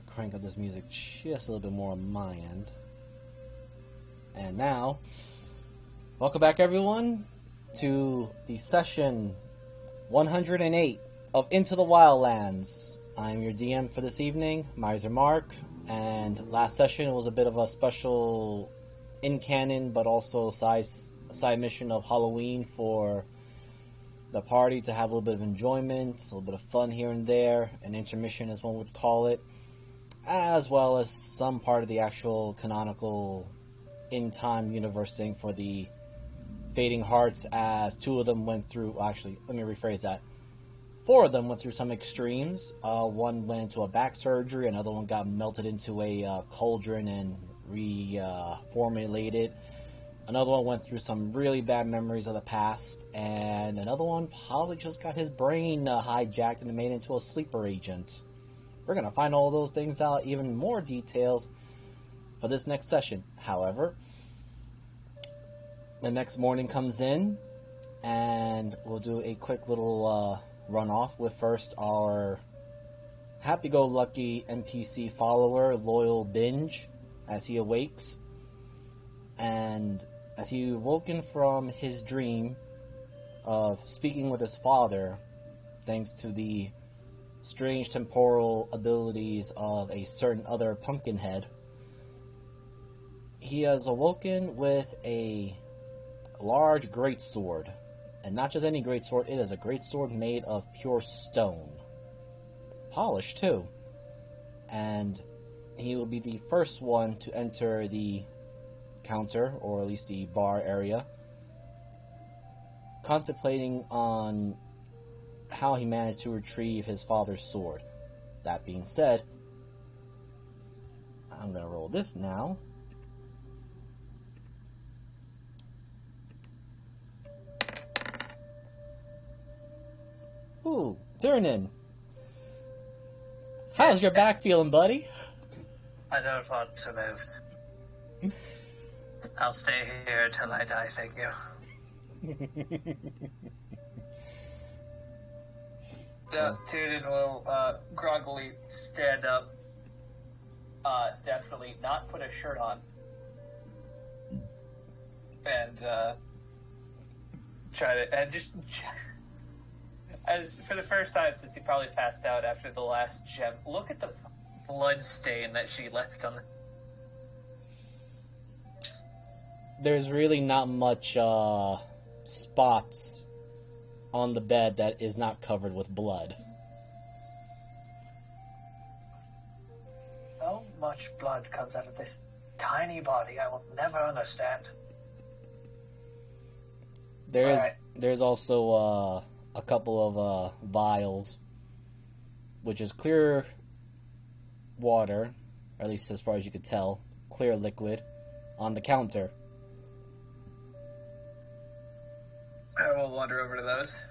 crank up this music just a little bit more on my end. And now, welcome back everyone to the session 108 of Into the Wildlands. I'm your DM for this evening, Miser Mark, and last session was a bit of a special in-canon but also side mission of Halloween for the party to have a little bit of enjoyment, a little bit of fun here and there, an intermission as one would call it, as well as some part of the actual canonical in-time universe thing for the Fading Hearts, as two of them went through, actually, let me rephrase that. Four of them went through some extremes. One went into a back surgery, another one got melted into a cauldron and reformulated. Another one went through some really bad memories of the past, and another one probably just got his brain hijacked and made into a sleeper agent. We're going to find all those things out, even more details, for this next session. However, the next morning comes in, and we'll do a quick little run-off with first our happy-go-lucky NPC follower, Loyal Binge, as he awakes. And as he awoken from his dream of speaking with his father, thanks to the strange temporal abilities of a certain other Pumpkinhead, he has awoken with a large greatsword. And not just any greatsword, it is a greatsword made of pure stone. Polished, too. And he will be the first one to enter the counter, or at least the bar area, contemplating on how he managed to retrieve his father's sword. That being said, I'm going to roll this now. Ooh, Tyrannin. How's your back feeling, buddy? I don't want to move. I'll stay here till I die, thank you. Tyrion will groggily stand up. Definitely not put a shirt on. And try to... And just... As for the first time since he probably passed out after the last gem, look at the blood stain that she left on the... There's really not much spots on the bed that is not covered with blood. How much blood comes out of this tiny body? I will never understand. There's also a couple of vials, which is clear water, or at least as far as you could tell, clear liquid, on the counter. I will wander over to those.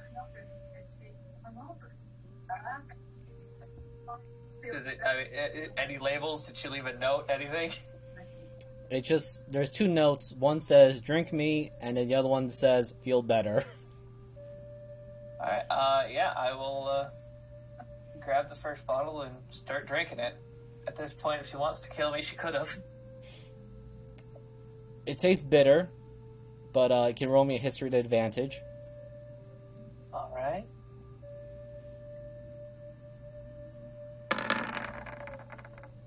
Is it? I mean, any labels? Did she leave a note? Anything? It just, there's two notes. One says "drink me," and then the other one says "feel better." All right. Yeah, I will grab the first bottle and start drinking it. At this point, if she wants to kill me, she could have. It tastes bitter, but it can roll me a history to advantage. All right.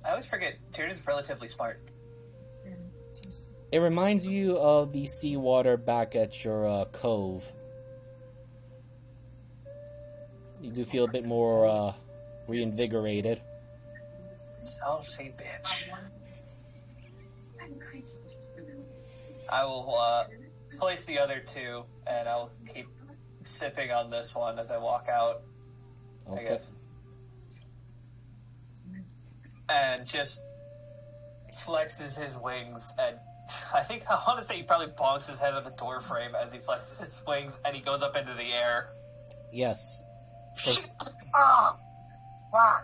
I always forget, Tyrion's relatively smart. It reminds you of the seawater back at your cove. You do feel a bit more reinvigorated. Salty bitch. I will place the other two, and I'll keep sipping on this one as I walk out. Okay. I guess. And just flexes his wings, and I want to say he probably bonks his head on the door frame as he flexes his wings, and he goes up into the air. Yes. Ah! Ah!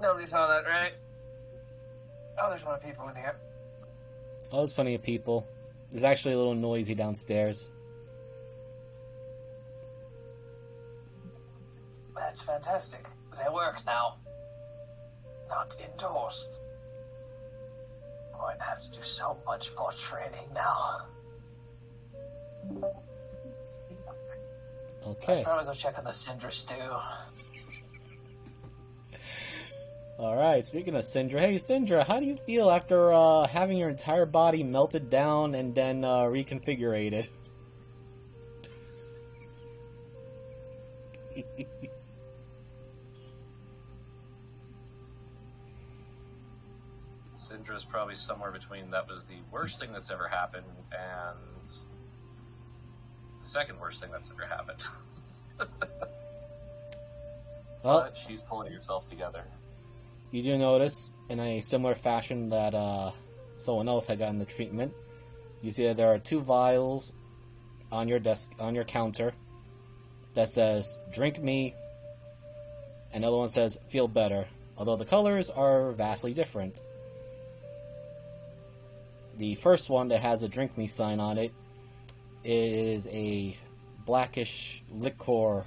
Nobody saw that, right? Oh, there's a lot of people in here. Oh, there's plenty of people. There's actually a little noisy downstairs. That's fantastic. They work now. Not indoors. I'm going to have to do so much more training now. Okay. I'll probably go check on the Cinder stew. Alright, speaking of Syndra, hey Syndra, how do you feel after having your entire body melted down and then reconfigured? Syndra's probably somewhere between that was the worst thing that's ever happened and the second worst thing that's ever happened. Well, but she's pulling herself together. you do notice, in a similar fashion that someone else had gotten the treatment, you see that there are 2 vials on your desk, on your counter, that says, drink me, and the other one says, feel better, although the colors are vastly different. The first one that has a drink me sign on it is a blackish liquor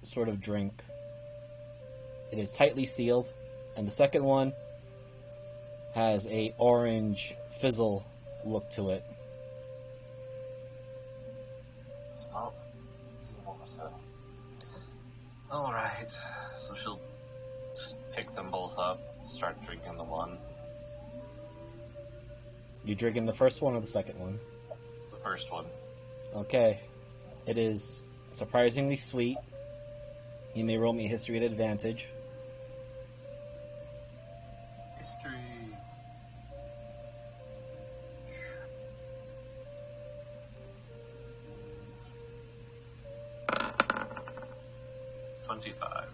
sort of drink. It is tightly sealed, and the second one has a orange fizzle look to it. It's not water. Alright, so she'll just pick them both up, start drinking the one. You drinking the first one or the second one? The first one. Okay. It is surprisingly sweet. You may roll me a history at advantage. History. 25.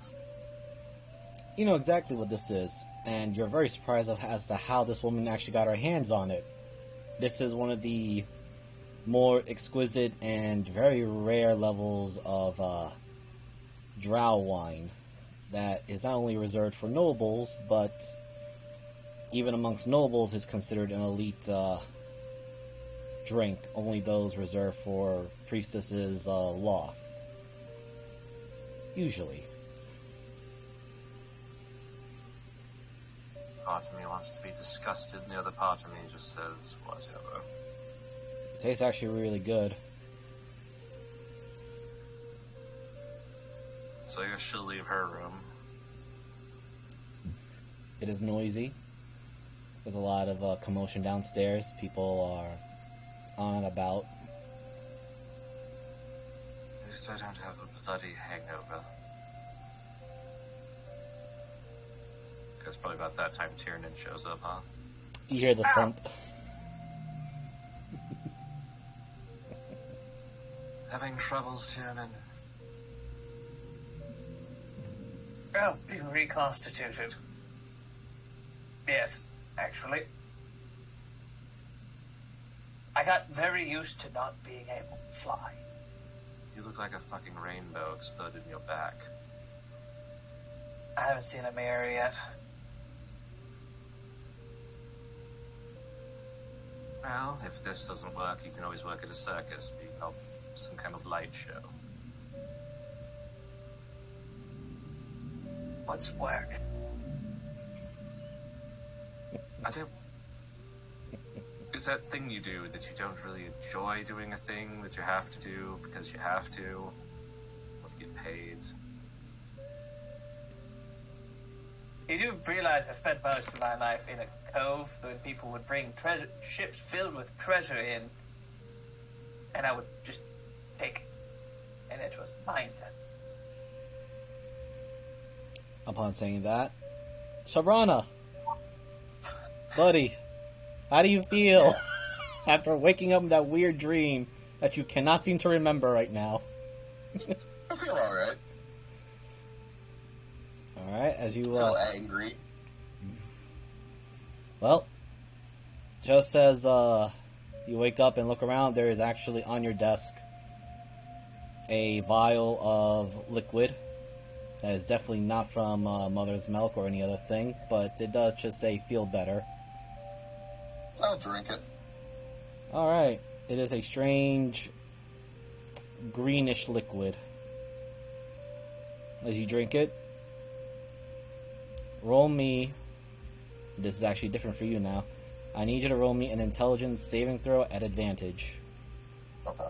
You know exactly what this is, and you're very surprised as to how this woman actually got her hands on it. This is one of the more exquisite and very rare levels of drow wine that is not only reserved for nobles, but even amongst nobles is considered an elite drink. Only those reserved for priestesses loth. Usually. Part of me wants to be disgusted, and the other part of me just says, whatever. It tastes actually really good. So I guess she'll leave her room. It is noisy. There's a lot of commotion downstairs. People are on and about. At least I don't have a bloody hangover. It's probably about that time Tiernan shows up, huh? You hear the thump. Having troubles, Tiernan? Oh, being reconstituted. Yes, actually. I got very used to not being able to fly. You look like a fucking rainbow exploded in your back. I haven't seen a mirror yet. Well, if this doesn't work, you can always work at a circus, being of some kind of light show. What's work? I don't... Is that thing you do that you don't really enjoy doing a thing that you have to do because you have to? Or to get paid? You do realize I spent most of my life in a cove when people would bring ships filled with treasure in, and I would just take it, and it was mine then. Upon saying that, Shabrana, buddy, how do you feel after waking up in that weird dream that you cannot seem to remember right now? I feel alright. Alright, as you, I feel angry. well, just as, you wake up and look around, there is actually on your desk a vial of liquid that is definitely not from, mother's milk or any other thing, but it does just say feel better. I'll drink it. Alright, it is a strange greenish liquid. as you drink it. Roll me. This is actually different for you now. I need you to roll me an intelligence saving throw at advantage. Okay.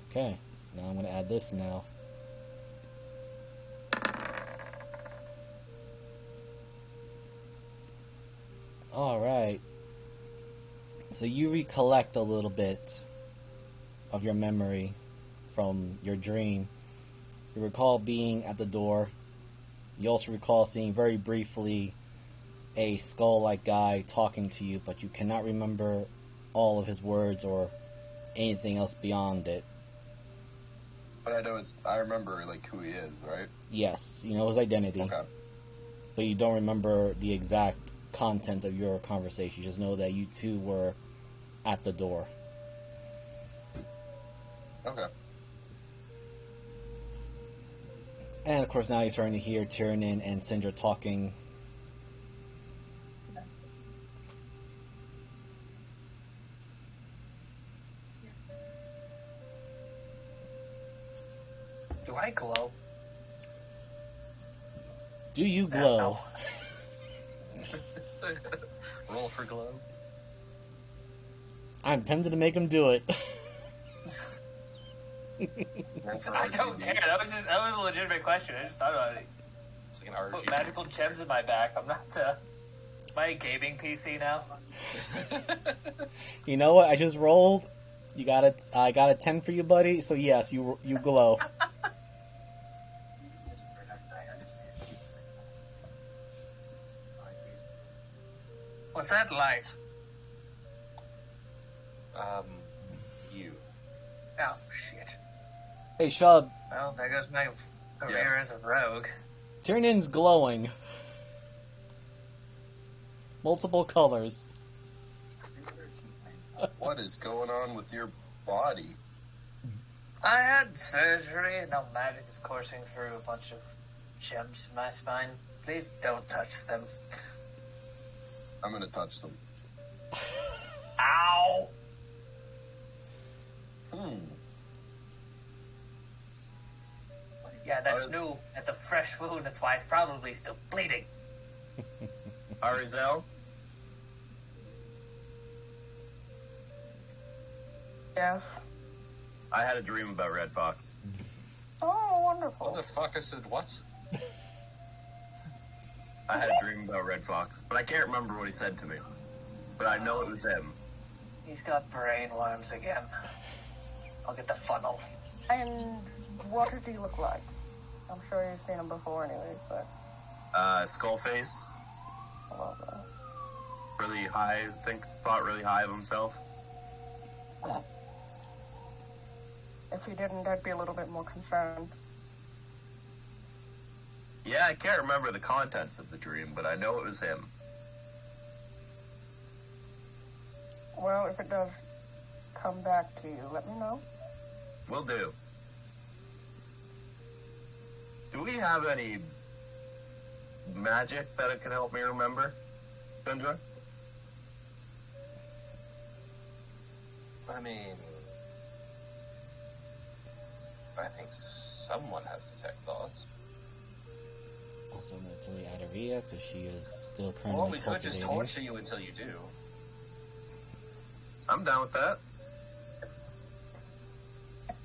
Okay, now I'm going to add this now. Alright. So you recollect a little bit of your memory from your dream. You recall being at the door. You also recall seeing very briefly a skull-like guy talking to you, but you cannot remember all of his words or anything else beyond it. But I remember, like, who he is, right? Yes, you know his identity, Okay. but you don't remember the exact content of your conversation. You just know that you two were at the door. Okay. And of course now you're starting to hear Tyrion and Sindra talking. Do I glow? Do you glow? Roll for glow. I'm tempted to make him do it. Roll for I don't RGB. care. That was a legitimate question. I just thought about it. It's like an Put RG. magical gems in my back. I'm not. Am I a gaming PC now? You know what? I just rolled. I got a 10 for you, buddy. So yes, you glow. What's that light? You. Oh shit. Hey, Shub. Well, there goes my career Yes. as a rogue. Tyrion's glowing. Multiple colors. What is going on with your body? I had surgery and now magic is coursing through a bunch of gems in my spine. Please don't touch them. I'm gonna touch them. Ow! Yeah, that's new. That's a fresh wound. That's why it's probably still bleeding. Arizel? Yes. I had a dream about Red Fox. Oh, wonderful. What the fuck? I said what? I had a dream about Red Fox, but I can't remember what he said to me. But I know it was him. He's got brain worms again. I'll get the funnel. And what does he look like? I'm sure you've seen him before anyways, but Skullface, I love that. really high, thought really high of himself. If he didn't, I'd be a little bit more concerned. Yeah, I can't remember the contents of the dream, but I know it was him. Well, if it does come back to you, let me know. Will do. Do we have any magic that it can help me remember, Sindra? I mean, I think someone has detect thoughts. Also, I'm going to tell you Adaria because she is still Well, currently we could just cultivating. torture you until you do. I'm down with that.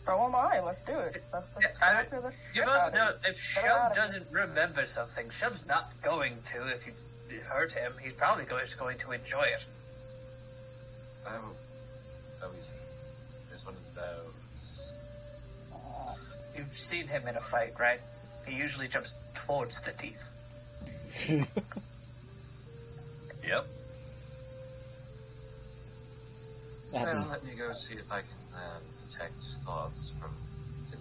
So am I. Let's do it. Let's torture the You shit both out know of if Get him out Shub of here. doesn't remember something, Shub's not going to if you hurt him. He's probably just going to enjoy it. Oh, he's one of those. You've seen him in a fight, right? He usually jumps towards the teeth. Yep. That'd Well, be- let me go see if I can detect thoughts from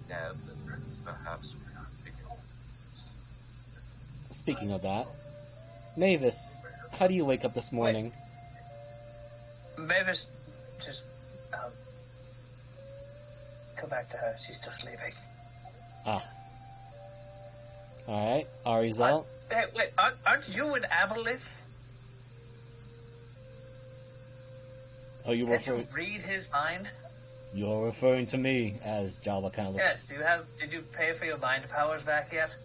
Neb and perhaps we're not figuring Speaking of that, Mavis, how do you wake up this morning? Mavis, just go back to her. She's still sleeping. Ah. Alright, Arizel. Hey, wait, aren't you an aboleth? Oh, you Can't you refer- read his mind? You're referring to me as Java kind of looks. Yes, did you pay for your mind powers back yet?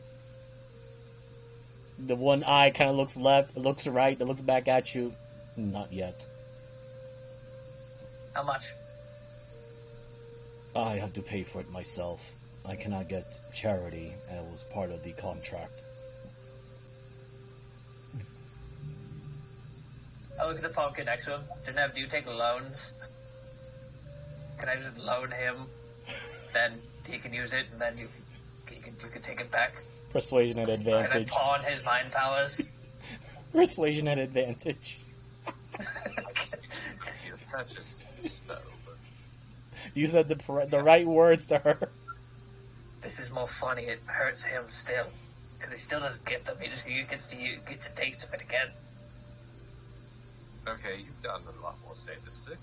The one eye kind of looks left, it looks right, it looks back at you. Not yet. How much? I have to pay for it myself. I cannot get charity, and it was part of the contract. I look at the pumpkin next to him. Do you take loans? Can I just loan him? Then he can use it, and then you can take it back. Persuasion at Can I advantage. pawn his mind powers? Persuasion at advantage. That's just spell, but You said the right words to her. This is more funny. It hurts him still, because he still doesn't get them. He gets to taste of it again. okay, you've gotten a lot more sadistic.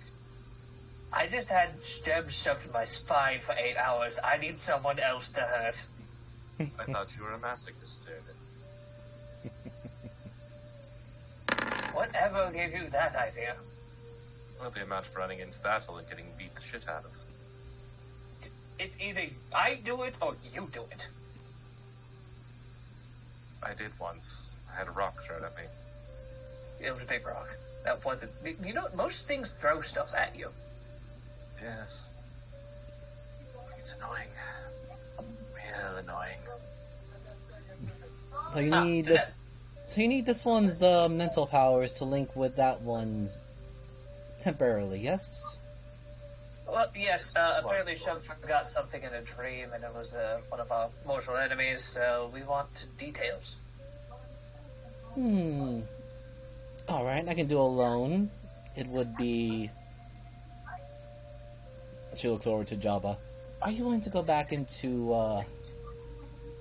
I just had gems shoved in my spine for 8 hours. I need someone else to hurt. I thought you were a masochist, dude. Whatever gave you that idea? Well, the amount of running into battle and getting beat the shit out of. It's either I do it or you do it. I did once. I had a rock thrown at me. It was a big rock. That wasn't. You know, most things throw stuff at you. Yes. It's annoying. Real annoying. So you need this. So you need this one's mental powers to link with that one's temporarily. Yes. Well, yes. Apparently, Shub forgot something in a dream, and it was one of our mortal enemies. So we want details. All right, I can do a loan. It would be. She looks over to Jabba. Are you willing to go back into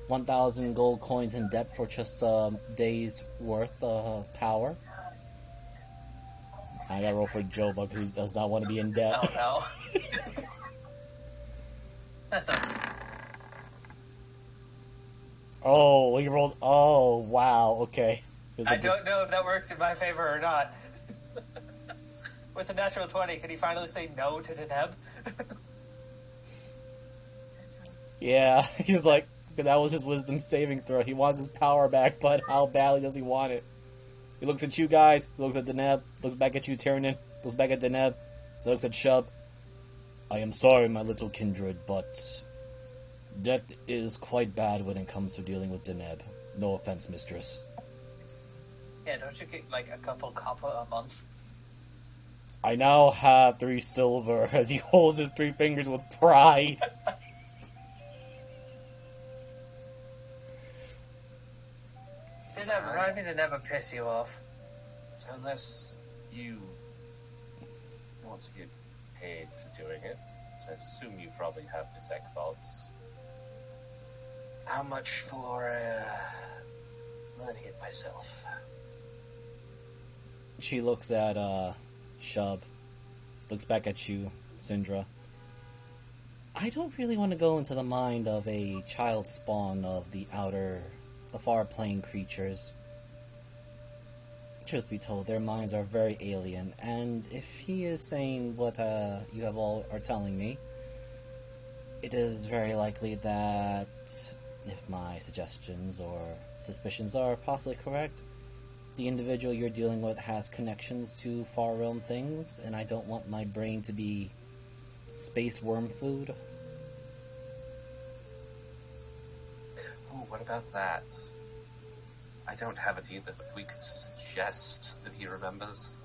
1,000 gold coins in debt for just a day's worth of power? I gotta roll for Joba because he does not want to be in debt. Oh no. That's not. Oh, he rolled. Oh, wow. Okay. I don't know if that works in my favor or not. With a natural 20, can he finally say no to Deneb? Yeah, he's like, that was his wisdom saving throw. He wants his power back, but how badly does he want it? He looks at you guys, he looks at Deneb, looks back at you, Tyrannin, looks back at Deneb, looks at Shub. I am sorry, my little kindred, but debt is quite bad when it comes to dealing with Deneb. No offense, mistress. Yeah, don't you get like a couple copper a month? I now have 3 silver as he holds his 3 fingers with pride. Deneb, remind me to never piss you off. So unless you want to get paid for doing it, so I assume you probably have the tech faults. How much for learning it myself? She looks at Shub, looks back at you, Syndra. I don't really want to go into the mind of a child spawn of the far plane creatures. Truth be told, their minds are very alien, and if he is saying what you have all are telling me, it is very likely that if my suggestions or suspicions are possibly correct, the individual you're dealing with has connections to far realm things, and I don't want my brain to be space worm food. Ooh, what about that? I don't have it either, but we could suggest that he remembers.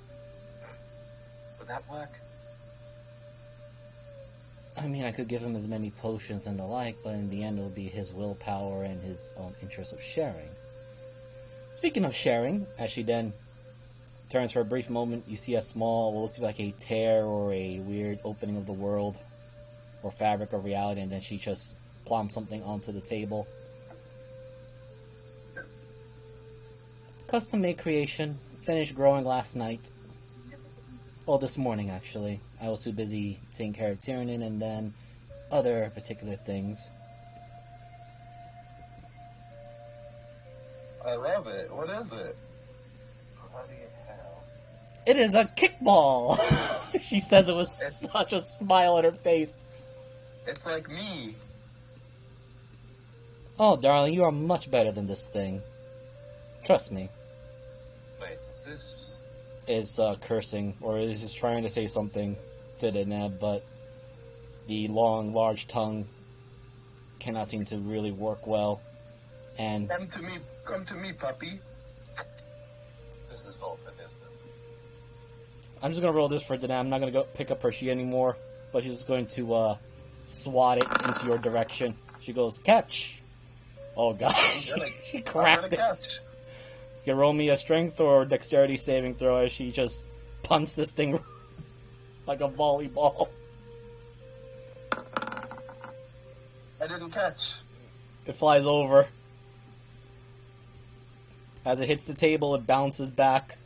Would that work? I mean, I could give him as many potions and the like, but in the end it'll be his willpower and his own interest of sharing. Speaking of sharing, as she then turns for a brief moment, you see a small, what looks like a tear or a weird opening of the world or fabric of reality, and then she just plumps something onto the table. Custom-made creation, finished growing last night. Well, this morning, actually. I was too busy taking care of Tyrannin and then other particular things. I love it. What is it? Bloody hell. It is a kickball! She says it with such a smile on her face. It's like me. Oh, darling, you are much better than this thing. Trust me. Wait, is this... Is cursing, or is just trying to say something to the Neb, but the long, large tongue cannot seem to really work well. And Come to me, puppy. This is Vulcan, isn't it? I'm just gonna roll this for Dana. I'm not gonna go pick up her she anymore, but she's going to swat it into your direction. She goes, catch! Oh gosh, she cracked it. Catch. You can roll me a strength or dexterity saving throw as she just punts this thing like a volleyball. I didn't catch. It flies over. As it hits the table, it bounces back.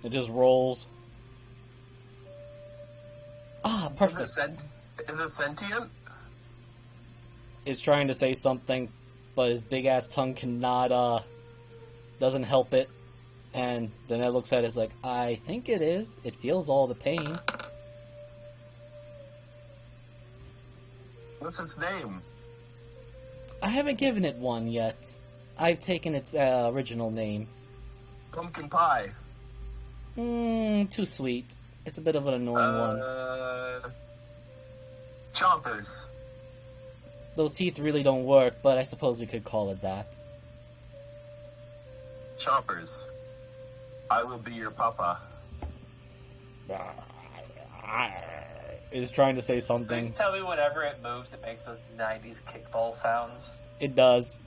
It just rolls. Ah, perfect. Is it sentient? Is trying to say something, but his big ass tongue cannot, doesn't help it. And then it looks at it, it's like, I think it is. It feels all the pain. What's its name? I haven't given it one yet. I've taken its original name. Pumpkin pie. Too sweet. It's a bit of an annoying one. Chompers. Those teeth really don't work, but I suppose we could call it that. Chompers. I will be your papa. Is trying to say something. Please tell me whenever it moves, it makes those 90s kickball sounds. It does.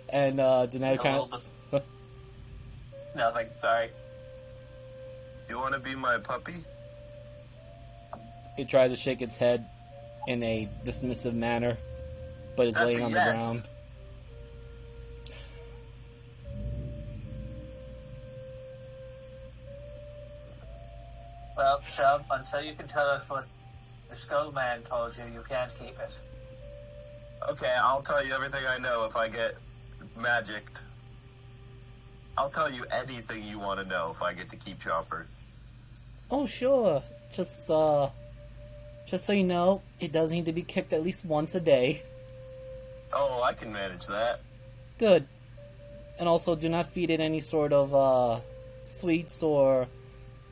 And Danae kind of... Nothing, sorry. You want to be my puppy? It tries to shake its head in a dismissive manner, but it's That's laying a on yes. the ground. Well, Shub, until you can tell us what the Skull Man told you, you can't keep it. Okay, I'll tell you everything I know if I get magicked. I'll tell you anything you want to know if I get to keep Chompers. Oh, sure. Just so you know, it does need to be kicked at least once a day. Oh, I can manage that. Good. And also, do not feed it any sort of sweets or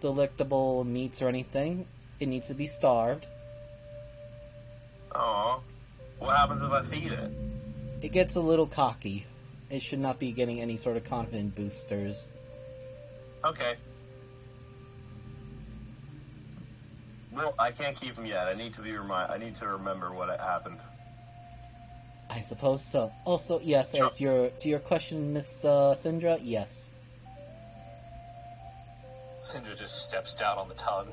delectable meats or anything. It needs to be starved. Aw. What happens if I feed it? It gets a little cocky. It should not be getting any sort of confidence boosters. Okay. Well, I can't keep him yet. I need to remember what happened. I suppose so. Also, yes, Sure. to your question, Miss Syndra, yes. Syndra just steps down on the tongue.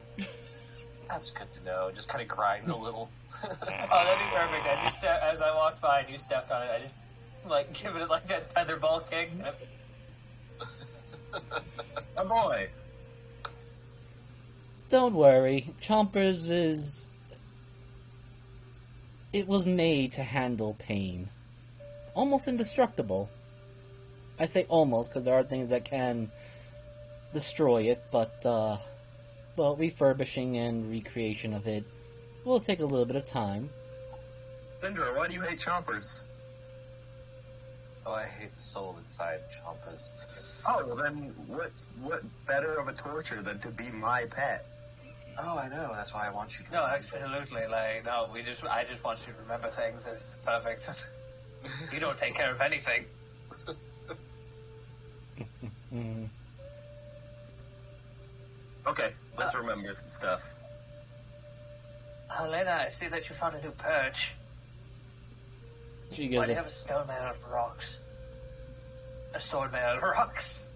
That's good to know. Just kind of grinds a little. Oh, that'd be perfect. As I walked by and you stepped on it, I just, give it like a tetherball kick. Oh boy. Don't worry. Chompers is... It was made to handle pain. Almost indestructible. I say almost, because there are things that can destroy it, but, well, refurbishing and recreation of it will take a little bit of time. Syndra, why do you hate Chompers? Oh, I hate the soul inside Chompers. Oh, well then what better of a torture than to be my pet? Oh, I know. That's why I want you to. No, absolutely. I just want you to remember things. It's perfect. You don't take care of anything. Okay, let's remember some stuff. Oh, Lena, I see that you found a new perch. She Why gives do you a... have a stone made out of rocks? A sword made out of rocks?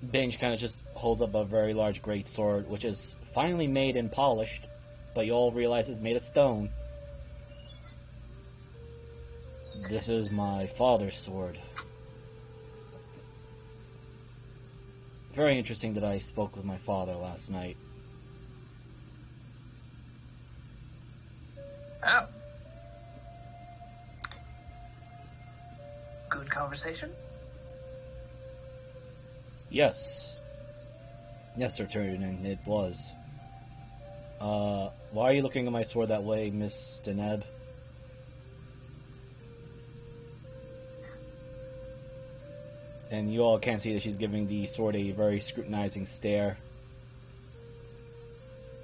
Binge kind of just holds up a very large great sword, which is finally made and polished, but you all realize it's made of stone. This is my father's sword. Very interesting that I spoke with my father last night. conversation? Yes. Yes, Sir Turdinan, it was. Why are you looking at my sword that way, Miss Deneb? And you all can't see that she's giving the sword a very scrutinizing stare.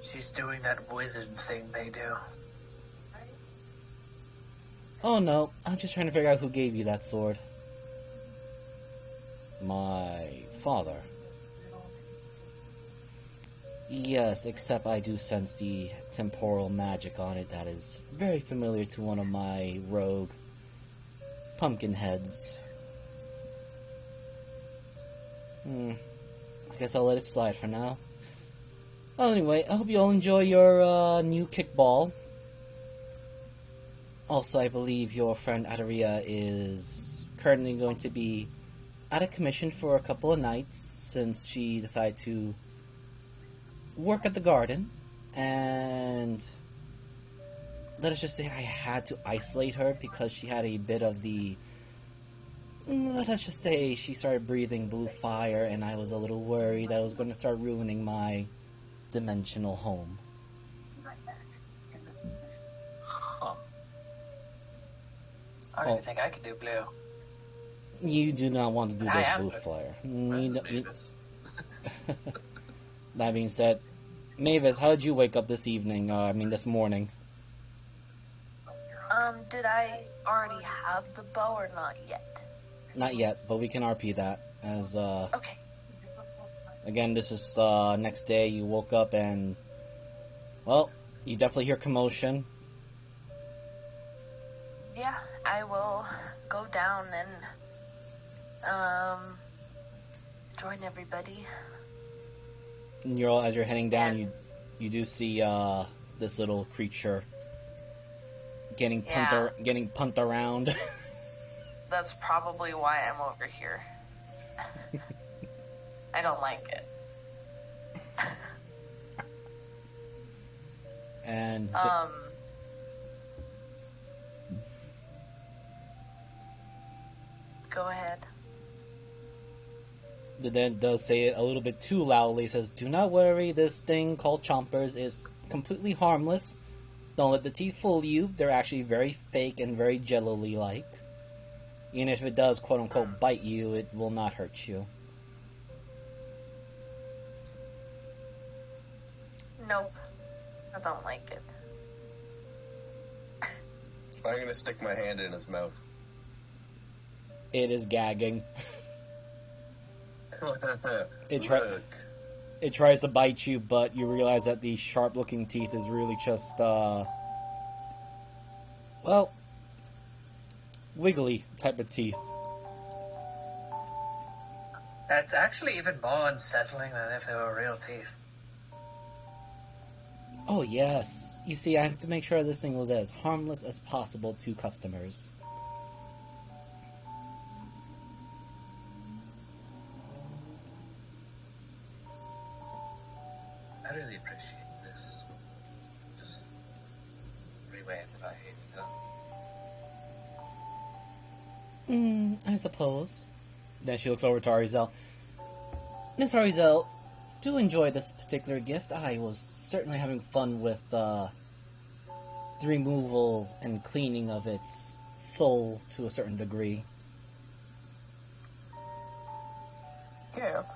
She's doing that wizard thing they do. Oh no, I'm just trying to figure out who gave you that sword. My father. Yes, except I do sense the temporal magic on it that is very familiar to one of my rogue pumpkin heads. I guess I'll let it slide for now. Well, anyway, I hope you all enjoy your new kickball. Also, I believe your friend Adaria is currently going to be out of commission for a couple of nights since she decided to work at the garden, and let us just say I had to isolate her because she had a bit of the, let us just say she started breathing blue fire, and I was a little worried that it was going to start ruining my dimensional home. Huh. I don't even think I could do blue. You do not want to do I this am blue good. fire. Mavis. That being said, Mavis, how did you wake up this evening? This morning. Did I already have the bow or not yet? Not yet, but we can RP that as Okay. again, this is next day. You woke up and, well, you definitely hear commotion. Yeah, I will go down and join everybody. And as you're heading down, you do see this little creature getting pumped around. That's probably why I'm over here. I don't like it. And Go ahead. the then does say it a little bit too loudly. It says, "Do not worry. This thing called chompers is completely harmless. Don't let the teeth fool you. They're actually very fake and very jello-y like. Even if it does, quote-unquote, bite you, it will not hurt you." Nope. I don't like it. I'm gonna stick my hand in his mouth. It is gagging. It tries to bite you, but you realize that the sharp-looking teeth is really just, well, wiggly type of teeth. That's actually even more unsettling than if they were real teeth. Oh, yes. You see, I have to make sure this thing was as harmless as possible to customers. I really appreciate this. Just every way that I hate it, huh? I suppose. Then she looks over to Arizel. Miss Arizel, do enjoy this particular gift. I was certainly having fun with the removal and cleaning of its soul to a certain degree. Gift.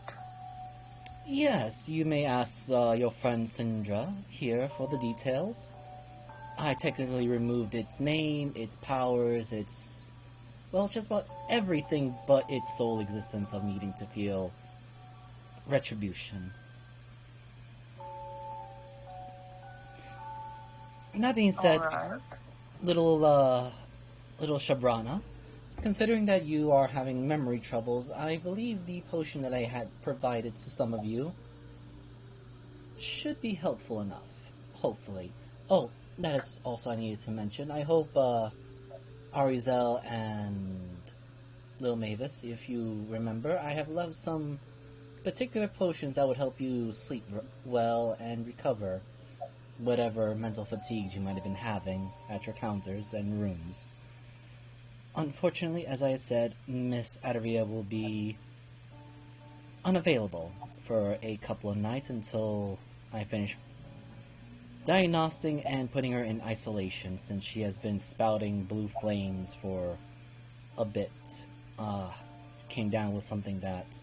Yes, you may ask your friend Sindra here for the details. I technically removed its name, its powers, its, well, just about everything but its sole existence of needing to feel retribution. And that being said, Alright. little Shabrana, considering that you are having memory troubles, I believe the potion that I had provided to some of you should be helpful enough, hopefully. Oh, that is also I needed to mention. I hope Arizel and Lil Mavis, if you remember, I have left some particular potions that would help you sleep well and recover whatever mental fatigues you might have been having at your counters and rooms. Unfortunately, as I said, Miss Aderia will be unavailable for a couple of nights until I finish diagnosing and putting her in isolation, since she has been spouting blue flames for a bit. Came down with something that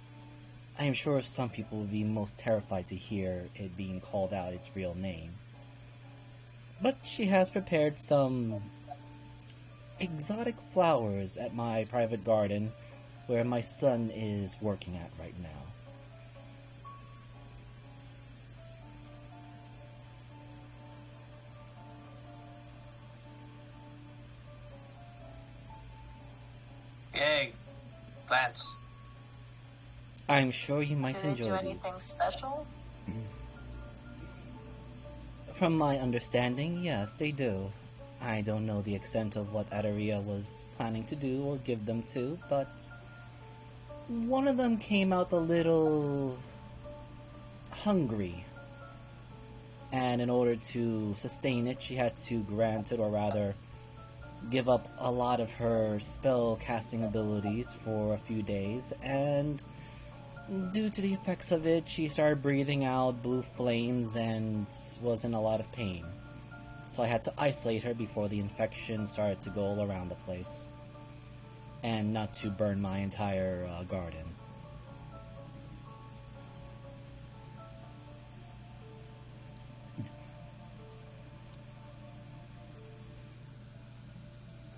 I am sure some people would be most terrified to hear it being called out its real name. But she has prepared some exotic flowers at my private garden where my son is working at right now. Yay, plants. I'm sure you might Do they enjoy do these. anything special? From my understanding, yes, they do. I don't know the extent of what Aderia was planning to do or give them to, but one of them came out a little hungry. And in order to sustain it, she had to grant it, or rather, give up a lot of her spell casting abilities for a few days, and due to the effects of it, she started breathing out blue flames and was in a lot of pain. So I had to isolate her before the infection started to go all around the place, and not to burn my entire garden.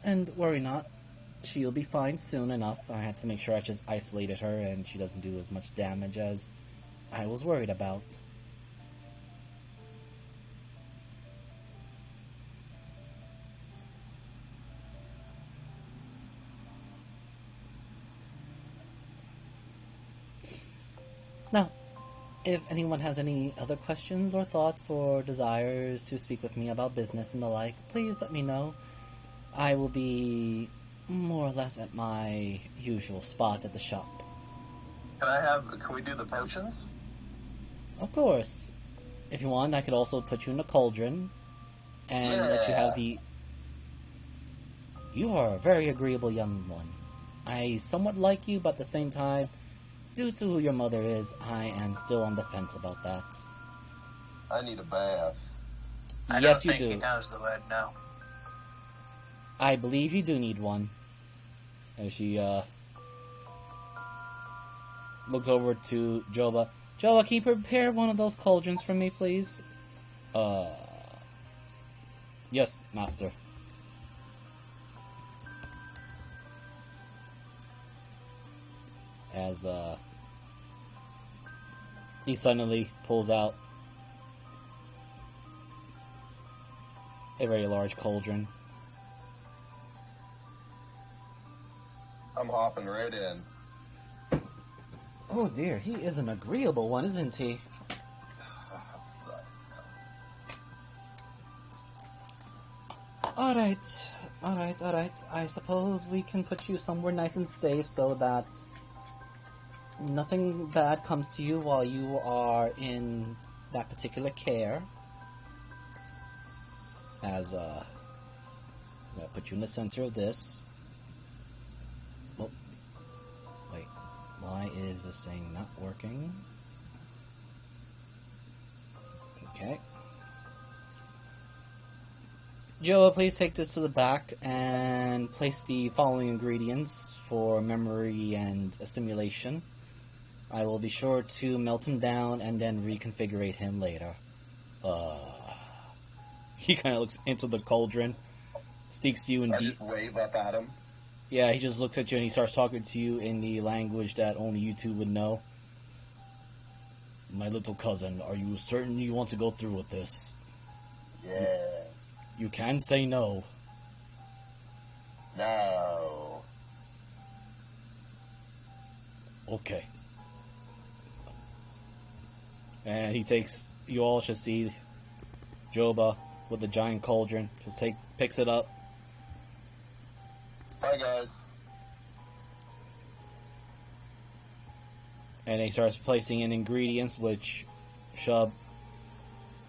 And worry not, she'll be fine soon enough. I had to make sure I just isolated her and she doesn't do as much damage as I was worried about. Now, if anyone has any other questions or thoughts or desires to speak with me about business and the like, please let me know. I will be more or less at my usual spot at the shop. Can we do the potions? Of course. If you want, I could also put you in a cauldron and let you have the... You are a very agreeable young one. I somewhat like you, but at the same time, due to who your mother is, I am still on the fence about that. I need a bath. I Yes, don't you think he do. knows the word no. I believe you do need one. And she, looks over to Joba. Joba, can you prepare one of those cauldrons for me, please? Yes, master. As, he suddenly pulls out a very large cauldron. I'm hopping right in. Oh dear, he is an agreeable one, isn't he? Alright. I suppose we can put you somewhere nice and safe so that nothing bad comes to you while you are in that particular care. As, I'm gonna put you in the center of this. Oh, wait. Why is this thing not working? Okay. Joa, please take this to the back and place the following ingredients for memory and assimilation. I will be sure to melt him down and then reconfigurate him later. He kind of looks into the cauldron, speaks to you in I deep... just wave up at him. Yeah, he just looks at you and he starts talking to you in the language that only you two would know. My little cousin, are you certain you want to go through with this? Yeah. You can say no. No. Okay. And he takes... You all should see Joba with the giant cauldron. Just picks it up. Bye, guys. And he starts placing in ingredients, which, Shub,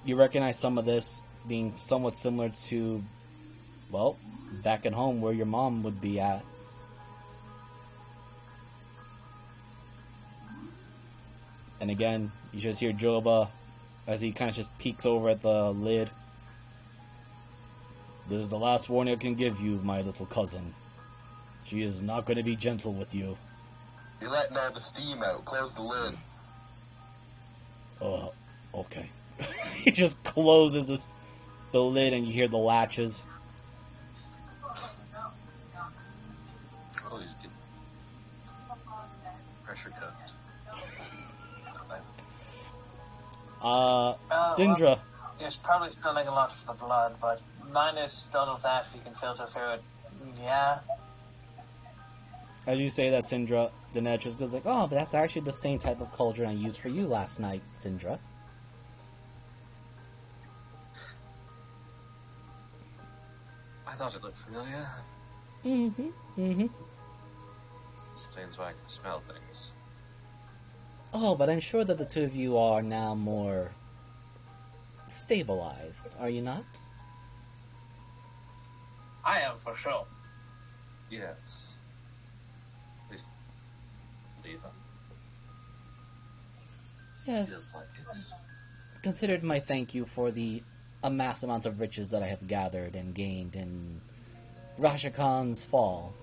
you recognize some of this being somewhat similar to, well, back at home where your mom would be at And again, you just hear Joba as he kind of just peeks over at the lid. This is the last warning I can give you, my little cousin. She is not going to be gentle with you. You're letting all the steam out. Close the lid. Okay. He just closes the lid and you hear the latches. Oh, he's getting pressure cooked. Syndra. It's probably smelling a lot of the blood, but minus all of that, you can filter through it. Yeah. As you say that, Syndra, Dinesh just goes like, oh, but that's actually the same type of cauldron I used for you last night, Syndra. I thought it looked familiar. Mm-hmm. Explains why I can smell things. Oh, but I'm sure that the two of you are now more stabilized, are you not? I am for sure. Yes. At least, Leva. Yes. Feels like it's... Considered my thank you for the amass amounts of riches that I have gathered and gained in Rashakan's fall.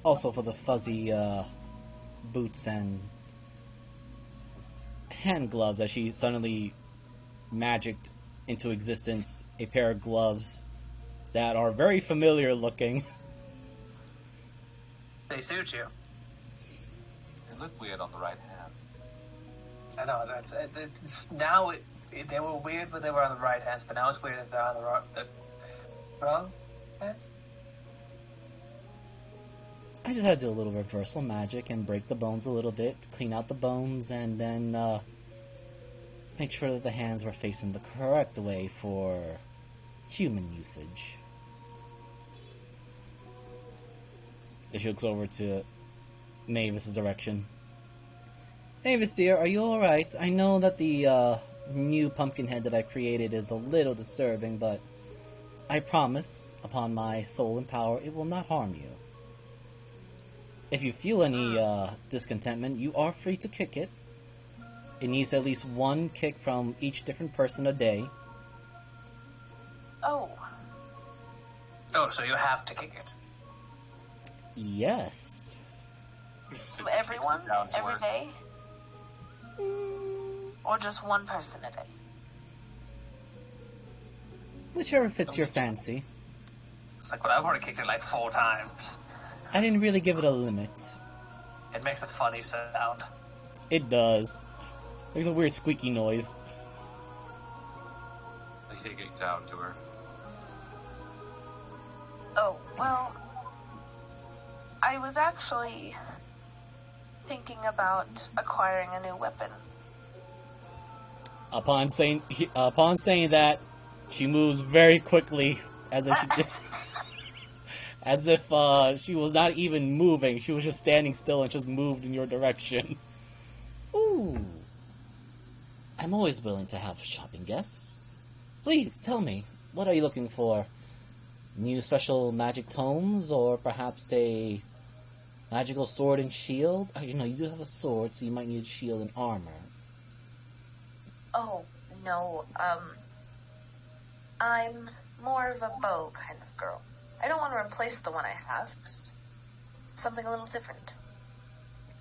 Also for the fuzzy boots and hand gloves as she suddenly magicked into existence a pair of gloves that are very familiar looking. They suit you. They look weird on the right hand. I know, they were weird when they were on the right hands, but now it's weird if they're on the wrong hands. I just had to do a little reversal magic and break the bones a little bit, clean out the bones, and then make sure that the hands were facing the correct way for human usage. She looks over to Mavis' direction. Mavis, dear, are you alright? I know that the new pumpkin head that I created is a little disturbing, but I promise, upon my soul and power, it will not harm you. If you feel any discontentment, you are free to kick it. It needs at least one kick from each different person a day. Oh. Oh, so you have to kick it. Yes. So Everyone? down to Every her. day? Or just one person a day? Whichever fits your fancy. It's like, well, I've already kicked it like 4 times. I didn't really give it a limit. It makes a funny sound. It does. There's a weird squeaky noise. I kick it down to her. Oh, well, I was actually thinking about acquiring a new weapon. Upon saying that, she moves very quickly, as if she did, as if she was not even moving. She was just standing still and just moved in your direction. Ooh, I'm always willing to have shopping guests. Please tell me, what are you looking for? New special magic tomes, or perhaps a magical sword and shield? You know, you do have a sword, so you might need shield and armor. Oh, no, I'm more of a bow kind of girl. I don't want to replace the one I have, just something a little different.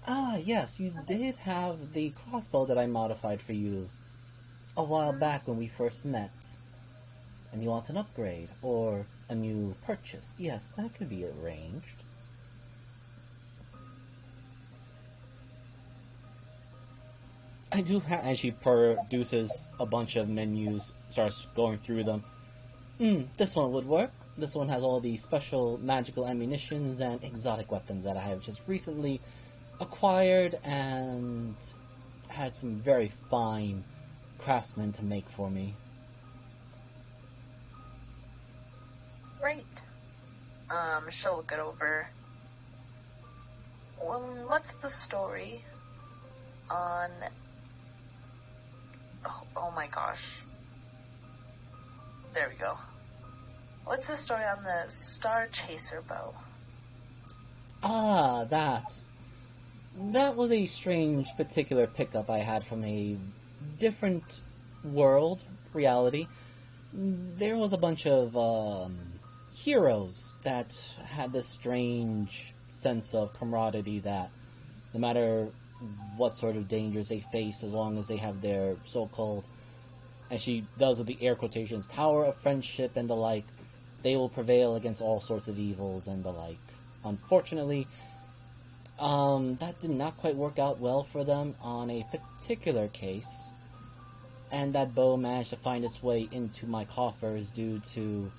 Ah, yes, you did have the crossbow that I modified for you a while back when we first met. And you want an upgrade, or a new purchase. Yes, that could be arranged. I do have, and she produces a bunch of menus, starts going through them. This one would work. This one has all the special magical ammunitions and exotic weapons that I have just recently acquired and had some very fine craftsmen to make for me. Great. She'll look it over. Well, what's the story on... Oh my gosh. There we go. What's the story on the Star Chaser bow? Ah, that was a strange particular pickup I had from a different world, reality. There was a bunch of heroes that had this strange sense of camaraderie that no matter what sort of dangers they face, as long as they have their so-called, and she does with the air quotations, power of friendship and the like, they will prevail against all sorts of evils and the like. Unfortunately, that did not quite work out well for them on a particular case, and that bow managed to find its way into my coffers due to,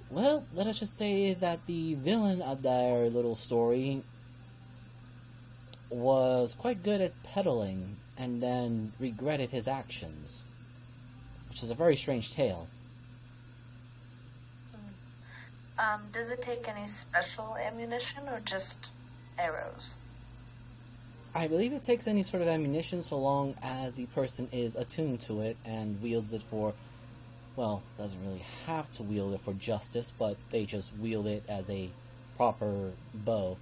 well, let us just say that the villain of their little story was quite good at peddling and then regretted his actions, which is a very strange tale. Does it take any special ammunition or just arrows? I believe it takes any sort of ammunition so long as the person is attuned to it and wields it for, well, doesn't really have to wield it for justice, but they just wield it as a proper bow.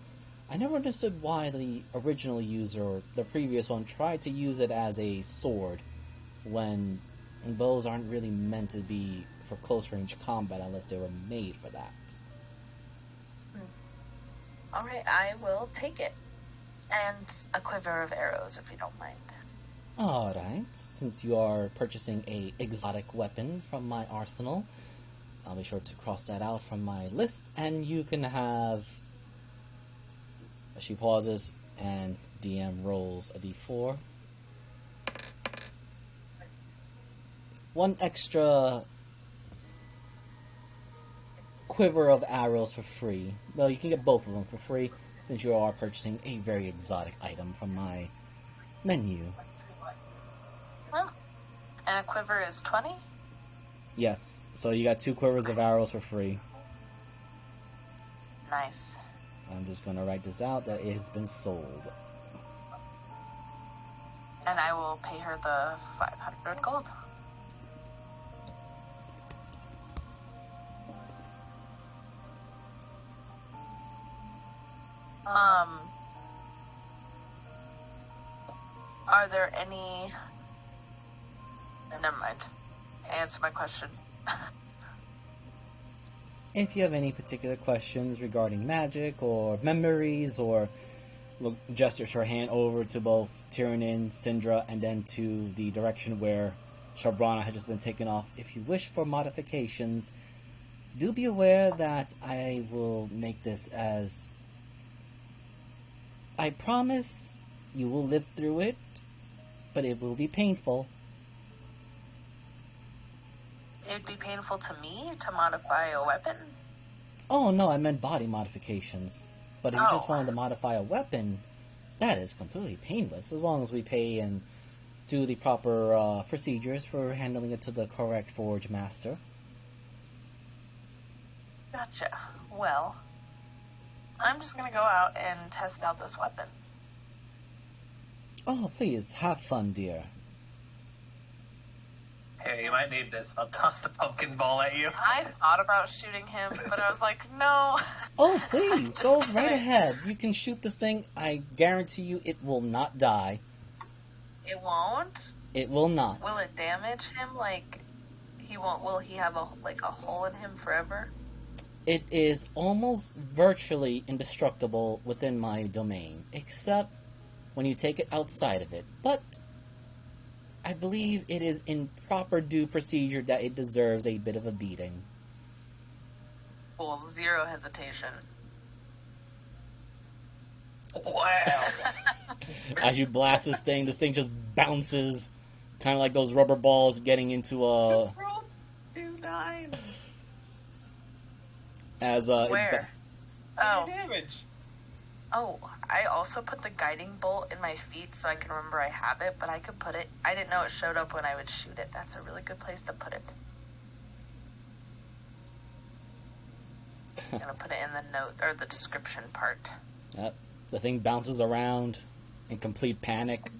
I never understood why the original user, or the previous one, tried to use it as a sword when bows aren't really meant to be for close-range combat unless they were made for that. Alright, I will take it. And a quiver of arrows, if you don't mind. Alright, since you are purchasing a exotic weapon from my arsenal, I'll be sure to cross that out from my list, and you can have... She pauses, and DM rolls a d4. One extra quiver of arrows for free. Well, you can get both of them for free, since you are purchasing a very exotic item from my menu. Oh. And a quiver is 20? Yes, so you got 2 quivers of arrows for free. Nice. I'm just going to write this out that it has been sold. And I will pay her the 500 gold. Are there any... Never mind. Answer my question. If you have any particular questions regarding magic or memories, or gestures her hand over to both Tyrion, Syndra, and then to the direction where Shabrana had just been taken off. If you wish for modifications, do be aware that I will make this as... I promise you will live through it, but it will be painful. It would be painful to me to modify a weapon? Oh, no, I meant body modifications. But if you just Oh. wanted to modify a weapon, that is completely painless, as long as we pay and do the proper procedures for handling it to the correct forge master. Gotcha. Well, I'm just gonna go out and test out this weapon. Oh, please, have fun, dear. Here, you might need this. I'll toss the pumpkin ball at you. I thought about shooting him, but I was like, no. Oh, please, go right ahead. You can shoot this thing. I guarantee you it will not die. It won't? It will not. Will it damage him? Like, he won't, will he have a hole in him forever? It is almost virtually indestructible within my domain, except when you take it outside of it. But I believe it is in proper due procedure that it deserves a bit of a beating. Well, zero hesitation. Wow. As you blast this thing just bounces, kind of like those rubber balls getting into a... Roll 2 9s. As Where? Oh. Damage. Oh, I also put the guiding bolt in my feet so I can remember I have it, but I could put it... I didn't know it showed up when I would shoot it. That's a really good place to put it. I'm gonna put it in the note, or the description part. Yep. The thing bounces around in complete panic.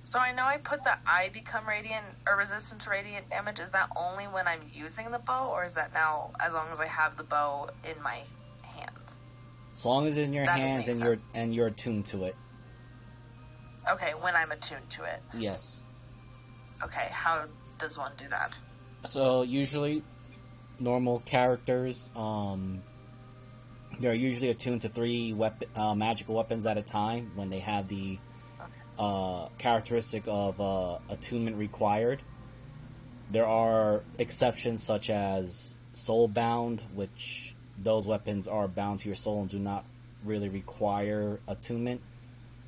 So I know I put the I become radiant, or resistant to radiant damage. Is that only when I'm using the bow, or is that now as long as I have the bow in my hand? As long as it's in your That hands makes and you're attuned to it. Okay, when I'm attuned to it. Yes. Okay, how does one do that? So usually, normal characters, they're usually attuned to 3 magical weapons at a time when they have the characteristic of attunement required. There are exceptions such as soulbound, which those weapons are bound to your soul and do not really require attunement.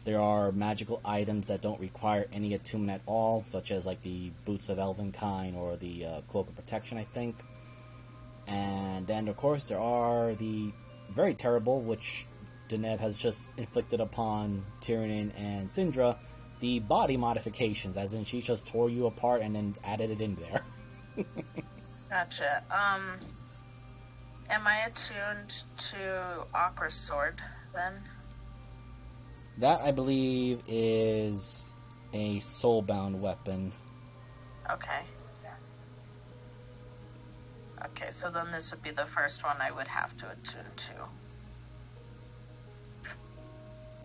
There are magical items that don't require any attunement at all, such as like the Boots of Elvenkind or the Cloak of Protection, I think. And then, of course, there are the very terrible, which Deneb has just inflicted upon Tyrion and Syndra, the body modifications, as in she just tore you apart and then added it in there. Gotcha. Am I attuned to Aqua's sword, then? That, I believe, is a soulbound weapon. Okay. Okay, so then this would be the first one I would have to attune to.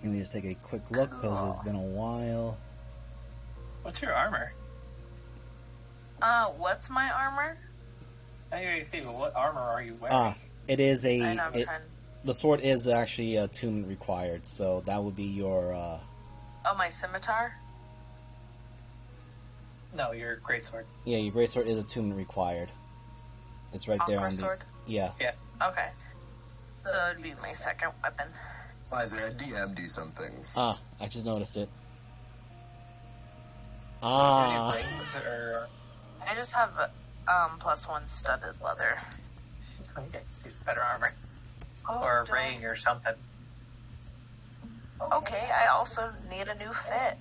Let me just take a quick look, because it's been a while. What's your armor? What's my armor? I already see, but what armor are you wearing? It is I know, I'm trying... the sword is actually attunement required, so that would be your, Oh, my scimitar? No, your greatsword. Yeah, your greatsword is attunement required. It's right there on Aqua's the... sword? Yeah. Okay. So that would be my second weapon. Liza, I DM'd you something. I just noticed it. Any rings or... I just have +1 studded leather. It's better armor. Or a ring or something. Okay, I also need a new fit.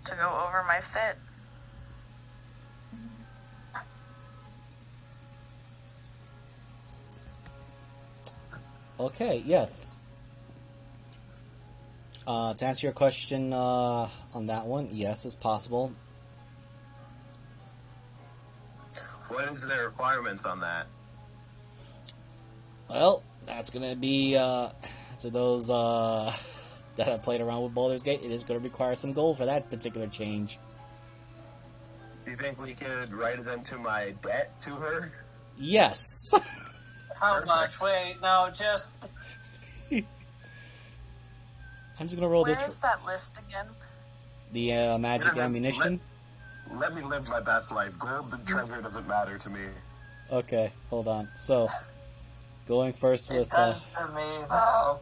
To go over my fit. Okay, yes. To answer your question on that one, yes, it's possible. What is the requirements on that? Well, that's going to be, to those that have played around with Baldur's Gate, it is going to require some gold for that particular change. Do you think we could write it into my debt to her? Yes. How Perfect. much? Wait, no, just... I'm just going to roll Where this. is that list again? The magic ammunition. Let me live my best life. Gold and treasure doesn't matter to me. Okay, hold on. So, going first It with... does to me, though.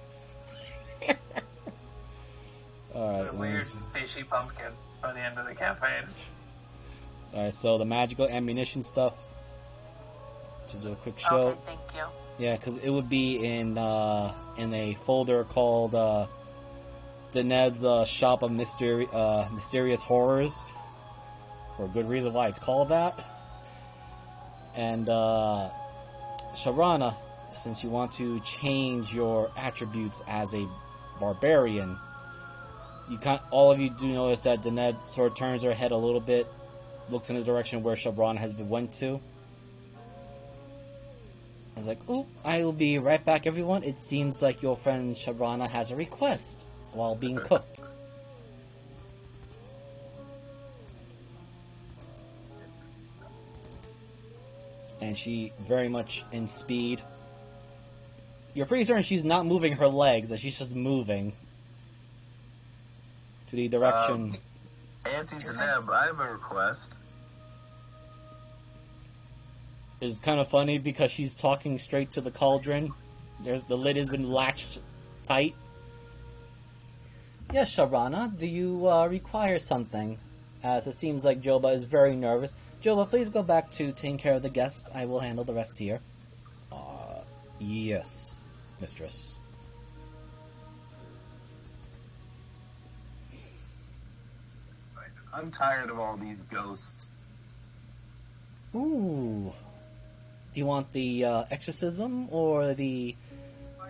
Alright, A weird fishy pumpkin by the end of the campaign. Alright, so the magical ammunition stuff. Just do a quick show. Okay, thank you. Yeah, because it would be in a folder called Deneb's Shop of Mysterious Horrors. For a good reason why it's called that. And Sharana, since you want to change your attributes as a barbarian, all of you do notice that Deneb sort of turns her head a little bit, looks in the direction where Sharana has been went to. I was like, "Oop, I will be right back, everyone. It seems like your friend Sharana has a request while being cooked." And she very much in speed. You're pretty certain she's not moving her legs, that she's just moving to the direction. Auntie Deneb, I have a request. It's kind of funny because she's talking straight to the cauldron. The lid has been latched tight. Yes, Sharana, do you require something? As it seems like Joba is very nervous. Joba, please go back to taking care of the guests. I will handle the rest here. Yes, mistress. I'm tired of all these ghosts. Ooh. Do you want the exorcism or the...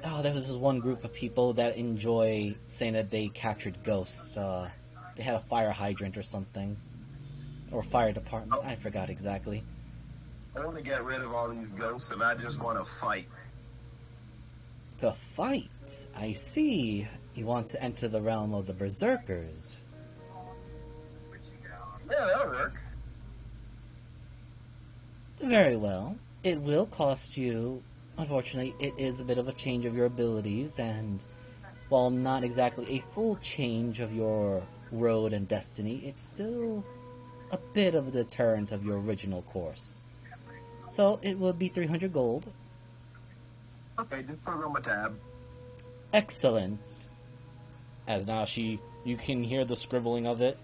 Oh, there was this one group of people that enjoy saying that they captured ghosts. They had a fire hydrant or something. Or fire department. I forgot exactly. I want to get rid of all these ghosts and I just want to fight. To fight? I see. You want to enter the realm of the Berserkers. Yeah, that'll work. Very well. It will cost you. Unfortunately, it is a bit of a change of your abilities, and while not exactly a full change of your road and destiny, it's still a bit of a deterrent of your original course. So it will be 300 gold. Okay, just put it on my tab. Excellent. As now you can hear the scribbling of it.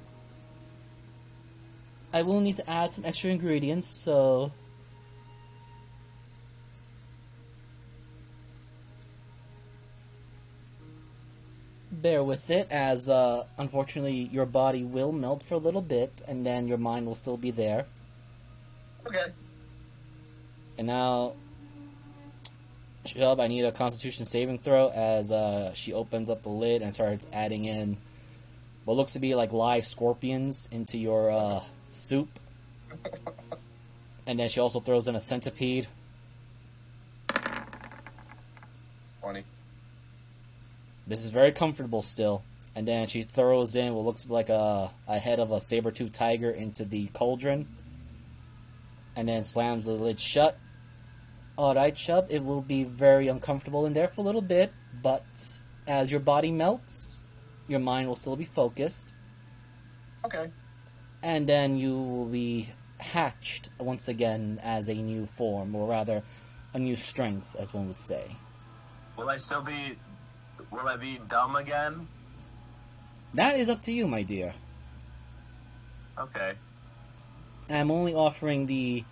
I will need to add some extra ingredients, so bear with it, as unfortunately your body will melt for a little bit, and then your mind will still be there. Okay. And now, Shub, I need a Constitution saving throw as she opens up the lid and starts adding in what looks to be like live scorpions into your soup. And then she also throws in a centipede. 20. This is very comfortable still. And then she throws in what looks like a head of a saber-toothed tiger into the cauldron. And then slams the lid shut. Alright, Shub, it will be very uncomfortable in there for a little bit, but as your body melts, your mind will still be focused. Okay. And then you will be hatched once again as a new form, or rather, a new strength, as one would say. Will I be dumb again? That is up to you, my dear. Okay. I'm only offering the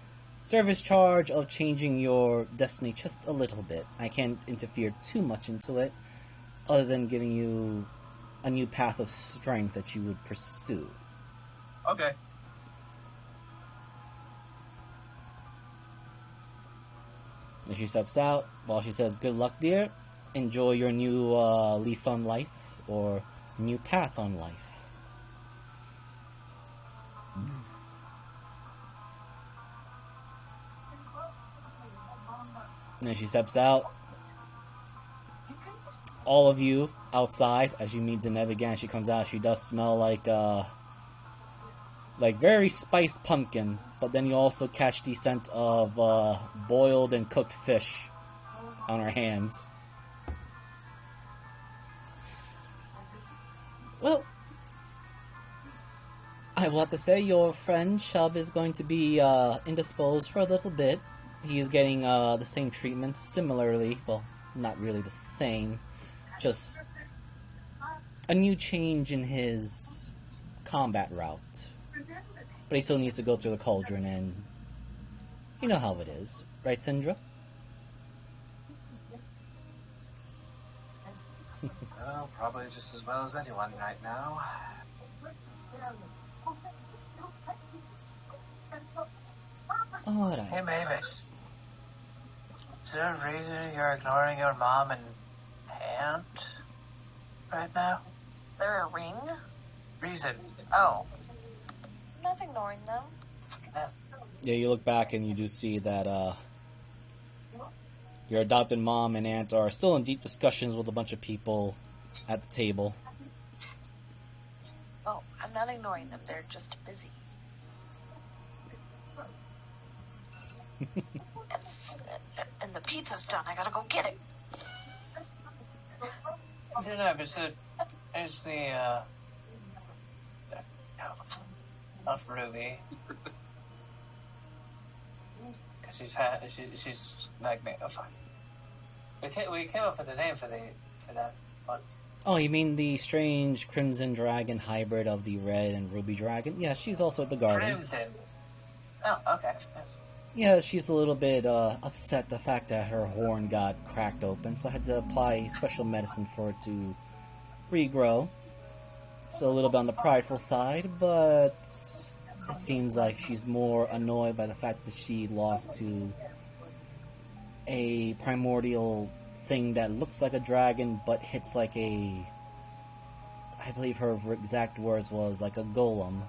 service charge of changing your destiny just a little bit. I can't interfere too much into it, other than giving you a new path of strength that you would pursue. Okay. And she steps out while she says, "Good luck, dear. Enjoy your new lease on life, or new path on life." And then she steps out. All of you outside, as you meet Deneb again, she comes out. She does smell like very spiced pumpkin, but then you also catch the scent of boiled and cooked fish on her hands. Well, I will have to say your friend Shub is going to be indisposed for a little bit. He is getting the same treatment similarly. Well, not really the same. Just a new change in his combat route. But he still needs to go through the cauldron, and you know how it is. Right, Syndra? Oh, probably just as well as anyone right now. Alright. Hey, Mavis. Is there a reason you're ignoring your mom and aunt right now? Is there a ring? Reason. Oh. I'm not ignoring them. Yeah, you look back and you do see that your adopted mom and aunt are still in deep discussions with a bunch of people at the table. Oh, I'm not ignoring them. They're just busy. And the pizza's done. I gotta go get it. No, but there's the, not Ruby. Because she's like me. Oh, fine. We came up with a name for that one. Oh, you mean the strange Crimson Dragon hybrid of the Red and Ruby Dragon? Yeah, she's also at the garden. Crimson. Oh, okay. Yes. Yeah, she's a little bit upset the fact that her horn got cracked open, so I had to apply special medicine for it to regrow. So a little bit on the prideful side, but it seems like she's more annoyed by the fact that she lost to a primordial thing that looks like a dragon but hits like a... I believe her exact words was like a golem.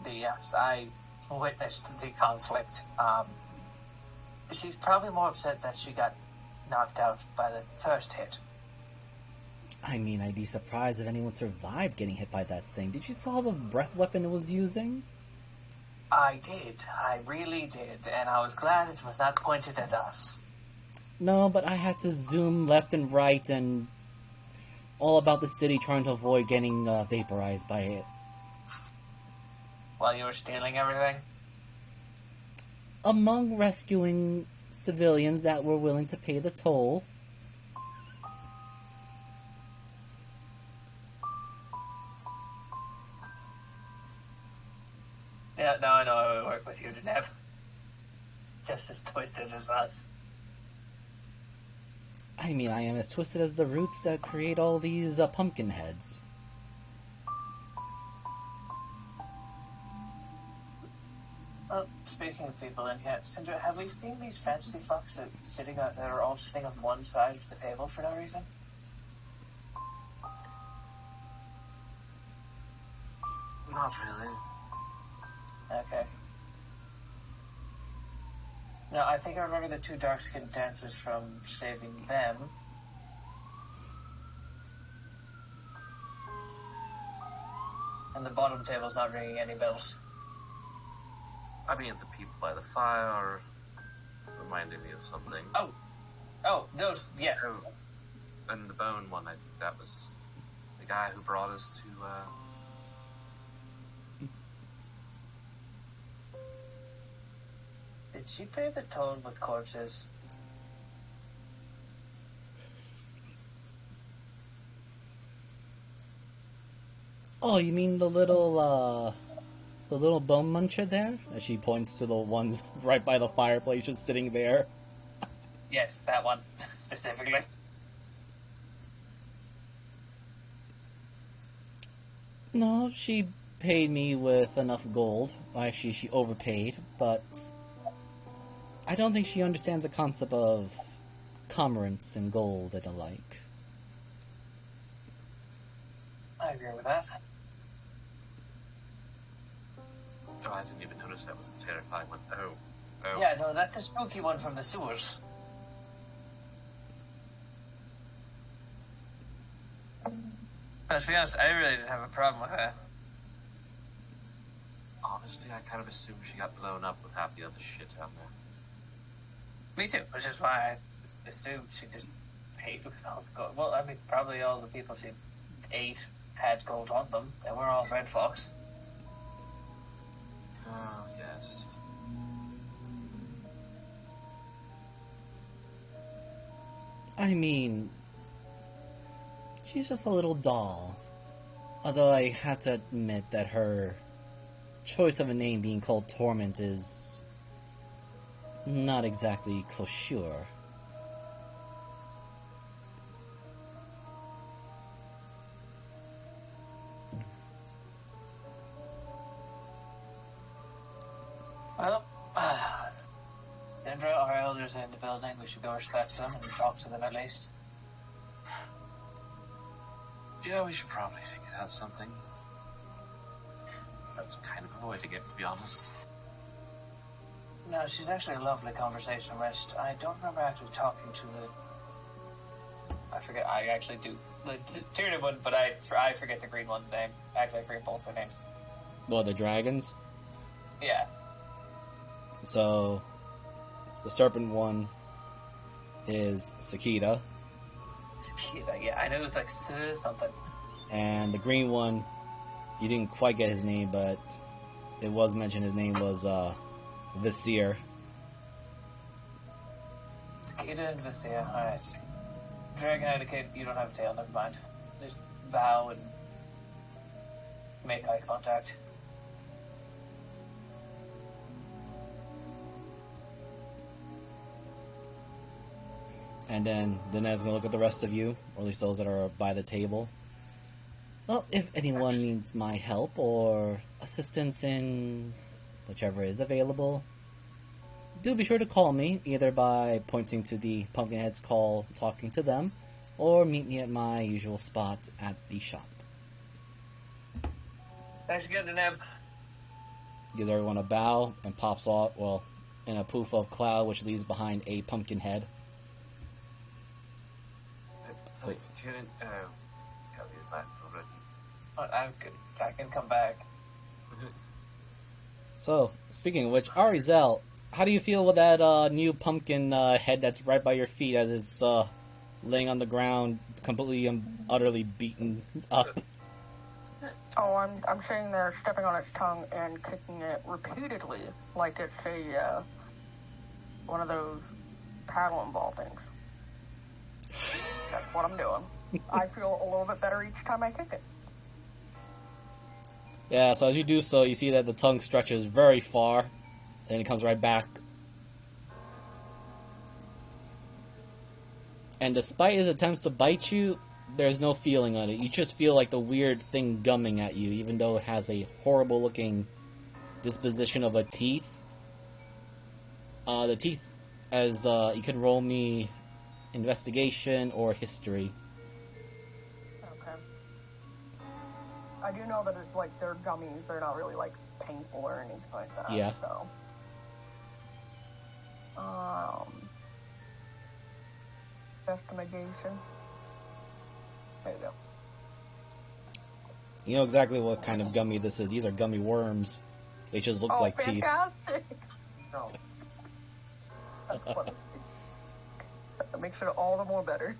Yes, I witnessed the conflict. She's probably more upset that she got knocked out by the first hit. I mean, I'd be surprised if anyone survived getting hit by that thing. Did you saw the breath weapon it was using? I did. I really did. And I was glad it was not pointed at us. No, but I had to zoom left and right and all about the city trying to avoid getting vaporized by it. While you were stealing everything? Among rescuing civilians that were willing to pay the toll. Yeah, now I know I would work with you, Denev. Just as twisted as us. I mean, I am as twisted as the roots that create all these pumpkin heads. Well, speaking of people in here, Cinder, have we seen these fancy fucks that are all sitting on one side of the table for no reason? Not really. Okay. No, I think I remember the two dark-skinned dancers from saving them. And the bottom table's not ringing any bells. I mean, the people by the fire are reminding me of something. Oh, those, yes. Oh, and the bone one, I think that was the guy who brought us to, Did she pay the toll with corpses? Oh, you mean the little bone muncher there? As she points to the ones right by the fireplace just sitting there. Yes, that one, specifically. No, she paid me with enough gold. Actually, she overpaid, but I don't think she understands the concept of commerce and gold and the like. I agree with that. oh, I didn't even notice that was the terrifying one. Oh. Yeah, no, that's a spooky one from the sewers. But to be honest, I really didn't have a problem with her. Honestly, I kind of assumed she got blown up with half the other shit down there. Me too, which is why I assumed she just paid with all the gold. Well, I mean, probably all the people she ate had gold on them, and we're all Red Fox. Oh, yes. I mean, she's just a little doll. Although I have to admit that her choice of a name being called Torment is not exactly kosher. Well, Sandra, our elders are in the building. We should go respect them and talk to them at least. Yeah, we should probably figure out something. I was kind of avoiding it, to be honest. No, she's actually a lovely conversationalist. I don't remember actually talking to the... I forget, I actually do. The Tyrion one, but I forget the green one's name. Actually, I forget both their names. Well, the dragons? Yeah. So, the serpent one is Sakita, Yeah, I know it was like something. and the green one, you didn't quite get his name, but it was mentioned his name was Visir. Cicada and Visaya, alright. Dragon etiquette, you don't have a tail, never mind. Just bow and make eye contact. And then Dine's gonna look at the rest of you, or at least those that are by the table. Well, if anyone needs my help or assistance in whichever is available, do be sure to call me, either by pointing to the Pumpkinhead's call, talking to them, or meet me at my usual spot at the shop. Thanks again, Deneb. Gives everyone a bow and pops off, well, in a poof of cloud, which leaves behind a pumpkin head. Lieutenant, Kelly's left already. But I can come back. So, speaking of which, Arizel, how do you feel with that new pumpkin head that's right by your feet as it's laying on the ground, completely and utterly beaten up? Oh, I'm sitting there stepping on its tongue and kicking it repeatedly, like it's a one of those paddle and ball things. That's what I'm doing. I feel a little bit better each time I kick it. Yeah, so as you do so, you see that the tongue stretches very far, and it comes right back. And despite his attempts to bite you, there's no feeling on it. You just feel like the weird thing gumming at you, even though it has a horrible-looking disposition of a teeth. The teeth, as you can roll me investigation or history. Okay. I do know that it's like they're gummies. They're not really like painful or anything like that. Yeah. So. Investigation. There you go. You know exactly what kind of gummy this is. These are gummy worms. They just look like teeth. Fantastic. No. That's funny. That makes it all the more better.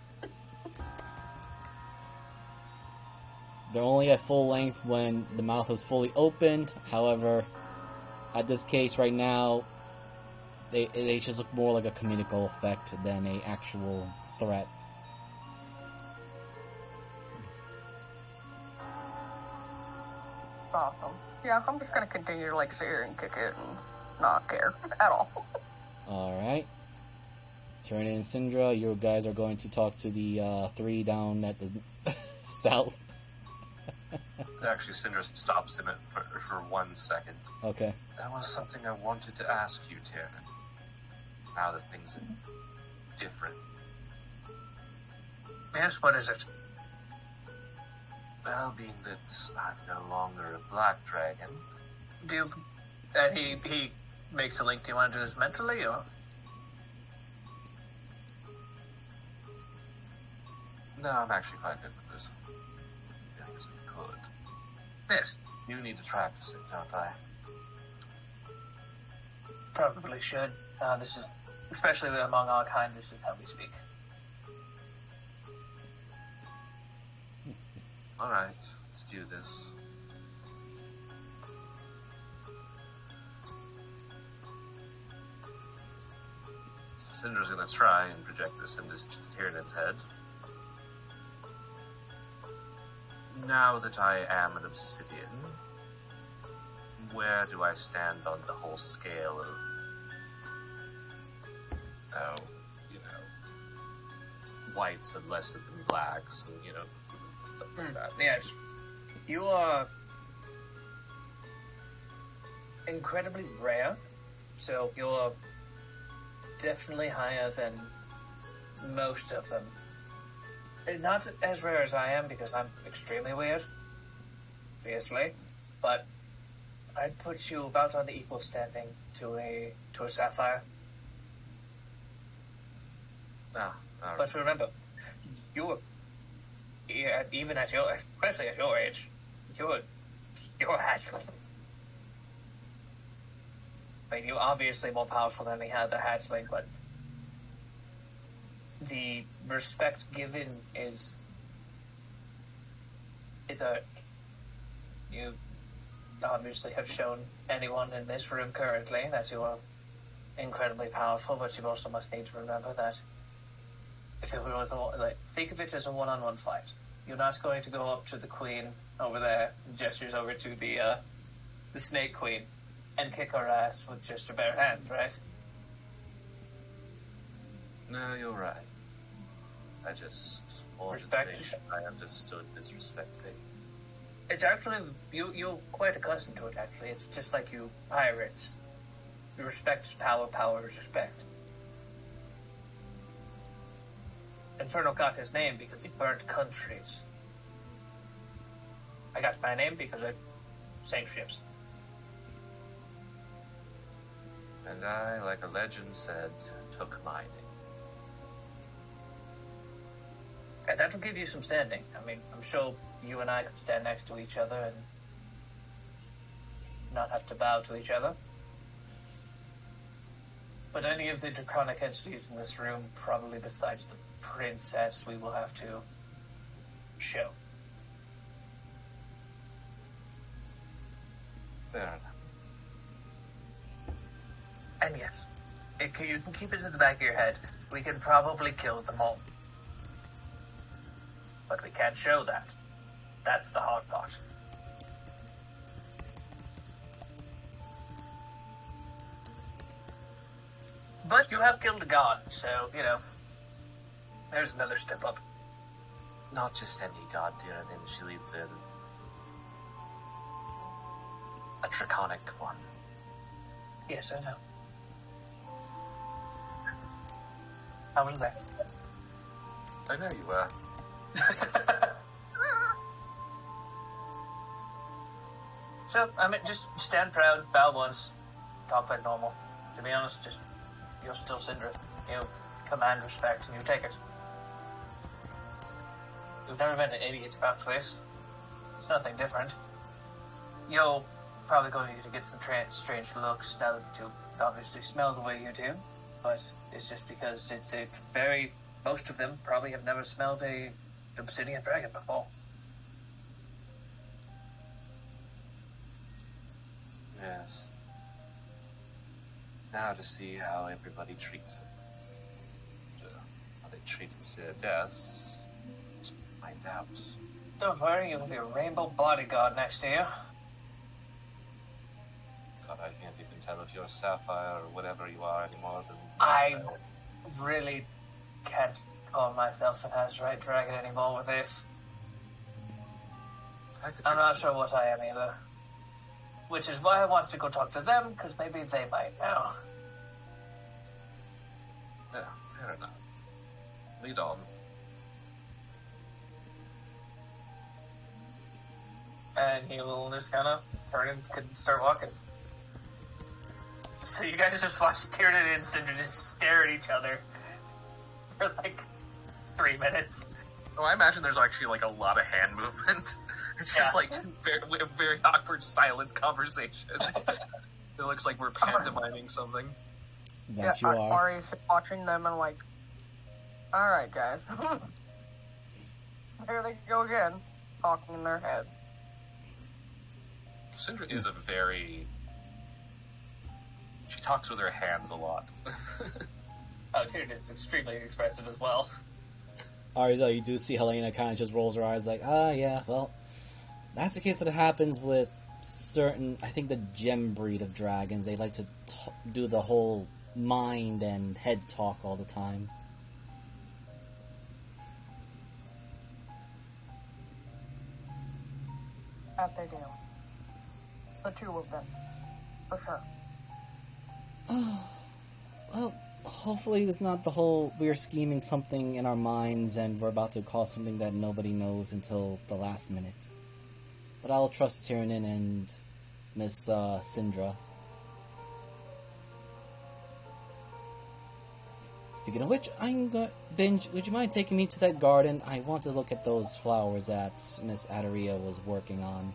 They're only at full length when the mouth is fully opened. However, at this case right now, they just look more like a comedical effect than an actual threat. Awesome. Yeah, I'm just gonna continue to like sit here and kick it and not care at all. Alright. Turn in Syndra. You guys are going to talk to the three down at the south. Actually, Syndra stops him for 1 second. Okay. That was something I wanted to ask you, Tyrion. Now that things are different. Yes, what is it? Well, being that I'm no longer a black dragon. Do you... And he makes a link. Do you want to do this mentally, or...? No, I'm actually quite good with this. I guess we could. Yes. You need to practice it, don't I? Probably should. This is... Especially among our kind, this is how we speak. Alright, let's do this. So Syndra's gonna try and project this into Tyrion's head. Now that I am an obsidian, where do I stand on the whole scale of, whites and lesser than blacks, and, stuff like that? Yes. You are incredibly rare, so you're definitely higher than most of them. Not as rare as I am, because I'm extremely weird, obviously, but I'd put you about on the equal standing to a sapphire. But remember, even at your, especially at your age, you're hatchling. I mean, you're obviously more powerful than the other hatchling, but the respect given is you obviously have shown anyone in this room currently that you are incredibly powerful, but you also must need to remember that if it was think of it as a one-on-one fight. You're not going to go up to the queen over there, gestures over to the snake queen, and kick her ass with just your bare hands, right? No, you're right. I just wanted Respect. to make sure I understood this respect thing. It's actually, you're quite accustomed to it, actually. It's just like you pirates. Respect is power, power is respect. Inferno got his name because he burnt countries. I got my name because I sank ships. And I, like a legend said, took mining. And that will give you some standing. I mean, I'm sure you and I could stand next to each other and not have to bow to each other. But any of the draconic entities in this room, probably besides the princess, we will have to show. Fair enough. And yes, you can keep it in the back of your head. We can probably kill them all. But we can't show that. That's the hard part. But you have killed a god, so, you know, there's another step up. Not just any god, dear, and then she leads in a draconic one. Yes, I know. I was there. I know you were. So, I mean, just stand proud, bow once, talk like normal. To be honest, just, you're still Syndra. You command respect and you take it. You've never been an idiot about this. It's nothing different. You're probably going to get some strange looks now that you obviously smell the way you do, but it's just because it's a very, most of them probably have never smelled a obsidian dragon before. Yes. Now to see how everybody treats it. How they treated Death. Let's find out. Don't worry, you'll be a rainbow bodyguard next to you. God, I can't even tell if you're Sapphire or whatever you are anymore. I really can't call myself an Azurite Dragon anymore with this. I'm not sure what I am either. Which is why I wanted to go talk to them, because maybe they might know. Yeah, fair enough. Lead on. And he will just kind of turn and start walking. So you guys just watch Tyrion and Cinder just stare at each other for like 3 minutes. Oh, I imagine there's actually like a lot of hand movement. It's just like a very awkward, silent conversation. It looks like we're pantomiming something. That you are. Ari's watching them and like, alright guys. There they go again, talking in their head. Syndra is a very... She talks with her hands a lot. Oh, Tyrion is extremely expressive as well. Arizo, you do see Helena kind of just rolls her eyes like, yeah, well, that's the case that happens with certain, I think the gem breed of dragons. They like to do the whole mind and head talk all the time. That they do. The two of them. For sure. Well, hopefully it's not the whole we're scheming something in our minds and we're about to cause something that nobody knows until the last minute. But I'll trust Tyrion and Miss Syndra. Speaking of which, Binge, would you mind taking me to that garden? I want to look at those flowers that Miss Adaria was working on.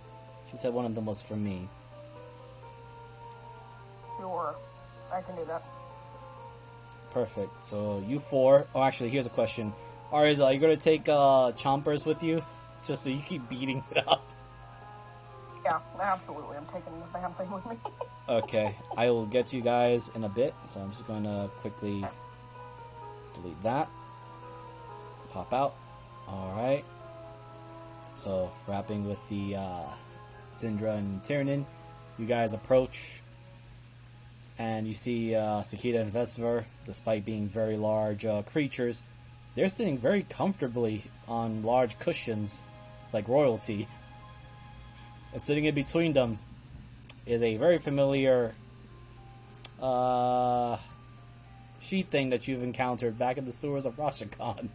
She said one of them was for me. Sure. I can do that. Perfect. So you four... Oh, actually, here's a question. Ariza, are you going to take Chompers with you? Just so you keep beating it up. Yeah, absolutely. I'm taking the damn thing with me. Okay. I will get to you guys in a bit. So I'm just going to quickly delete that. Pop out. Alright. So, wrapping with the Syndra and Tyrion. You guys approach... And you see Sakita and Vesver, despite being very large creatures, they're sitting very comfortably on large cushions, like royalty. And sitting in between them is a very familiar sheet thing that you've encountered back in the sewers of Rashakan.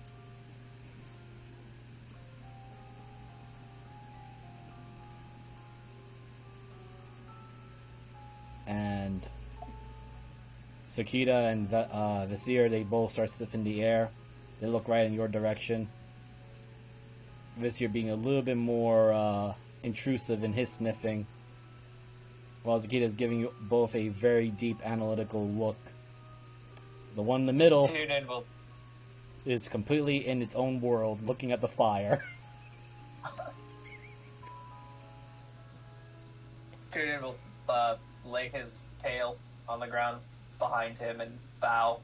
And Sakita and Visir, they both start sniffing the air. They look right in your direction. Visir being a little bit more intrusive in his sniffing, while Sakita is giving you both a very deep analytical look. The one in the middle is completely in its own world, looking at the fire. Tyrion will lay his tail on the ground behind him and bow.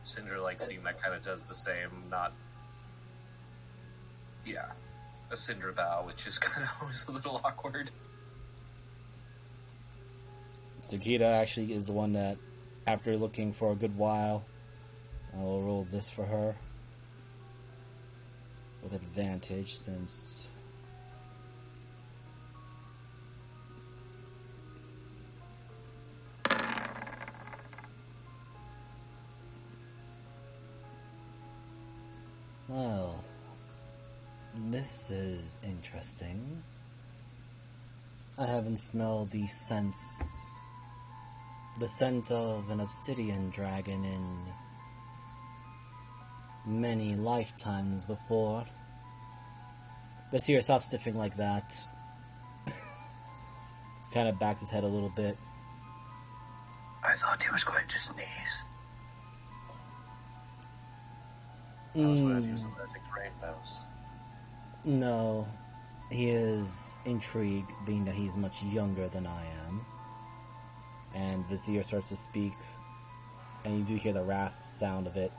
Cinder, like, seeing that kind of does the same, not... Yeah. A Cinder bow, which is kind of always a little awkward. Sakita actually is the one that, after looking for a good while, I will roll this for her. With advantage, since... Well, this is interesting. I haven't smelled the scent of an obsidian dragon in many lifetimes before. Basir, stop sniffing like that. Kind of backs his head a little bit. I thought he was going to sneeze. I was going to use the magic rainbows. No, he is intrigued, being that he's much younger than I am. And Vizier starts to speak, and you do hear the rasp sound of it.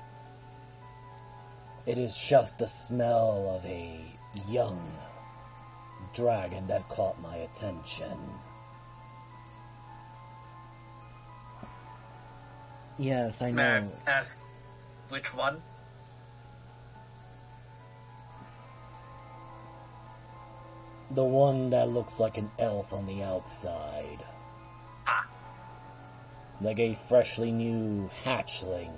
It is just the smell of a young dragon that caught my attention. Yes, I May know. I ask which one? The one that looks like an elf on the outside. Ah. Like a freshly new hatchling.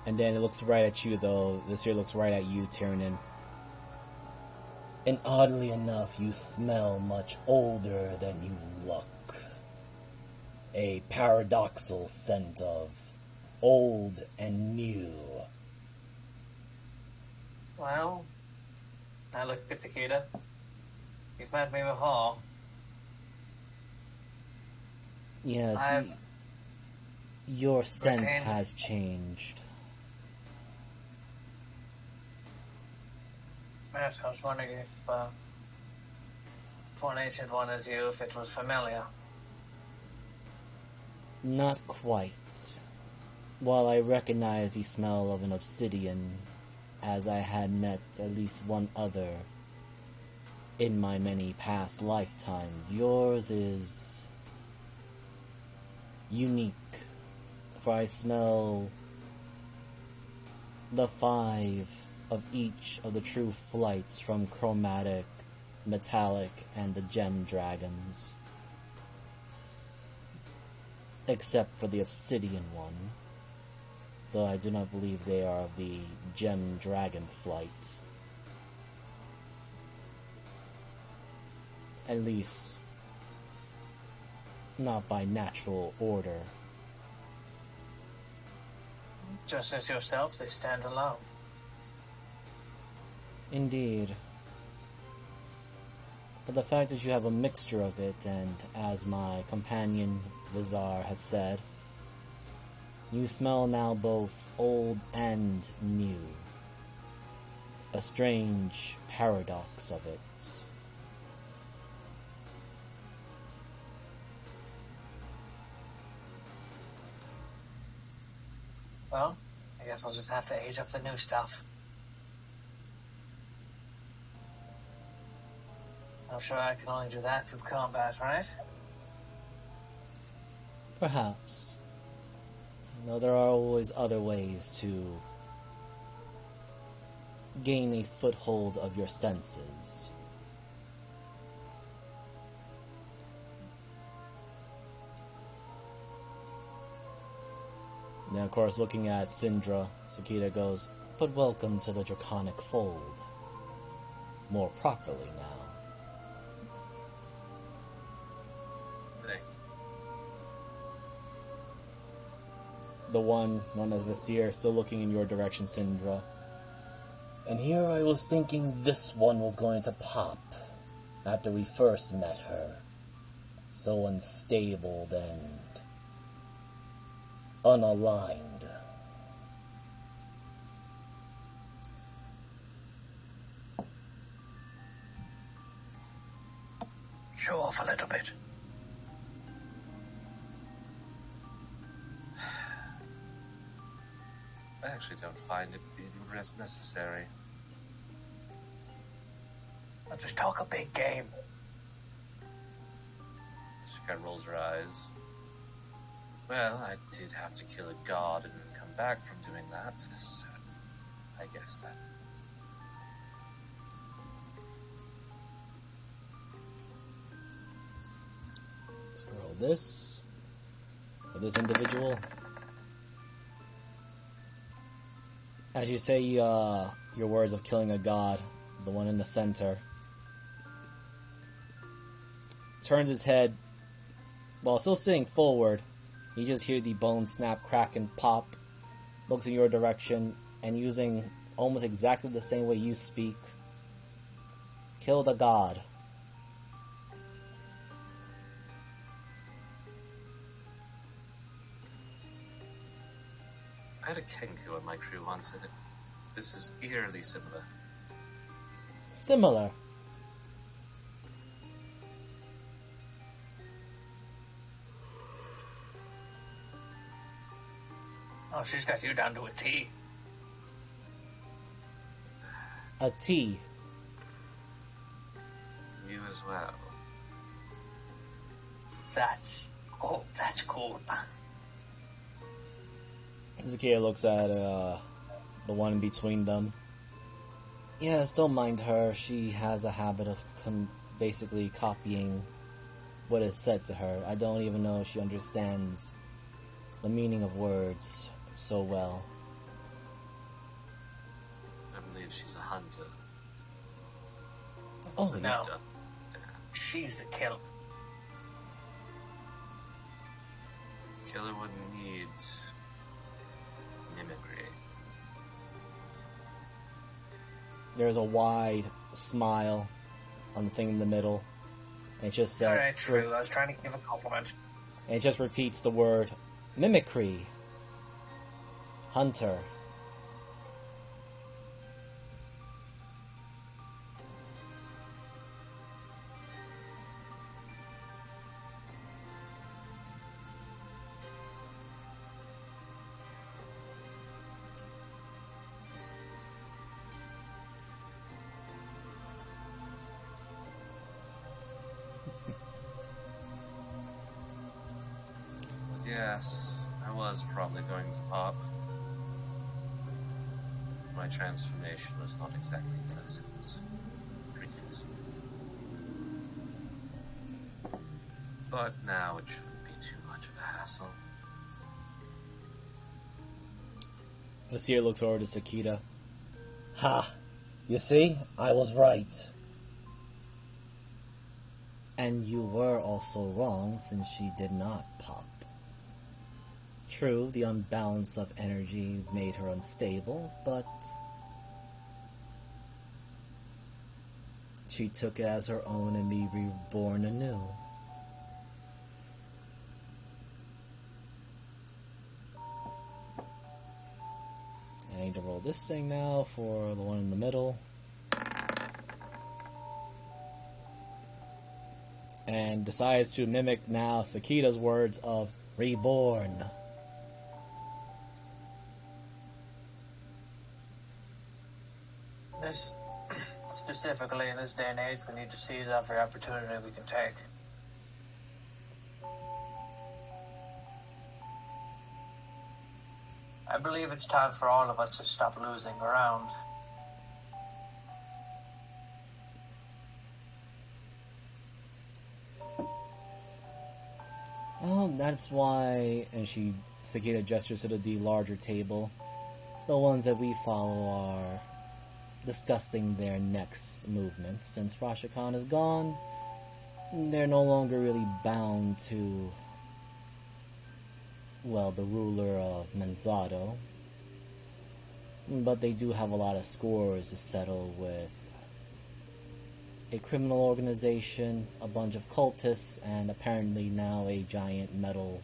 And then it looks right at you, though. This here looks right at you, Tiernan. And oddly enough, you smell much older than you look. A paradoxal scent of old and new. Well, I look at Cicada. You've met me before. Yes, I've your scent retained- has changed. Yes, I was wondering if, for an ancient one as you, if it was familiar. Not quite. While I recognize the smell of an obsidian, as I had met at least one other in my many past lifetimes, yours is unique, for I smell the 5 of each of the true flights from chromatic, metallic, and the gem dragons. Except for the obsidian one, though I do not believe they are of the gem dragon flight. At least, not by natural order. Just as yourself, they stand alone. Indeed. But the fact that you have a mixture of it, and as my companion Vizar has said, you smell now both old and new. A strange paradox of it. Well, I guess I'll just have to age up the new stuff. I'm sure I can only do that through combat, right? Perhaps. Though there are always other ways to gain a foothold of your senses. And then, of course, looking at Syndra, Sakita goes, "But welcome to the Draconic Fold. more properly now. One of the seer, still looking in your direction, Syndra. And here I was thinking this one was going to pop after we first met her. So unstable and unaligned. Show off a little bit. I actually don't find it being necessary. I'll just talk a big game. She kind of rolls her eyes. Well, I did have to kill a god and come back from doing that, so I guess that. Let's roll this for this individual. As you say your words of killing a god, the one in the center turns his head while still sitting forward. You just hear the bones snap, crack, and pop. Looks in your direction and, using almost exactly the same way you speak, kill the god. I had a Kenku on my crew once, and this is eerily similar. Similar. Oh, she's got you down to a T. A T. You as well. That's cool. Zakia looks at the one in between them. Yes, don't mind her. She has a habit of basically copying what is said to her. I don't even know if she understands the meaning of words so well. I believe she's a hunter. Oh, So no. you've done- She's a killer. Killer wouldn't need mimicry. There's a wide smile on the thing in the middle. And it just says, Alright, true. I was trying to give a compliment. and it just repeats the word mimicry. Hunter. But yes, I was probably going to pop. My transformation was not exactly pleasant previously. But now it shouldn't be too much of a hassle. The seer looks over to Sakita. Ha! You see? I was right. And you were also wrong, since she did not pop. True, the unbalance of energy made her unstable, but she took it as her own and be reborn anew. I need to roll this thing now for the one in the middle. And decides to mimic now Sakita's words of reborn. This, specifically in this day and age, we need to seize every opportunity we can take. I believe it's time for all of us to stop losing ground. Well, that's why, and Sakita gestures to the larger table. The ones that we follow are discussing their next movement. Since Rashakan is gone, they're no longer really bound to, well, the ruler of Menzato. But they do have a lot of scores to settle with a criminal organization, a bunch of cultists, and apparently now a giant metal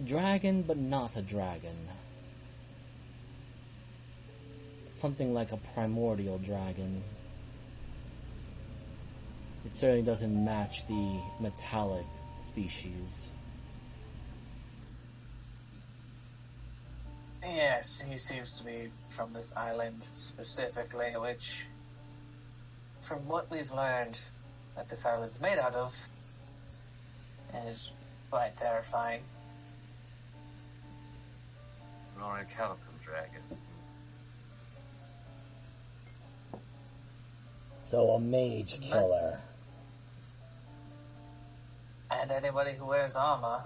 dragon, but not a dragon. Something like a primordial dragon. It certainly doesn't match the metallic species. Yes, he seems to be from this island specifically, which, from what we've learned that this island's made out of, is quite terrifying. Nor a calico dragon. So a mage killer. And anybody who wears armor.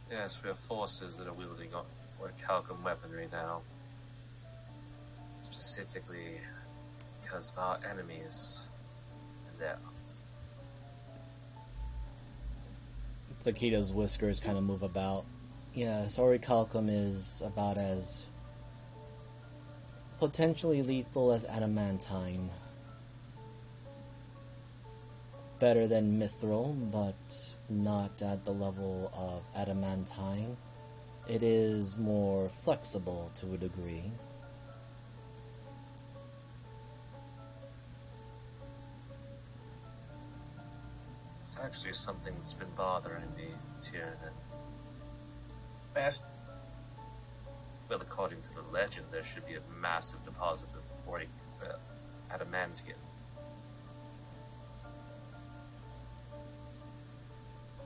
Yes, we have forces that are wielding Calcum weaponry now. Specifically because of our enemies there. Takita's whiskers kind of move about. Yes, Orichalcum is about as potentially lethal as adamantine. Better than mithril, but not at the level of adamantine. It is more flexible to a degree. It's actually something that's been bothering me, Tyrion. Yes. Well, according to the legend, there should be a massive deposit of adamantium.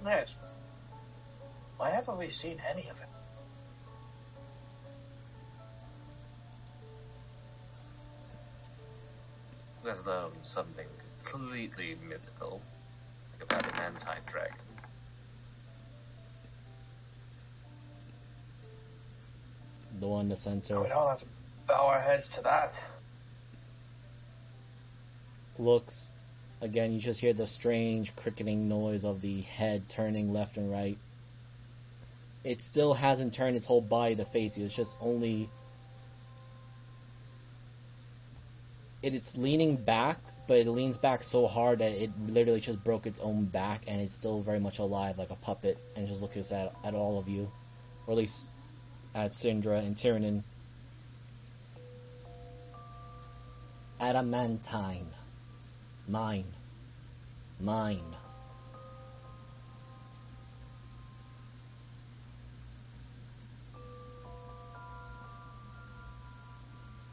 Yes. Why haven't we seen any of it? Let alone something completely mythical, like an adamantine dragon. The one in the center We'd all have to bow our heads to that. looks. Again, you just hear the strange cricketing noise of the head turning left and right. It still hasn't turned its whole body to face you. It's just only... It's leaning back, but it leans back so hard that it literally just broke its own back, and it's still very much alive like a puppet, and just looks at all of you. Or at least at Syndra and Tyrion. Adamantine. Mine.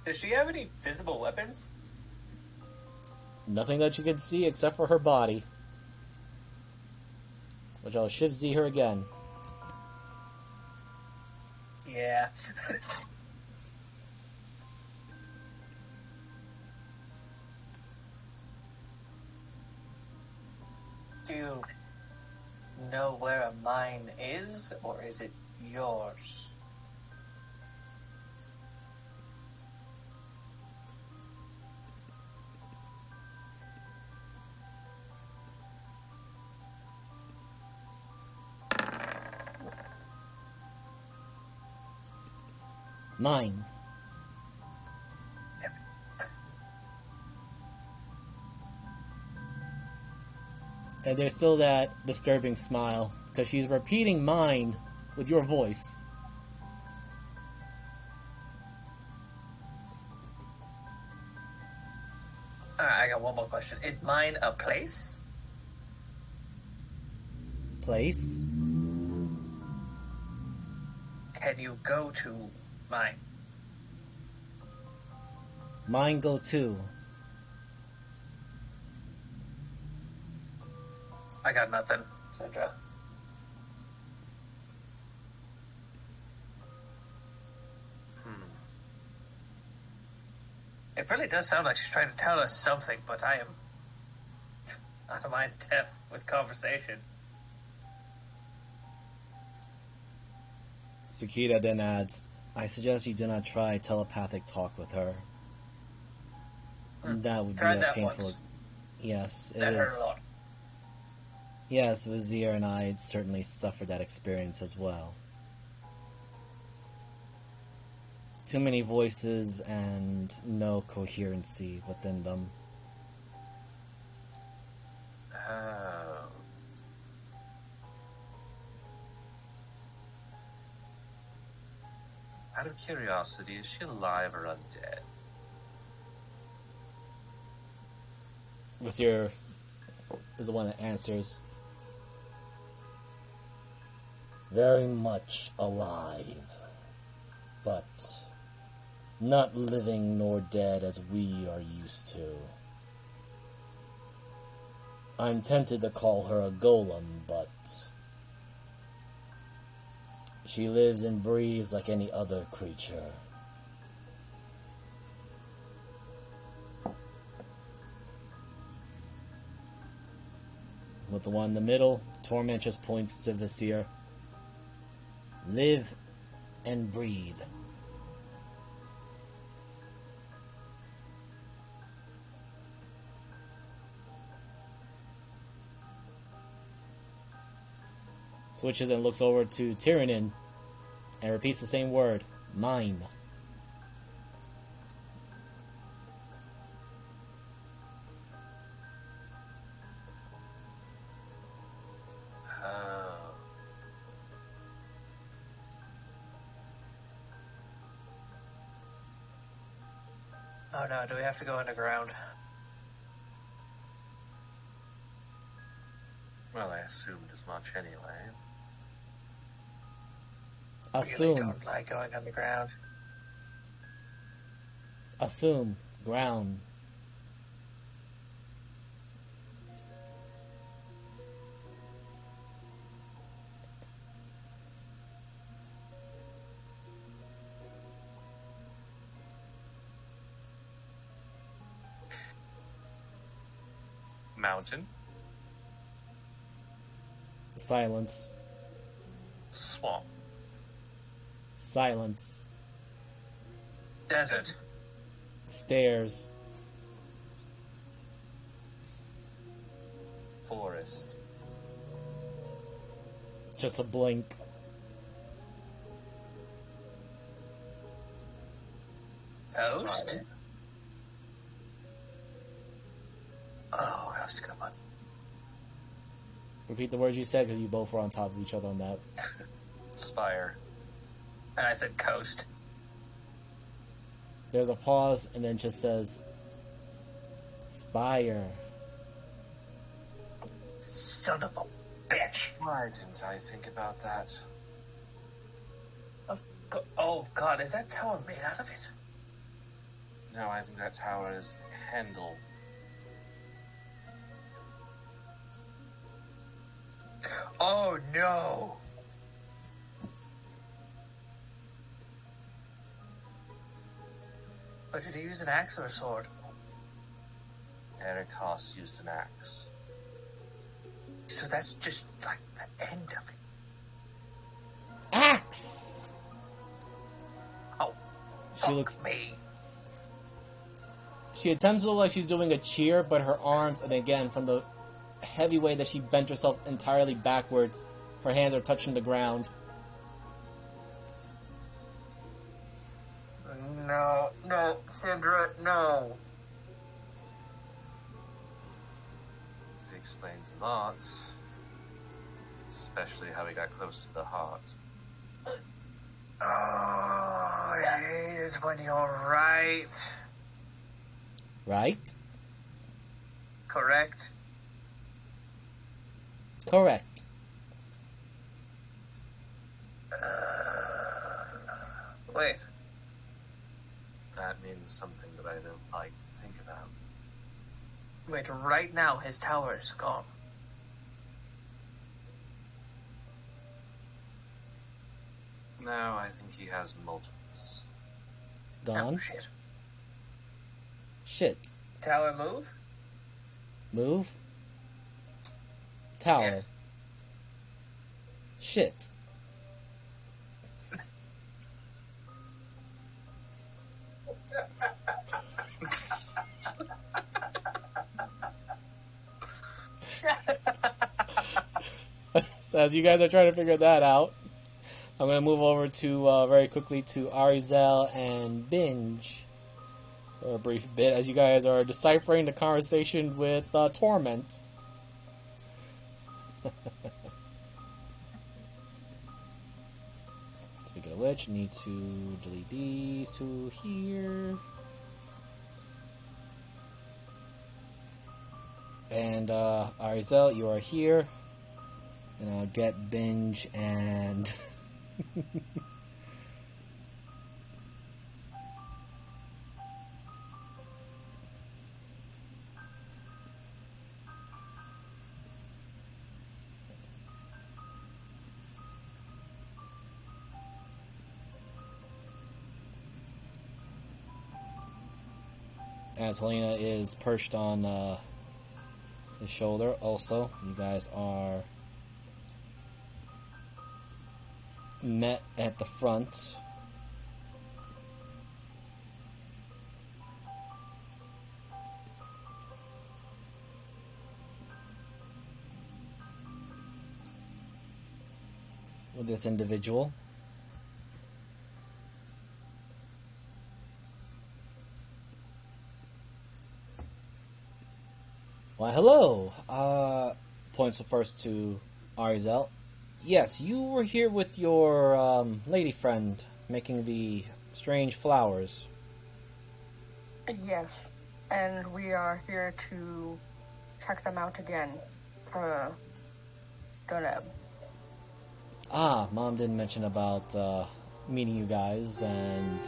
Does she have any visible weapons? Nothing that you can see except for her body. Which I'll shift Z her again. Yeah. Do you know where a mine is, or is it yours? Mine. And there's still that disturbing smile, because she's repeating mine with your voice. Alright, I got one more question. Is mine a place? Place? Can you go to mine? Mine go too. I got nothing, Sandra. It really does sound like she's trying to tell us something, but I am out of my depth with conversation. Sakita then adds, I suggest you do not try telepathic talk with her. That would be Tried a that painful... once. Yes, it That hurt is. a lot. Yes, Vizier and I certainly suffered that experience as well. Too many voices and no coherency within them. Oh. Out of curiosity, is she alive or undead? Vizier is the one that answers. Very much alive, but not living nor dead as we are used to. I'm tempted to call her a golem, but she lives and breathes like any other creature. With the one in the middle, Torment just points to Vizier. Live and breathe. Switches and looks over to Tyrannin and repeats the same word, mine. Oh. Oh no, do we have to go underground? Well, I assumed as much anyway. Really Assume, don't like going underground. assume, ground. Mountain, Silence, swamp, silence, Desert. stairs, forest, just a blink. Coast? Oh, that was a good one. Repeat the words you said because you both were on top of each other on that. spire, And I said coast. There's a pause and then just says, Spire. Son of a bitch. Why didn't I think about that? Oh god, is that tower made out of it? No, I think that tower is the handle. Oh no! But did he use an axe or a sword? Eric Haas used an axe. So that's just like the end of it. Axe! Oh, She looks. fuck me. She attempts to look like she's doing a cheer, but her arms, and again, from the heavy way that she bent herself entirely backwards, her hands are touching the ground. No, no, Sandra, no. It explains a lot. Especially how he got close to the heart. Oh, I hate it when you're right. Right? Correct? Correct. Wait. That means something that I don't like to think about. Wait, right now his tower is gone. No, I think he has multiples. Oh, Gone. shit. Shit. Tower move? Move. Tower. Yes. Shit. So as you guys are trying to figure that out, I'm going to move over to very quickly to Arizel and Binge for a brief bit as you guys are deciphering the conversation with Torment. Speaking of which, need to delete these to here. And Arizel, you are here. And I'll get Binge and as Helena is perched on his shoulder. Also, you guys are met at the front. With this individual. Why, hello. Points first to Arizel. Yes, you were here with your lady friend making the strange flowers. Yes, and we are here to check them out again for Doneb. Ah, Mom didn't mention about meeting you guys, and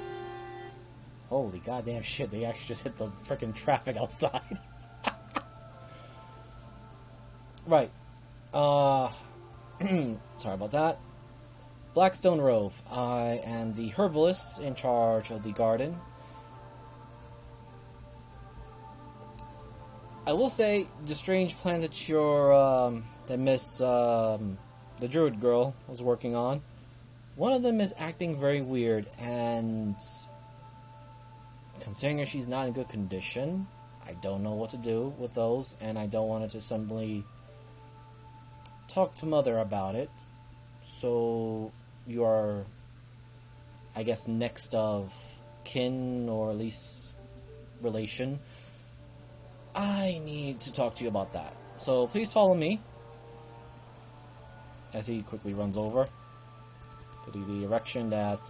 holy goddamn shit, they actually just hit the frickin' traffic outside. Right. Sorry about that. Blackstone Rove. I am the herbalist in charge of the garden. I will say the strange plants that that Miss the Druid girl was working on. One of them is acting very weird, and considering she's not in good condition, I don't know what to do with those, and I don't want to simply talk to Mother about it. So you are, I guess, next of kin, or at least relation. I need to talk to you about that. So please follow me. As he quickly runs over to the direction that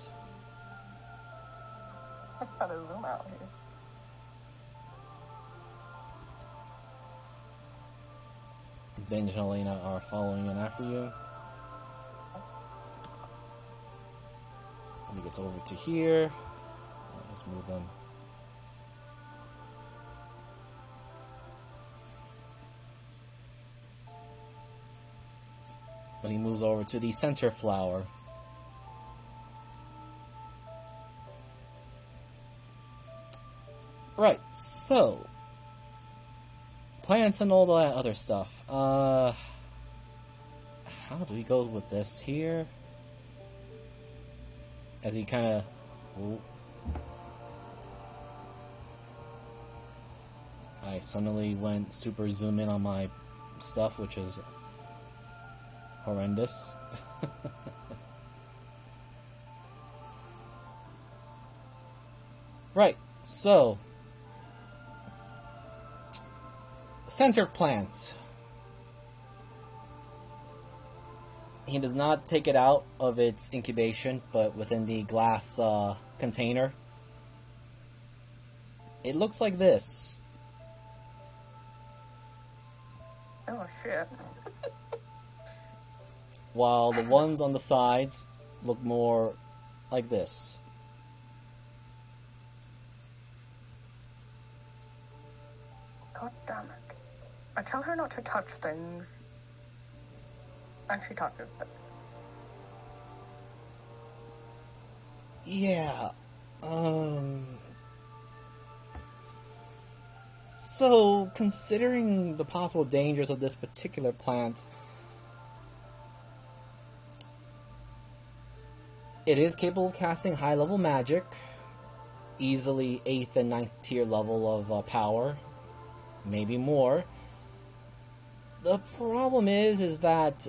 I gotta zoom out here. Benj and Elena are following in after you. When he gets over to here, let's move them. When he moves over to the center flower. Right, so plants and all that other stuff. How do we go with this here? As he kind of... I suddenly went super zoom in on my stuff, which is horrendous. Right, so center plants. He does not take it out of its incubation, but within the glass container. It looks like this. Oh shit. While the ones on the sides look more like this. God damn it. I tell her not to touch things. And she touches them. Yeah, so, considering the possible dangers of this particular plant, it is capable of casting high-level magic, easily 8th and 9th tier level of power, maybe more. The problem is that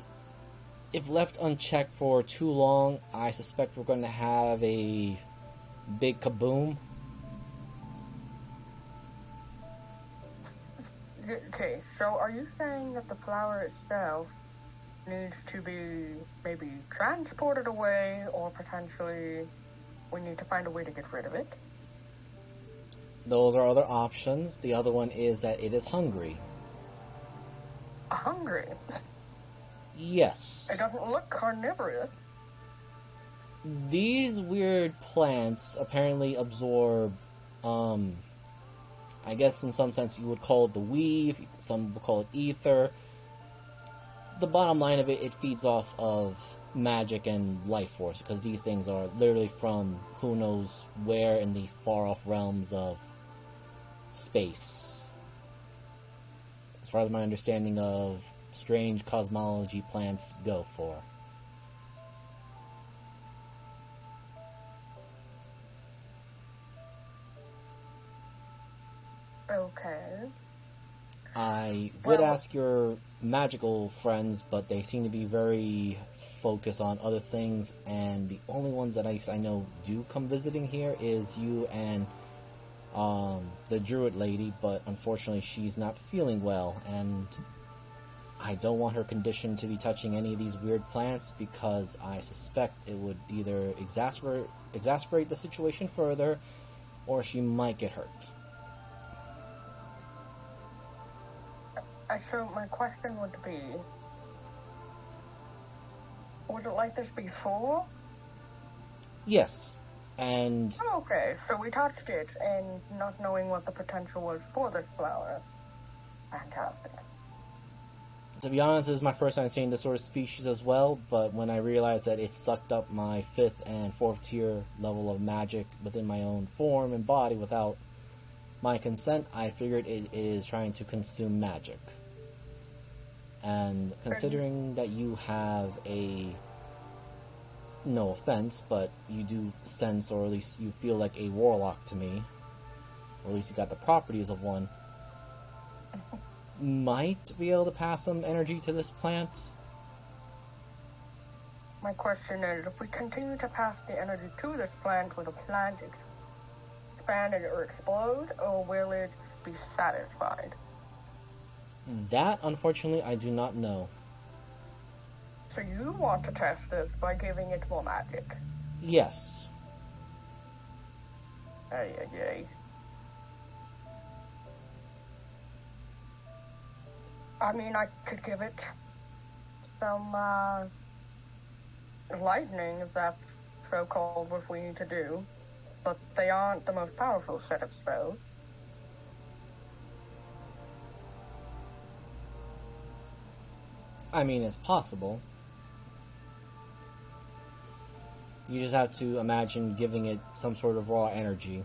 if left unchecked for too long, I suspect we're going to have a big kaboom. Okay, so are you saying that the flower itself needs to be maybe transported away, or potentially we need to find a way to get rid of it? Those are other options. The other one is that it is hungry. Hungry? Yes. It doesn't look carnivorous. These weird plants apparently absorb, I guess in some sense you would call it the weave, some would call it ether. The bottom line of it, it feeds off of magic and life force, because these things are literally from who knows where in the far-off realms of space. As far as my understanding of strange cosmology plants go for. Okay. I would Well- ask your magical friends, but they seem to be very focused on other things, and the only ones that I know do come visiting here is you and the druid lady, but unfortunately she's not feeling well, and I don't want her condition to be touching any of these weird plants, because I suspect it would either exasperate the situation further, or she might get hurt. So my question would be, was it like this before? Yes, and Okay, so we touched it, and not knowing what the potential was for this flower. Fantastic. to be honest, this is my first time seeing this sort of species as well, but when I realized that it sucked up my 5th and 4th tier level of magic within my own form and body without my consent, I figured it is trying to consume magic. And considering that you have a, no offense, but you do sense, or at least you feel like a warlock to me, or at least you got the properties of one, might be able to pass some energy to this plant. My question is, if we continue to pass the energy to this plant, will the plant expand or explode, or will it be satisfied? That, unfortunately, I do not know. So you want to test this by giving it more magic? Yes. Ay, ay, ay. I mean, I could give it some, lightning, if that's so-called what we need to do. But they aren't the most powerful set of spells. I mean, it's possible. You just have to imagine giving it some sort of raw energy.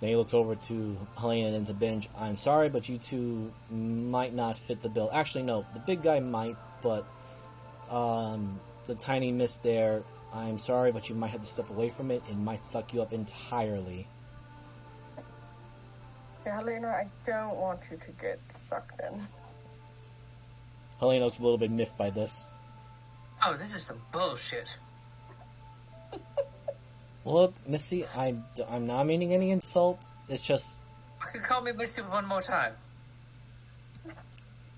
Then he looks over to Helena and to Binge. I'm sorry, but you two might not fit the bill. Actually, no. The big guy might, but the tiny mist there, I'm sorry, but you might have to step away from it. It might suck you up entirely. Yeah, Helena, I don't want you to get sucked in. Helena looks a little bit miffed by this. Oh, this is some bullshit. Look, Missy, I'm not meaning any insult. It's just... You can call me Missy one more time.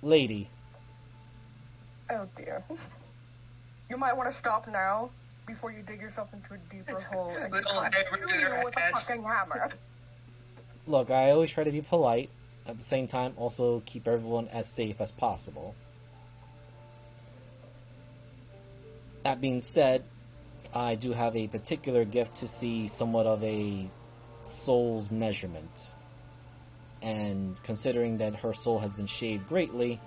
Lady. Oh dear. You might want to stop now before you dig yourself into a deeper hole and Little kill hammer in her you with a head. fucking hammer. Look, I always try to be polite. At the same time, also keep everyone as safe as possible. That being said, I do have a particular gift to see somewhat of a soul's measurement. And considering that her soul has been shaved greatly,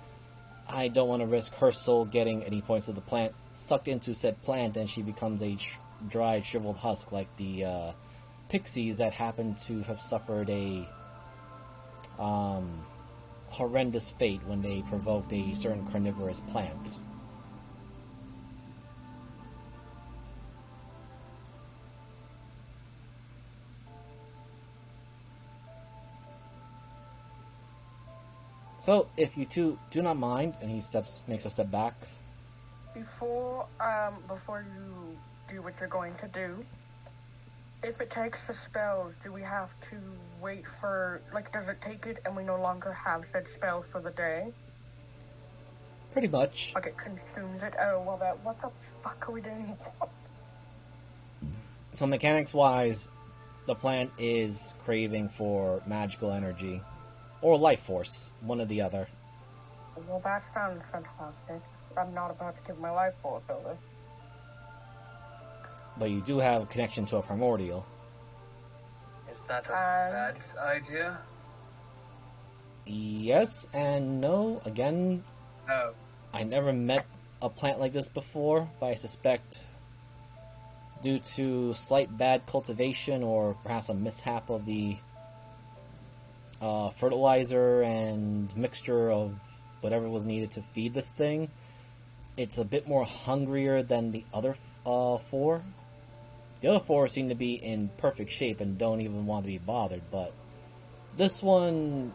I don't want to risk her soul getting any points of the plant sucked into said plant and she becomes a dried, shriveled husk like the pixies that happen to have suffered a horrendous fate when they provoked a certain carnivorous plant. So, if you two do not mind, and he makes a step back. Be before you do what you're going to do, if it takes the spells, do we have to wait for, like, does it take it and we no longer have said spells for the day? Pretty much. Like, it consumes it? Oh, well, what the fuck are we doing? So mechanics-wise, the plant is craving for magical energy. Or life force, one or the other. Well, that sounds fantastic. I'm not about to give my life force over. But you do have a connection to a primordial. Is that a bad idea? Yes and no. Again, Oh. I never met a plant like this before, but I suspect due to slight bad cultivation or perhaps a mishap of the fertilizer and mixture of whatever was needed to feed this thing, it's a bit more hungrier than the other four. The other four seem to be in perfect shape and don't even want to be bothered, but this one,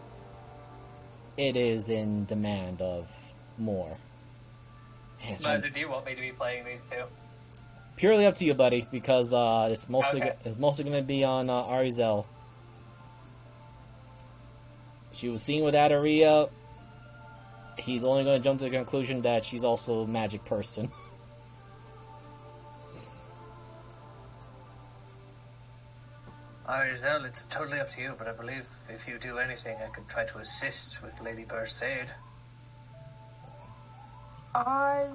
it is in demand of more. And so Mazzer, do you want me to be playing these two? purely up to you, buddy, because it's mostly Okay. going to be on Arizel. She was seen with Adaria. He's only going to jump to the conclusion that she's also a magic person. Arizel, it's totally up to you, but I believe if you do anything, I could try to assist with Lady Bird's aid. I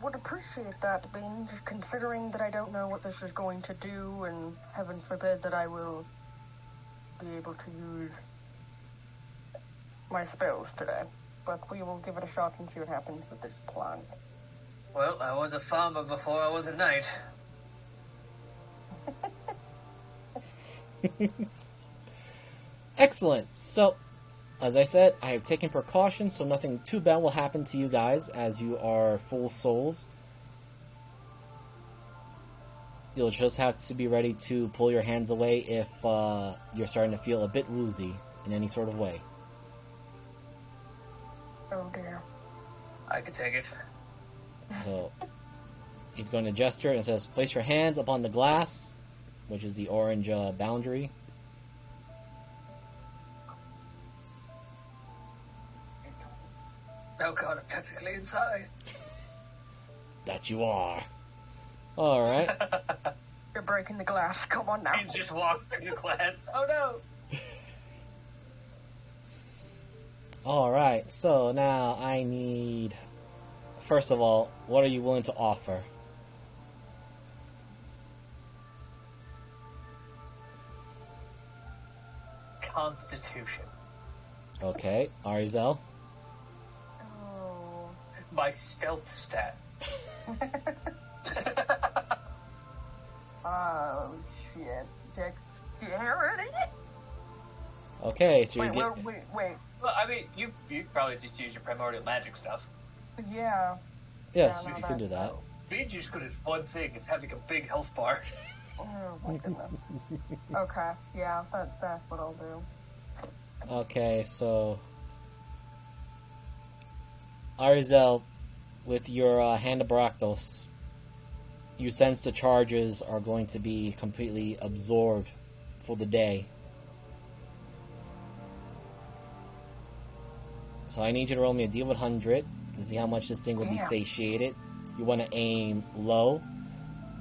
would appreciate that, Bean, considering that I don't know what this is going to do, and heaven forbid that I will be able to use my spells today. But we will give it a shot and see what happens with this plan. Well, I was a farmer before I was a knight. Excellent. So, as I said, I have taken precautions, so nothing too bad will happen to you guys, as you are full souls. You'll just have to be ready to pull your hands away if you're starting to feel a bit woozy in any sort of way. Oh dear. I could take it. So, he's going to gesture and says, place your hands upon the glass, which is the orange boundary. Oh god, I'm technically inside. That you are. Alright. You're breaking the glass. Come on now. He just walked through the glass. Oh no! Alright, so now I need... First of all, what are you willing to offer? Constitution. Okay, Arizel. Oh. My stealth stat. Oh, shit. Dexterity? Okay, so you Wait, get... wait. Well, I mean, you probably just use your primordial magic stuff. Yeah. Yes, Yeah, no, you can do that. Being just good at one thing, it's having a big health bar. Oh, my goodness. Okay, yeah, that's what I'll do. Okay, so... Arizel, with your Hand of Baractos, you sense the charges are going to be completely absorbed for the day. So I need you to roll me a D100 to see how much this thing will be Damn. satiated. You want to aim low.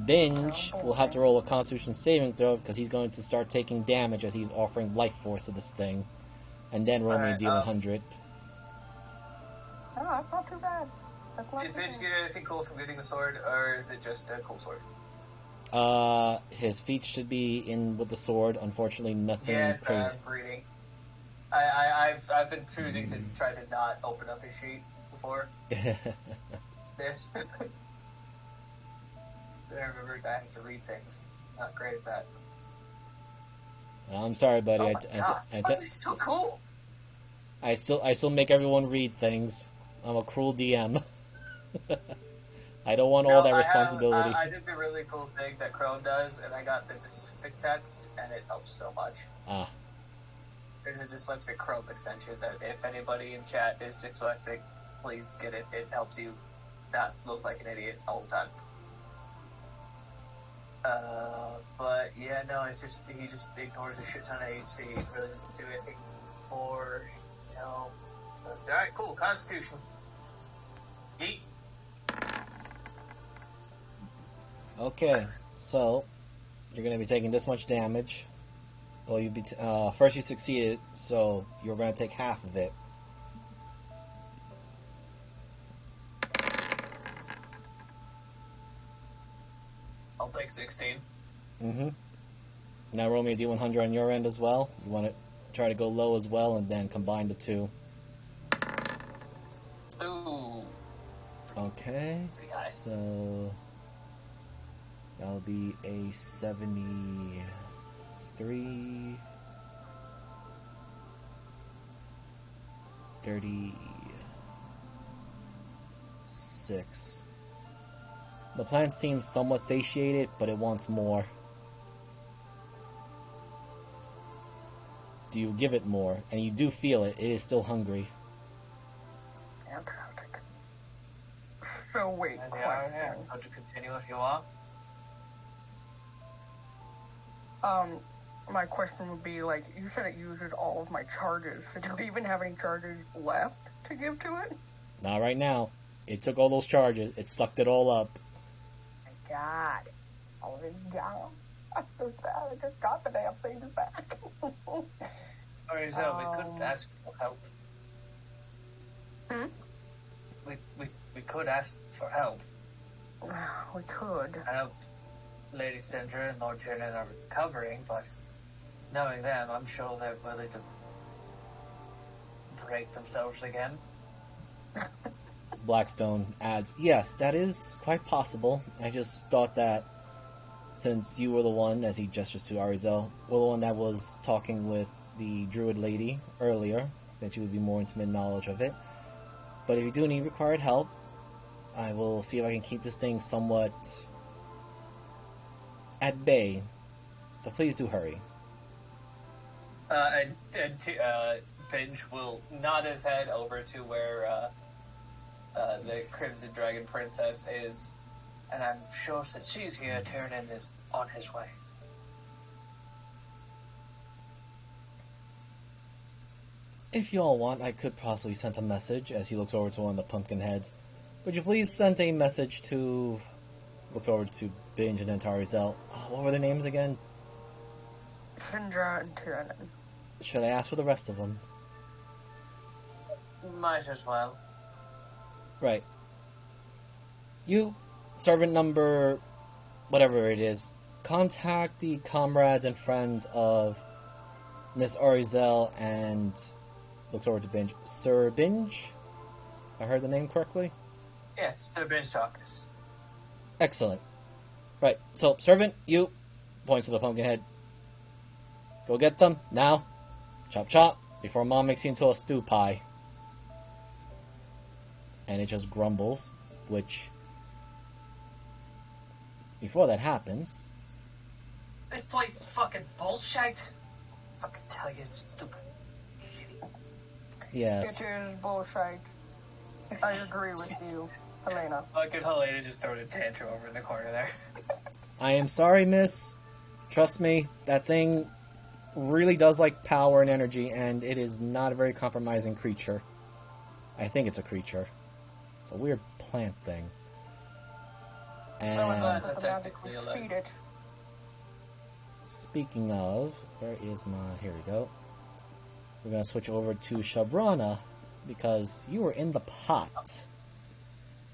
Binge will have to roll a Constitution saving throw because he's going to start taking damage as he's offering life force to this thing. And then roll me a Alright, D100. Oh, that's not too bad. That's not Did too Finch bad. get anything cool from getting the sword, or is it just a cool sword? His feet should be in with the sword. Unfortunately, nothing Yeah, it's crazy. I'm reading. I've been choosing to try to not open up his sheet before this. I remember I have to read things. Not great at that. I'm sorry, buddy. Oh my god, it's so cool. I still make everyone read things. I'm a cruel DM. I don't want all that responsibility. I did the really cool thing that Chrome does, and I got this 6 text, and it helps so much. Ah, There's a dyslexic Chrome extension that if anybody in chat is dyslexic, please get it. It helps you not look like an idiot all the time. But yeah, no, it's just he just ignores a shit ton of AC. Really doesn't do anything for Alright, cool. Constitution. Yeet. Okay, so you're going to be taking this much damage. Well, first you succeeded, so you're going to take half of it. I'll take 16. Mm-hmm. Now roll me a d100 on your end as well. You want to try to go low as well, and then combine the two. Ooh. Okay, so that'll be a 73, 36. The plant seems somewhat satiated, but it wants more. Do you give it more? And you do feel it. It is still hungry. Fantastic. So wait, Yeah, question. I'll just continue if you want. My question would be, like, you said it uses all of my charges. So do we even have any charges left to give to it? Not right now. It took all those charges. It sucked it all up. My God. All of it gone. I'm so sad. I just got the damn thing back. Alright, so we could ask for help. We could ask for help. We could. I know Lady Sindra and Lord Tiernan are recovering, but knowing them, I'm sure they're willing to break themselves again. Blackstone adds, yes, that is quite possible. I just thought that since you were the one, as he gestures to Arizel, were the one that was talking with the druid lady earlier, that you would be more intimate knowledge of it. But if you do need required help, I will see if I can keep this thing somewhat at bay. But please do hurry. Binge will nod his head over to where the Crimson Dragon Princess is, and I'm sure that she's here. Tiernan is on his way. If you all want, I could possibly send a message, as he looks over to one of the pumpkin heads. Would you please send a message to... Looks over to Binge and then to Arizel. What were their names again? Sindra and Tiernan. Should I ask for the rest of them? Might as well. Right. You, servant number... whatever it is, contact the comrades and friends of Miss Arizel and... Looks over to Binge. Sir Binge? I heard the name correctly? Yes, the Binge Darkness. Excellent. Right, so, servant, you, points to the pumpkin head. Go get them, now. Chop chop, before Mom makes you into a stew pie. And it just grumbles, which... Before that happens... This place is fucking bullshit. Fucking tell you, it's stupid. Yes. It is bullshit. I agree with you, Helena. Fucking Helena just throwing a tantrum over in the corner there. I am sorry, miss. Trust me, that thing really does like power and energy, and it is not a very compromising creature. I think it's a creature. It's a weird plant thing. And That's a technically a Feed it. speaking of, where is my... Here we go. We're going to switch over to Shabrana, because you were in the pot.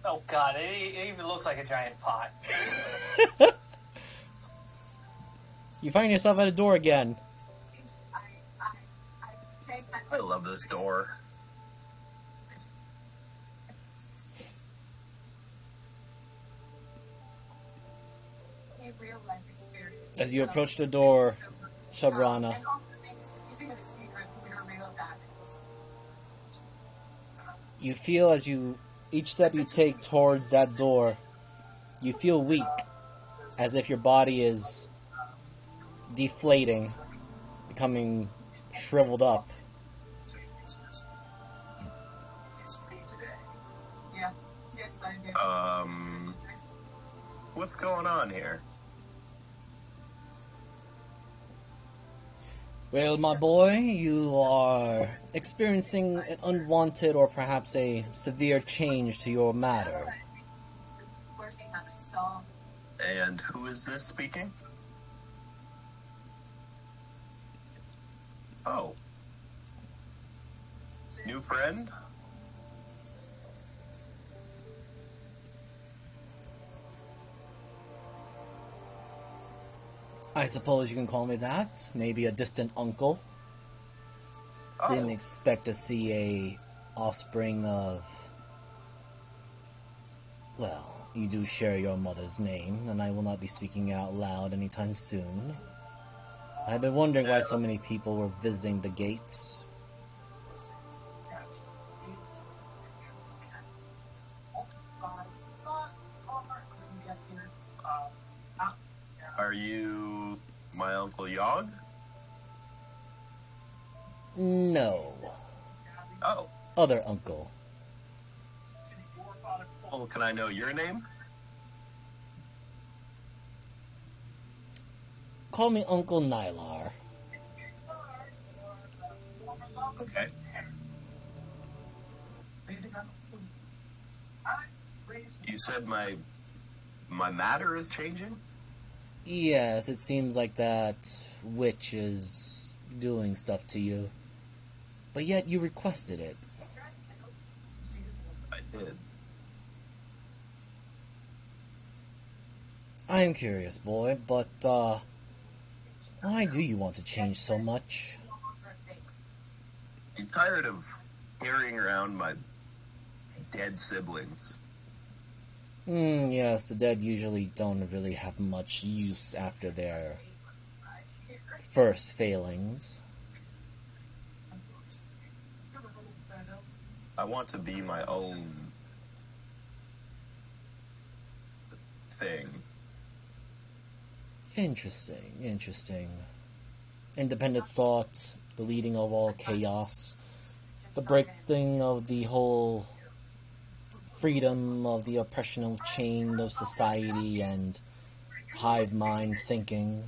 Oh god, it even looks like a giant pot. You find yourself at a door again. I love this door. As you approach the door, Shabrana, you feel as each step you take towards that door, you feel weak, as if your body is deflating, becoming shriveled up. Yeah, yes I do. What's going on here? Well, my boy, you are experiencing an unwanted or perhaps a severe change to your matter. And who is this speaking? Oh. New friend? I suppose you can call me that. Maybe a distant uncle. Oh. Didn't expect to see a offspring of... Well, you do share your mother's name, and I will not be speaking out loud anytime soon. I've been wondering why so many people were visiting the gates. Are you my Uncle Yogg? No. Oh. Other uncle. Well, can I know your name? Call me Uncle Nylar. Okay. You said my matter is changing? Yes, it seems like that witch is doing stuff to you. But yet you requested it. I did. I am curious, boy, but, why do you want to change so much? I'm tired of carrying around my dead siblings. Yes, the dead usually don't really have much use after their first failings. I want to be my own thing. Interesting. Independent thought, the leading of all chaos, the breaking of the whole freedom of the oppressional chain of society and hive mind thinking.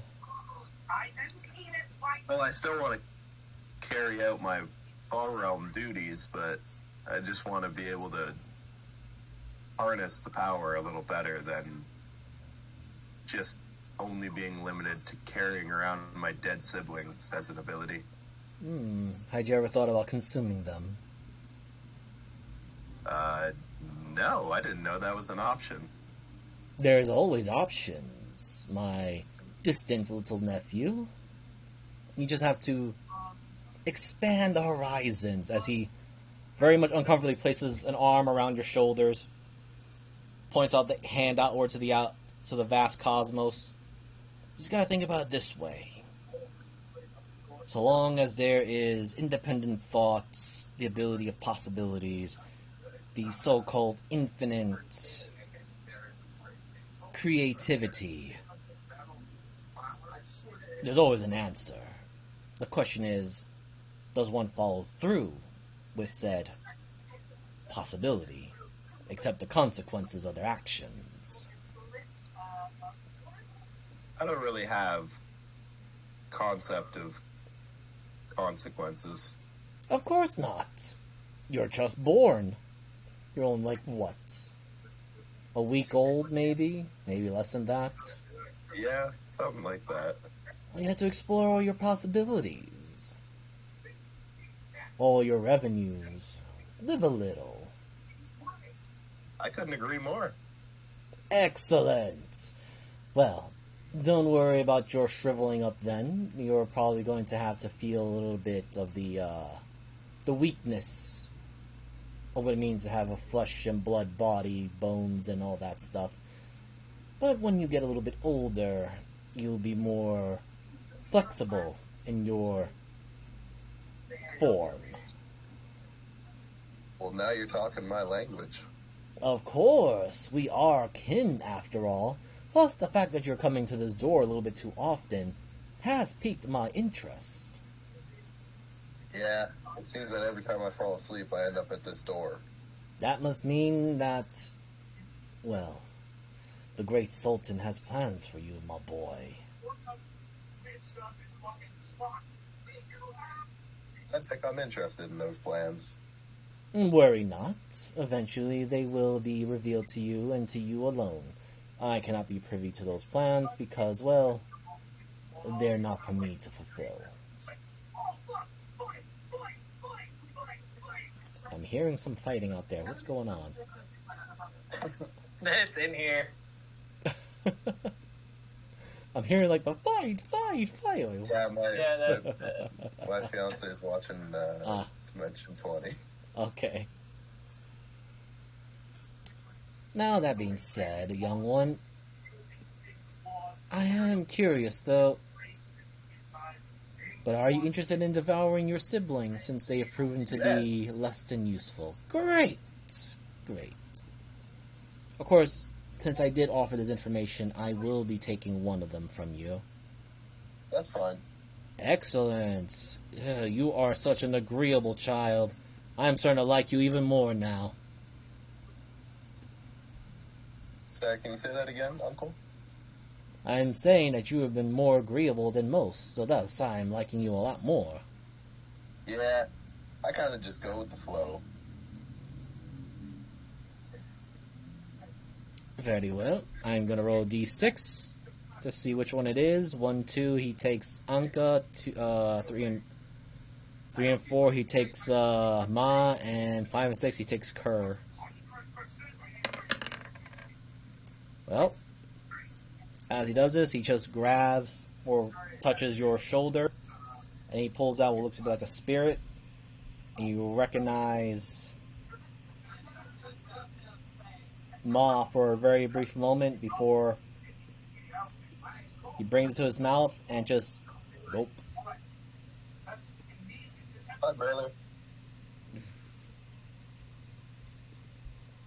Well, I still want to carry out my Far Realm duties, but I just want to be able to harness the power a little better than just only being limited to carrying around my dead siblings as an ability. Had you ever thought about consuming them? No, I didn't know that was an option. There's always options, my distant little nephew. You just have to expand the horizons, as he very much uncomfortably places an arm around your shoulders, points out the hand outward to the vast cosmos. You just gotta think about it this way. So long as there is independent thoughts, the ability of possibilities, the so-called infinite creativity, there's always an answer. The question is, does one follow through with said possibility, accept the consequences of their actions? I don't really have concept of consequences. Of course not. You're just born. You're only like, what? A week old, maybe? Maybe less than that? Yeah, something like that. You have to explore all your possibilities. All your revenues. Live a little. I couldn't agree more. Excellent. Well, don't worry about your shriveling up then. You're probably going to have to feel a little bit of the weakness of what it means to have a flesh and blood body, bones and all that stuff. But when you get a little bit older, you'll be more flexible in your form. Well, now you're talking my language. Of course, we are kin after all. Plus, the fact that you're coming to this door a little bit too often has piqued my interest. Yeah, it seems that every time I fall asleep, I end up at this door. That must mean that Well, the great Sultan has plans for you, my boy. I think I'm interested in those plans. Worry not. Eventually they will be revealed to you and to you alone. I cannot be privy to those plans because, well, they're not for me to fulfill. I'm hearing some fighting out there. What's going on? It's in here. I'm hearing like the fight. Yeah, my That, fiance is watching Dimension 20. Okay. Now that being said, young one, I am curious though. But are you interested in devouring your siblings since they have proven to be less than useful? Great! Of course, since I did offer this information, I will be taking one of them from you. That's fine. Excellent. Yeah, you are such an agreeable child. I'm starting to like you even more now. Sorry, can you say that again, Uncle? I'm saying that you have been more agreeable than most, so thus I'm liking you a lot more. Yeah, I kind of just go with the flow. Very well. I'm gonna roll d6 to see which one it is. 1, 2, he takes Anka. 3 and 4, he takes Ma, and 5 and 6, he takes Kerr. Well, as he does this, he just grabs or touches your shoulder, and he pulls out what looks to be like a spirit. And you recognize Ma for a very brief moment before he brings it to his mouth and just gulp. Hi, brother.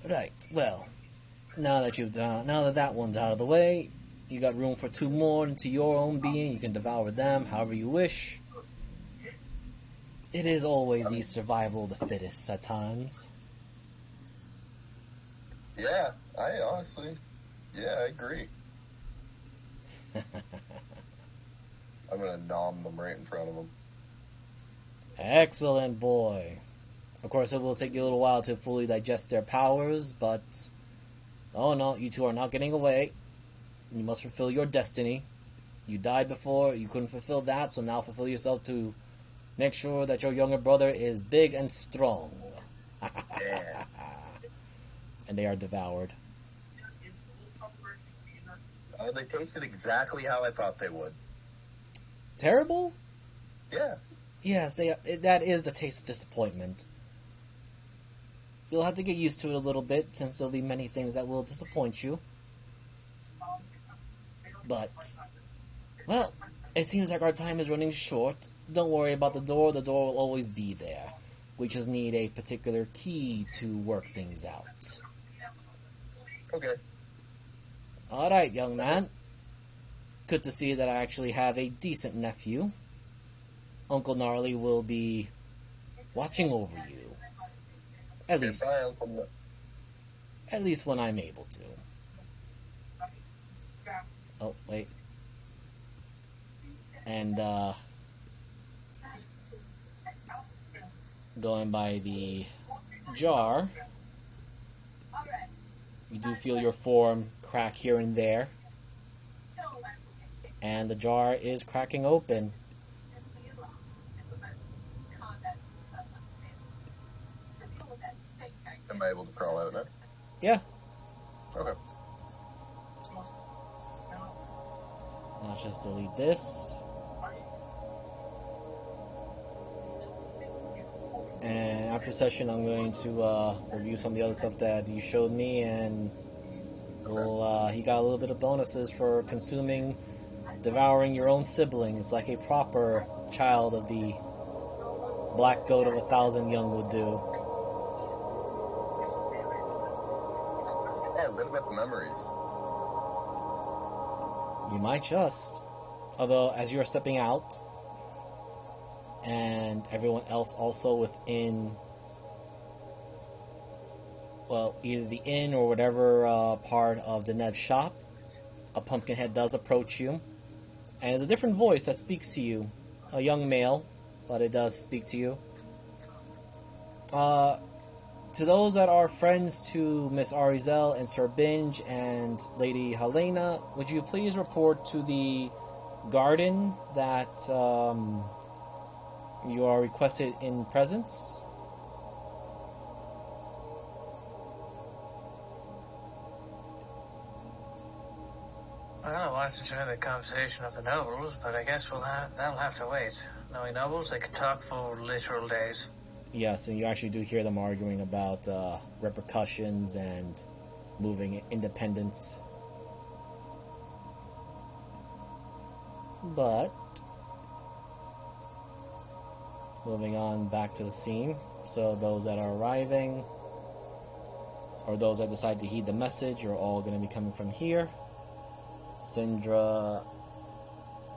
Right. Well, now that that one's out of the way, you got room for 2 more into your own being. You can devour them however you wish. It is always the survival of the fittest at times. Yeah, I honestly, I agree. I'm gonna nom them right in front of them. Excellent, boy. Of course, it will take you a little while to fully digest their powers, but... Oh no, you two are not getting away. You must fulfill your destiny. You died before, you couldn't fulfill that, so now fulfill yourself to make sure that your younger brother is big and strong. Yeah. And they are devoured. They tasted exactly how I thought they would. Terrible? Yeah. Yes, that is the taste of disappointment. You'll have to get used to it a little bit, since there'll be many things that will disappoint you. But, well, it seems like our time is running short. Don't worry about the door will always be there. We just need a particular key to work things out. Okay. Alright, young man. Good to see that I actually have a decent nephew. Uncle Gnarly will be watching over you. At least when I'm able to. Oh, wait. And, going by the jar, you do feel your form crack here and there. And the jar is cracking open. Am I able to crawl out of there? Yeah. Okay. Let's just delete this. And after session, I'm going to review some of the other stuff that you showed me, and he got a little bit of bonuses for devouring your own siblings, like a proper child of the Black Goat of 1,000 Young would do. Yeah, a little bit of memories. You might just. Although, as you're stepping out, and everyone else also within well, either the inn or whatever part of Denev's shop, a pumpkinhead does approach you. And it's a different voice that speaks to you. A young male, but it does speak to you. To those that are friends to Miss Arizel and Sir Binge and Lady Helena, would you please report to the garden that you are requested in presence? Well, I wanted to join the conversation of the nobles, but I guess that'll have to wait. Knowing nobles, they can talk for literal days. Yes, and you actually do hear them arguing about repercussions and moving independence. But moving on back to the scene. So those that are arriving, or those that decide to heed the message, are all going to be coming from here. Sindra,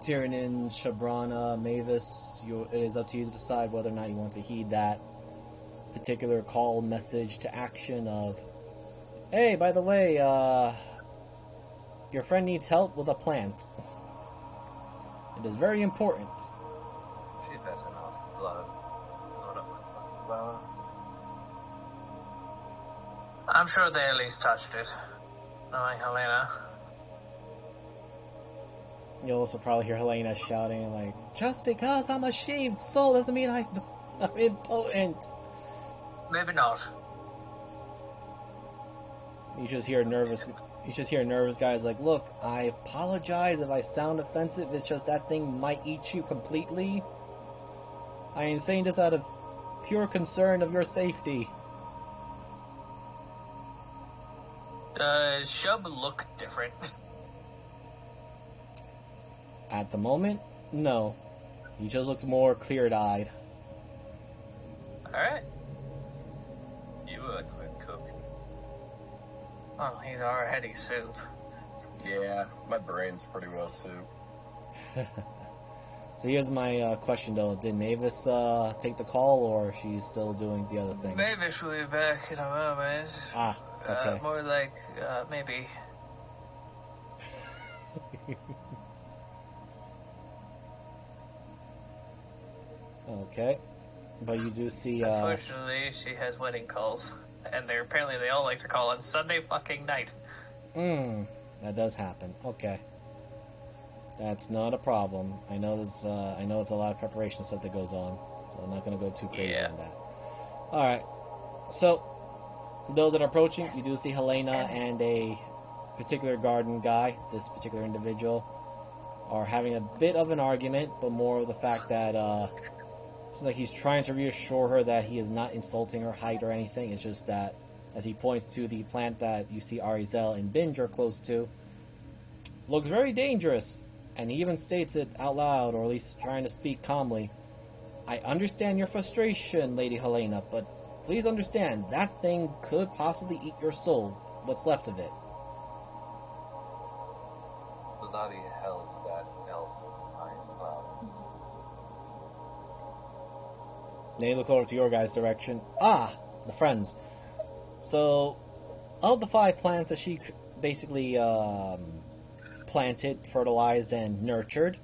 Tiernan, Shabrana, Mavis, it is up to you to decide whether or not you want to heed that particular call, message to action of, hey, by the way, your friend needs help with a plant. It is very important. She better not blow. Not up my flower. I'm sure they at least touched it. Knowing Helena. You'll also probably hear Helena shouting like, just because I'm a shaved soul doesn't mean I'm impotent. Maybe not. You just hear nervous guys like, look, I apologize if I sound offensive, it's just that thing might eat you completely. I am saying this out of pure concern of your safety. Does Shub look different? At the moment, no. He just looks more clear-eyed. Alright. You were a quick cook. Well, he's already soup. Yeah, my brain's pretty well soup. So here's my question though. Did Mavis take the call, or she's still doing the other things? Maybe she'll be back in a moment. Ah, okay. More like, maybe. Okay. But you do see... Unfortunately, she has wedding calls. And they all like to call on Sunday fucking night. That does happen. Okay. That's not a problem. I know it's a lot of preparation stuff that goes on, so I'm not going to go too crazy on that. Alright. So, those that are approaching, you do see Helena and a particular garden guy, this particular individual, are having a bit of an argument, but more of the fact that it's like he's trying to reassure her that he is not insulting her height or anything. It's just that, as he points to the plant that you see Arizel and Binge are close to, looks very dangerous. And he even states it out loud, or at least trying to speak calmly. I understand your frustration, Lady Helena, but please understand, that thing could possibly eat your soul, what's left of it. Bloody hell to that elf behind the clouds. Then you look over to your guys' direction. Ah, the friends. So, of the 5 plants that she basically planted, fertilized, and nurtured,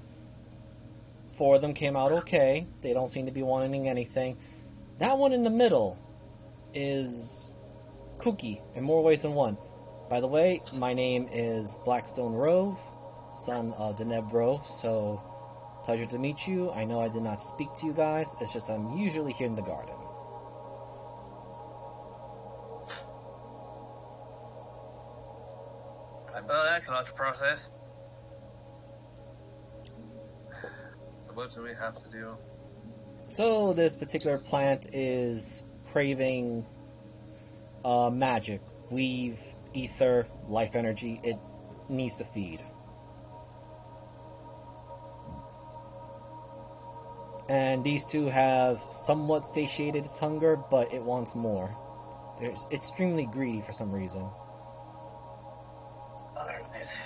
4 of them came out okay. They don't seem to be wanting anything. That one in the middle is kooky in more ways than one. By the way, my name is Blackstone Rove, son of Deneb Rove, so pleasure to meet you. I know I did not speak to you guys, it's just I'm usually here in the garden. Well, that's a lot to process. So what do we have to do? So this particular plant is craving magic, weave, ether, life energy. It needs to feed. And these two have somewhat satiated its hunger, but it wants more. It's extremely greedy for some reason. Alright.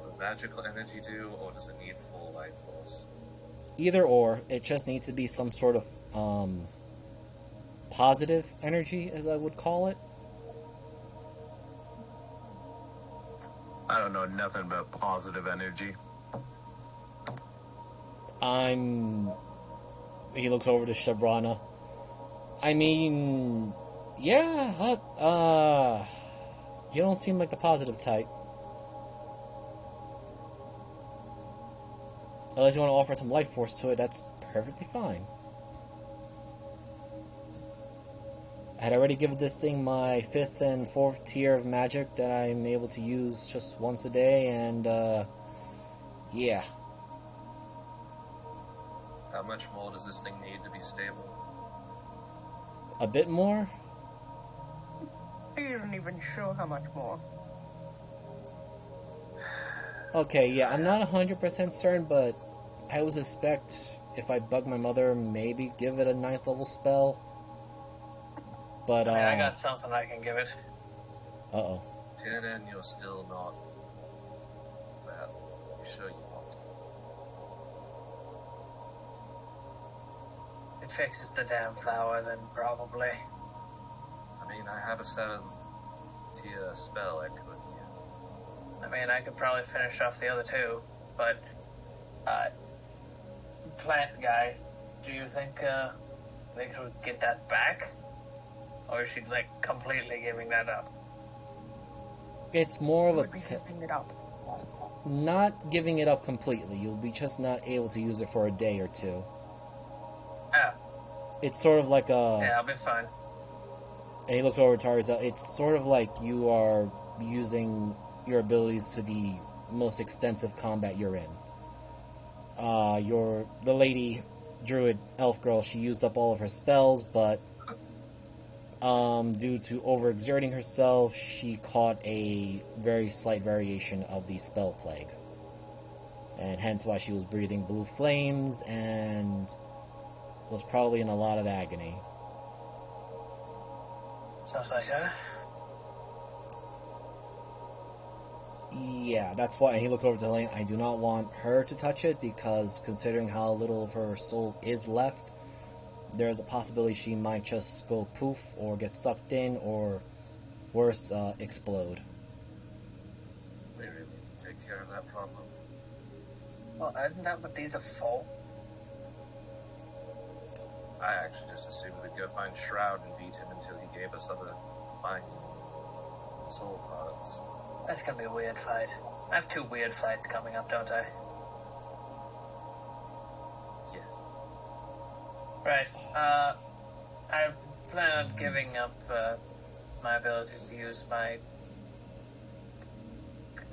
What magical energy do, or does it need full life force? Either or, it just needs to be some sort of positive energy, as I would call it. I don't know nothing about positive energy. He looks over to Shabrana. I mean, yeah, you don't seem like the positive type. Unless you want to offer some life force to it, that's perfectly fine. I had already given this thing my 5th and 4th tier of magic that I'm able to use just once a day, and, yeah. How much more does this thing need to be stable? A bit more? He isn't even sure how much more. Okay, yeah, I'm not 100% certain, but I would suspect if I bug my mother, maybe give it a 9th level spell. But, I mean, I got something I can give it. Uh-oh. Tiernan, you're still not... Well, you sure you want to? It fixes the damn flower, then probably. I mean, I have a 7th tier spell I could use. I mean, I could probably finish off the other 2, but, plant guy, do you think, they could get that back? Or is she, like, completely giving that up? It's more of He a... would be giving it up. Not giving it up completely. You'll be just not able to use it for a day or 2. Oh, It's sort of like a... yeah, I'll be fine. And he looks over to Tarzan. It's sort of like you are using your abilities to the most extensive combat you're in. The lady druid elf girl, she used up all of her spells, but due to overexerting herself, she caught a very slight variation of the spell plague. And hence why she was breathing blue flames and was probably in a lot of agony. Sounds like her. Yeah, that's why he looks over to Elaine. I do not want her to touch it because considering how little of her soul is left, there is a possibility she might just go poof or get sucked in or worse, explode. We really need to take care of that problem. Well, isn't that what these are for? I actually just assumed we'd go find Shroud and beat him until he gave us other mind soul parts. That's gonna be a weird fight. I have 2 weird fights coming up, don't I? Yes. Right. I plan on giving up my ability to use my...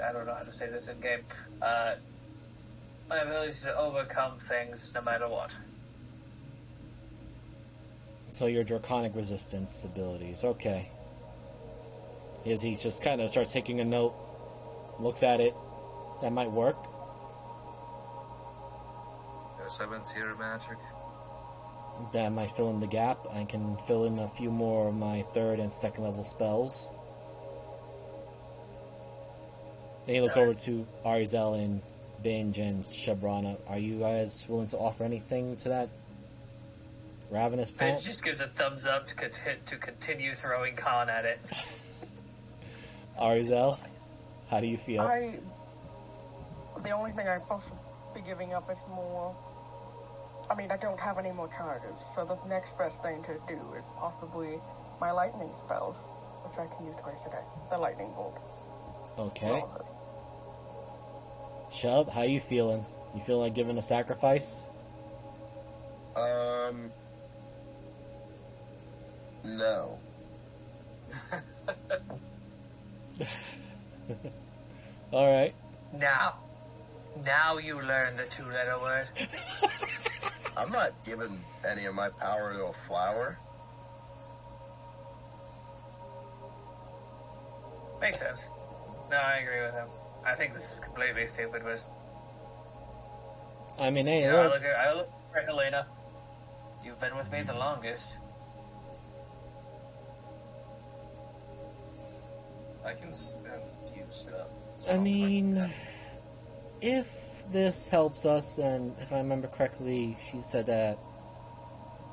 I don't know how to say this in game. My ability to overcome things no matter what. So your draconic resistance abilities, okay. He just kind of starts taking a note, looks at it. That might work. Your 7th tier magic? That might fill in the gap. I can fill in a few more of my 3rd and 2nd level spells. Then he looks over to Arizel and Binge and Shabrana. Are you guys willing to offer anything to that ravenous It plant? just gives a thumbs up to continue throwing con at it. Arizel, how do you feel? The only thing I'd possibly be giving up is more... I mean, I don't have any more charges, so the next best thing to do is possibly my lightning spells, which I can use twice a day. The lightning bolt. Okay. Shub, how you feeling? You feel like giving a sacrifice? No. Alright. Now you learn the 2-letter word. I'm not giving any of my power to a flower. Makes sense. No, I agree with him. I think this is completely stupid, but I mean, hey, you know, look. I look at Helena. You've been with me the longest. I can spend a few spells. I mean, if this helps us, and if I remember correctly, she said that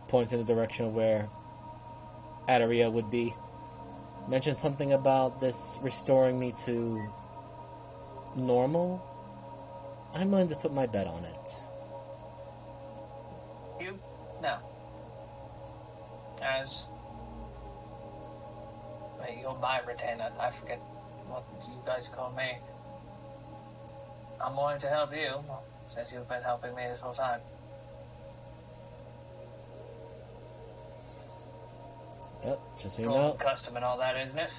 points in the direction of where Adaria would be. Mentioned something about this restoring me to normal. I'm willing to put my bet on it. You? No. As... Wait, you're my retainer. I forget what you guys call me. I'm willing to help you, since you've been helping me this whole time. Yep, just so you Golden know. custom and all that, isn't it?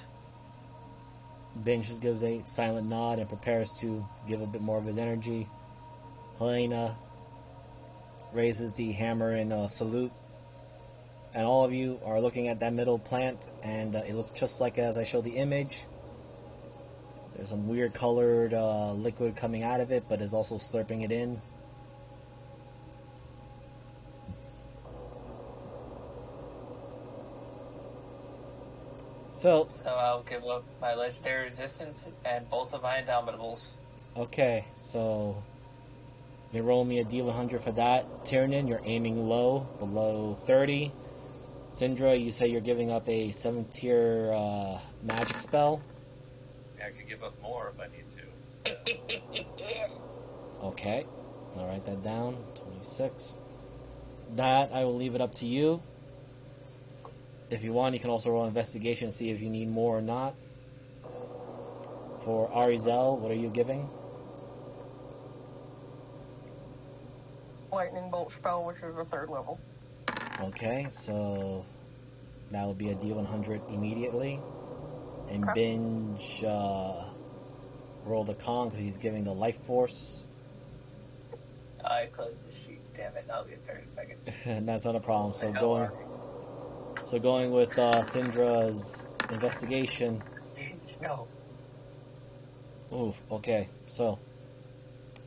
Ben just gives a silent nod and prepares to give a bit more of his energy. Helena raises the hammer in a salute. And all of you are looking at that middle plant, and it looks just like as I showed the image. There's some weird colored liquid coming out of it, but is also slurping it in. So I'll give up my legendary resistance and both of my indomitables. okay, so you roll me a D100 for that. Tiernan, you're aiming low, below 30. Syndra, you say you're giving up a 7th tier magic spell. I could give up more if I need to. Okay, I'll write that down. 26. That I will leave it up to you. If you want, you can also roll investigation and see if you need more or not. For Arizel, what are you giving? Lightning bolt spell, which is a 3rd level. Okay, so that would be a D100 immediately. And Binge rolled a con because he's giving the life force. I close the sheet. Damn it! I'll get 30 seconds. And that's not a problem. So going with Syndra's investigation. No. Oof. Okay. So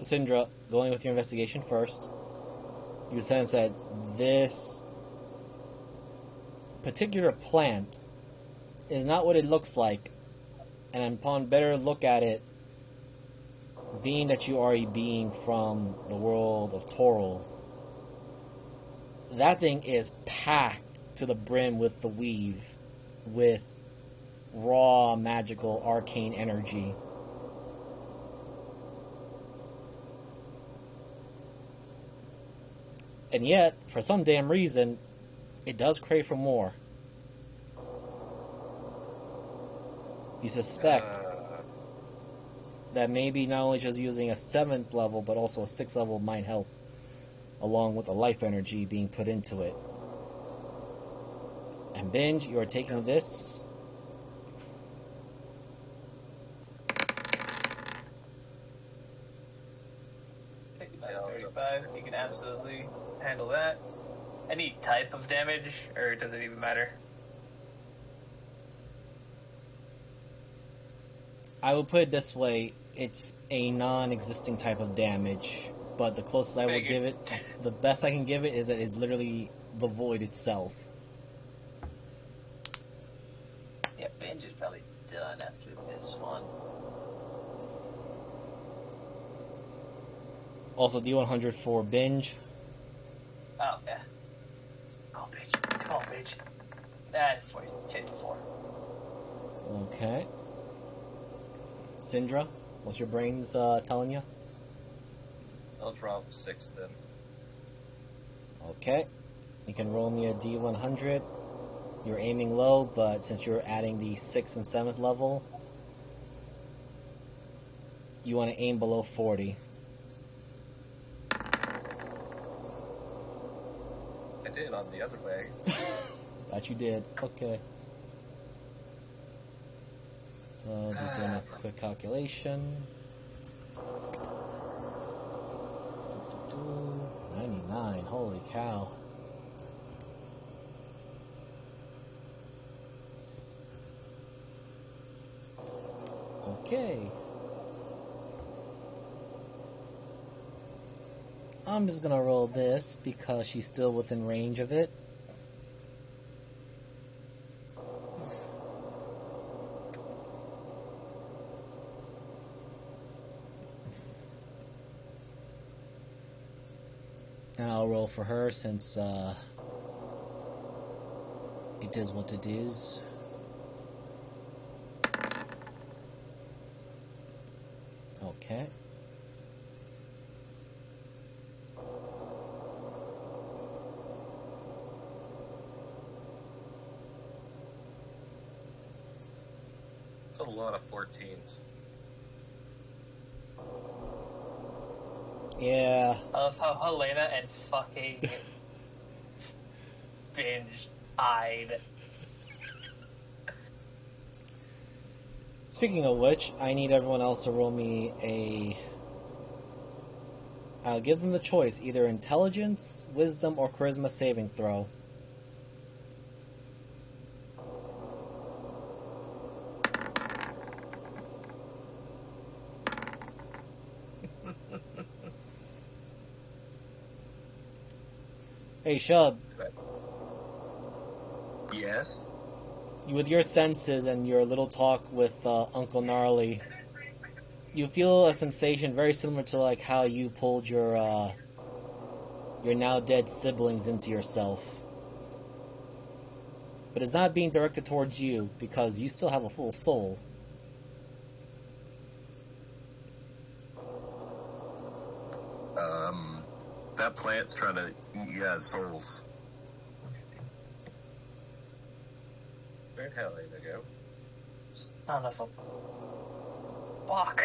Syndra, going with your investigation first, you sense that this particular plant is not what it looks like, and upon better look at it, being that you are a being from the world of Toril, that thing is packed to the brim with the weave, with raw, magical, arcane energy. And yet, for some damn reason, it does crave for more. You suspect that maybe not only just using a 7th level, but also a 6th level might help, along with the life energy being put into it. And Binge, you are taking this. About 35, you can absolutely handle that. Any type of damage, or does it even matter? I would put it this way, it's a non-existing type of damage, but the closest I will give it, the best I can give it is that it's literally the void itself. Yeah, Binge is probably done after this one. Also D100 for Binge. Oh, yeah. Come on, Binge. Come on, Binge. That's 54. Okay. Syndra, what's your brains telling you? I'll drop 6 then. Okay. You can roll me a D100. You're aiming low, but since you're adding the 6th and 7th level, you want to aim below 40. I did on the other way. That you did. Okay. So just doing a quick calculation. 99. Holy cow. Okay. I'm just gonna roll this because she's still within range of it. And I'll roll for her since it is what it is. Okay. It's a lot of 14s. Yeah. I love how Helena and fucking binge-eyed. Speaking of which, I need everyone else to roll me I'll give them the choice, either intelligence, wisdom, or charisma saving throw. Hey, Shub, Yes? with your senses and your little talk with Uncle Gnarly, you feel a sensation very similar to like how you pulled your now dead siblings into yourself. But it's not being directed towards you because you still have a full soul. That plant's trying to eat you guys' souls. Where'd Helena go? Son of a fuck.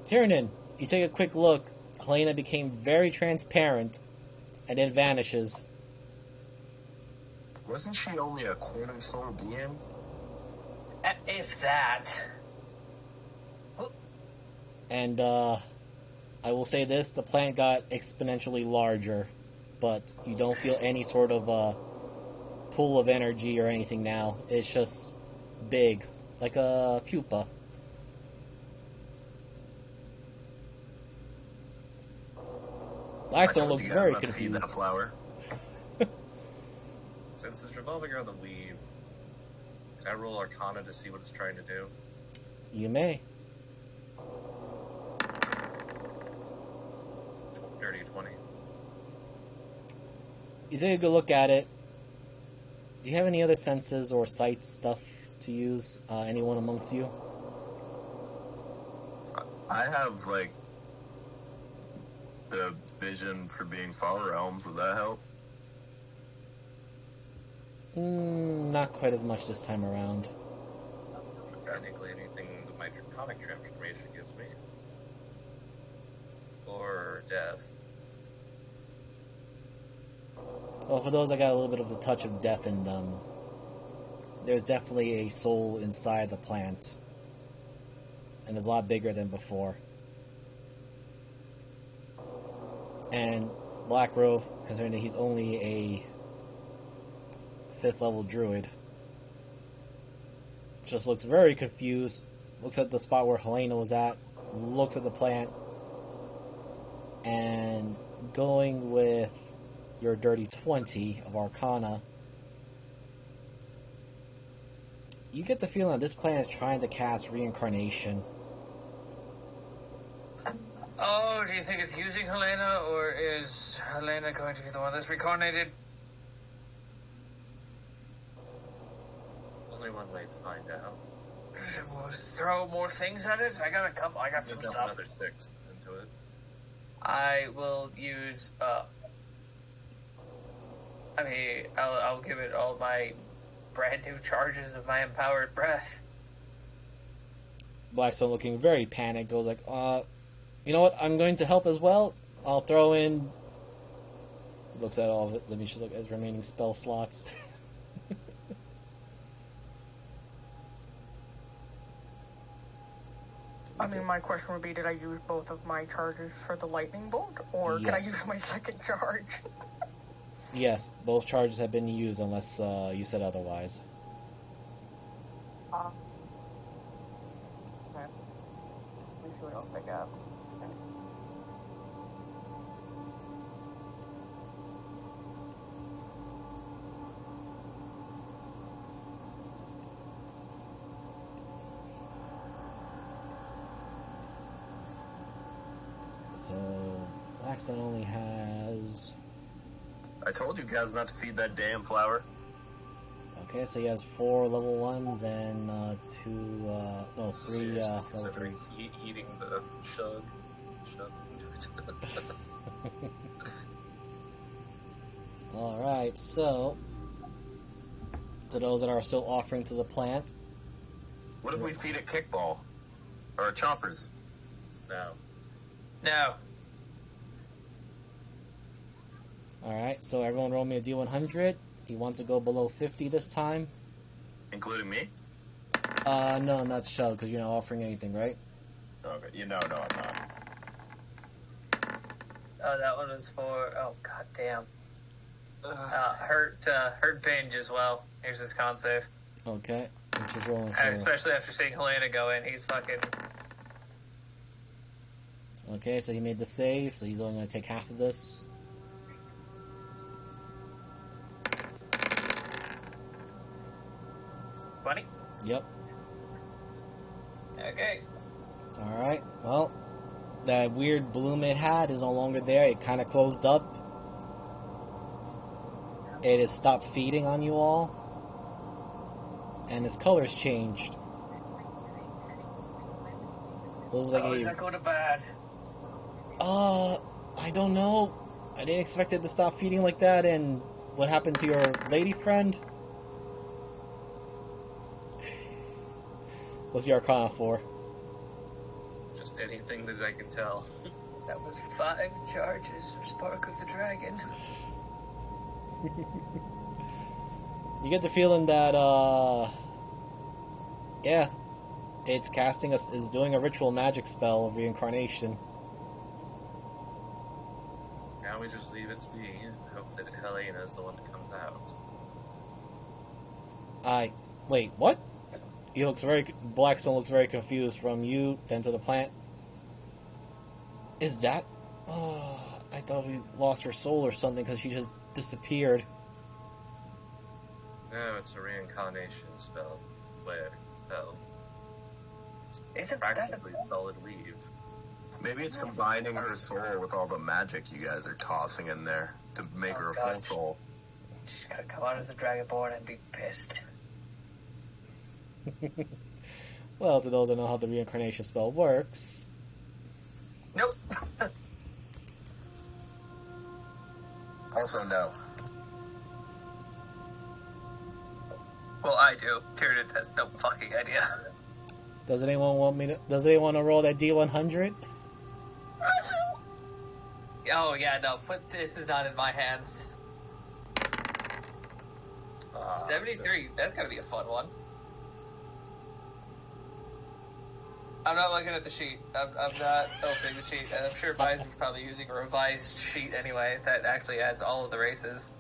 Tiernan, you take a quick look. Helena became very transparent and then vanishes. Wasn't she only a quarter soul being? If that. And I will say this, the plant got exponentially larger, but you don't feel any sort of pool of energy or anything now. It's just big, like a pupa. Blackstone looks very Feed confused. that flower. Since it's revolving around the weave, can I roll Arcana to see what it's trying to do? You may. Dirty 20. You take a good look at it. Do you have any other senses or sight stuff to use? Anyone amongst you? I have, like, the vision for being Far Realms. Would that help? Not quite as much this time around. Technically, anything that my draconic transformation gives me. Or death. Well, for those that got a little bit of the touch of death in them, there's definitely a soul inside the plant. And it's a lot bigger than before. And Blackrove, considering that he's only a 5th level druid, just looks very confused, looks at the spot where Helena was at, looks at the plant, and going with your dirty 20 of Arcana, you get the feeling that this plant is trying to cast reincarnation. Oh, do you think it's using Helena, or is Helena going to be the one that's reincarnated? Only one way to find out. We'll throw more things at it? I got some Dump stuff. another 6th into it. I will use, I'll give it all my brand new charges of my empowered breath. Blackstone, looking very panicked, goes like, you know what, I'm going to help as well. I'll throw in... Looks at all of it. Let me just look at his remaining spell slots. I mean, my question would be, did I use both of my charges for the lightning bolt, or can I Yes. use my second charge? Yes, both charges have been used unless you said otherwise. Okay. Let me see what else I got. So, Blackstone only has... I told you guys not to feed that damn flower. Okay, so he has 4 level 1s and 3 level 3s. Eating the shug. Alright, so... To those that are still offering to the plant... What if we feed it kickball? Or choppers? No. No. Alright, so everyone roll me a D100. You want to go below 50 this time? Including me? No, not Shell, because you're not offering anything, right? Okay, no, I'm not. Oh, that one was for... Oh, goddamn. Hurt Binge as well. Here's his con save. Okay, which is rolling for... Especially after seeing Helena go in, he's fucking... Okay, so he made the save, so he's only going to take half of this. Funny? Yep. Okay. Alright, well, that weird bloom it had is no longer there. It kind of closed up. It has stopped feeding on you all. And its color's changed. It was like Does that go to bad? I don't know. I didn't expect it to stop feeding like that, and what happened to your lady friend? What's your Arcana for? Just anything that I can tell. That was 5 charges of Spark of the Dragon. You get the feeling that, yeah, it's casting us, is doing a ritual magic spell of reincarnation. Now we just leave it to be. Hope that Helena is the one that comes out. Wait, what? Blackstone looks very confused from you, then to the plant. Is that, I thought we lost her soul or something because she just disappeared. No, it's a reincarnation spell. Where? Oh. It's Isn't practically solid weave. Maybe it's combining her soul with all the magic you guys are tossing in there to make her a full gosh. soul. She's gonna come out as a Dragonborn and be pissed. Well, to those that know how the reincarnation spell works, Nope. Also, no. Well, I do. Tyrion has no fucking idea. does anyone want to roll that D100? Oh, yeah, no. This is not in my hands. 73. That's gonna be a fun one. I'm not looking at the sheet. I'm not opening the sheet. And I'm sure Biden's probably using a revised sheet anyway that actually adds all of the races.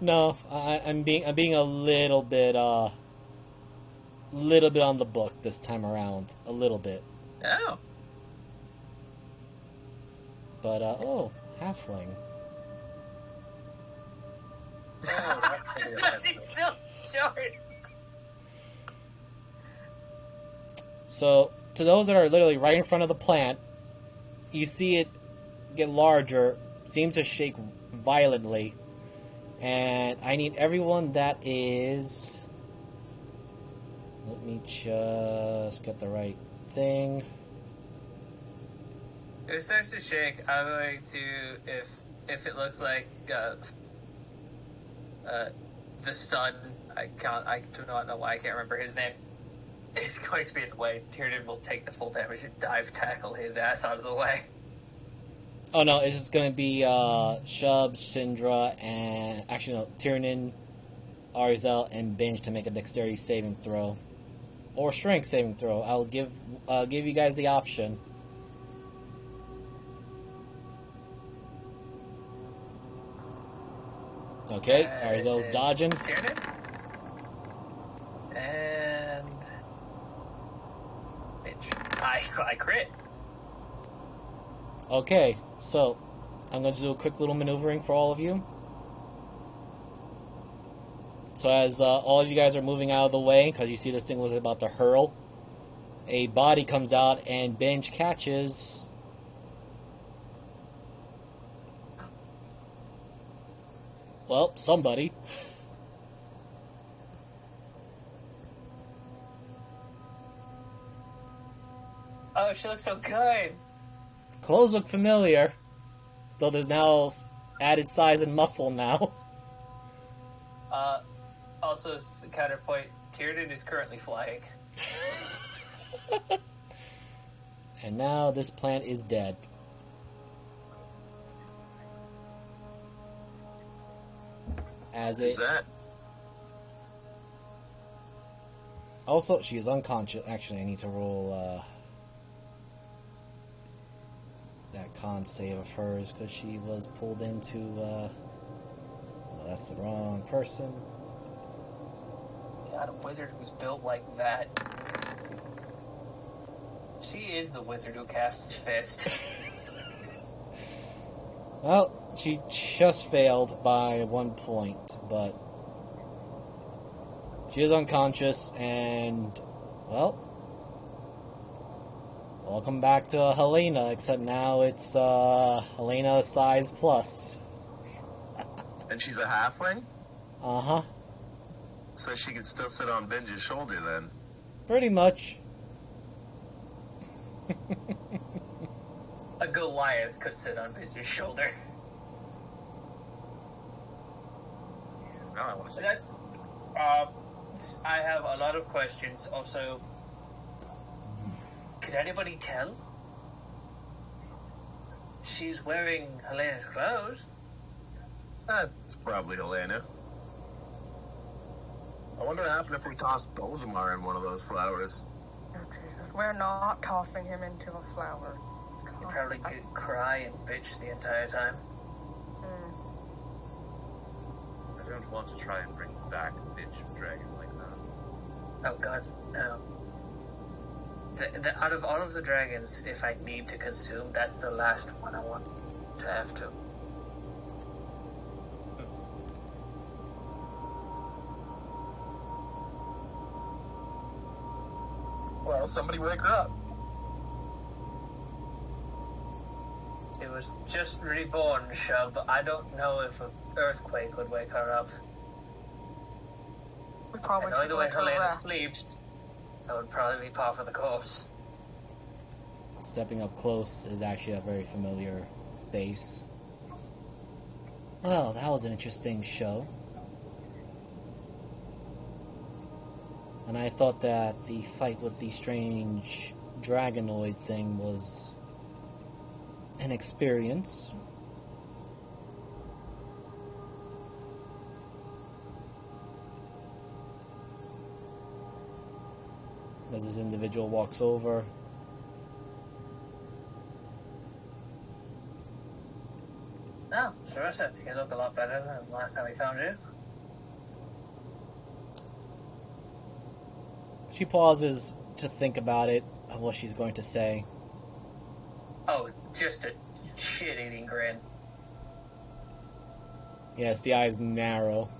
No, I'm being a little bit on the book this time around, a little bit. Oh. But halfling. He's still short. So, to those that are literally right in front of the plant, you see it get larger, seems to shake violently, and I need everyone that is... Let me just get the right thing. If it starts to shake, I'm going to, if it looks like the sun, I do not know why I can't remember his name, is going to be in the way. Tyrion will take the full damage and dive tackle his ass out of the way. Oh no, it's just gonna be Shub, Syndra, and actually no, Tyrion, Arzel, and Binge to make a dexterity saving throw. Or strength saving throw. I'll give you guys the option. Okay, Arzel's dodging. Tyrion. And... Bitch. I crit. Okay, so I'm going to do a quick little maneuvering for all of you. So as all of you guys are moving out of the way, because you see this thing was about to hurl, a body comes out and Binge catches Well, somebody. Oh, she looks so good. Clothes look familiar, though there's now added size and muscle now. Also, counterpoint, Tiernan is currently flying. And now this plant is dead. As Is it... that? Also, she is unconscious. Actually, I need to roll that con save of hers because she was pulled into. Well, that's the wrong person. God, a wizard who's built like that. She is the wizard who casts Fist. Well, she just failed by 1 point, but she is unconscious, and, well, welcome back to Helena, except now it's Helena size plus. And she's a halfling? Uh-huh. So she can still sit on Benji's shoulder then. Pretty much. A Goliath could sit on Benji's shoulder. Now I want to see. That's. I have a lot of questions. Also, could anybody tell? She's wearing Helena's clothes. That's probably Helena. I wonder what happened if we tossed Bozamar in one of those flowers. Oh, Jesus. We're not tossing him into a flower. You probably cry and bitch the entire time. Mm. I don't want to try and bring back a bitch dragon like that. Oh God, no. Out of all of the dragons, if I need to consume, that's the last one I want to have to. Well, somebody wake her up. It was just reborn, Shub. I don't know if an earthquake would wake her up. We probably And knowing should the way go to a Helena rest. sleeps, that would probably be par for the course. Stepping up close is actually a very familiar face. Well, that was an interesting show. And I thought that the fight with the strange dragonoid thing was an experience. As this individual walks over, Oh, Sarissa, you look a lot better than last time we found you. she pauses to think about it, of what she's going to say. Oh, just a shit-eating grin. Yes, the eyes narrow.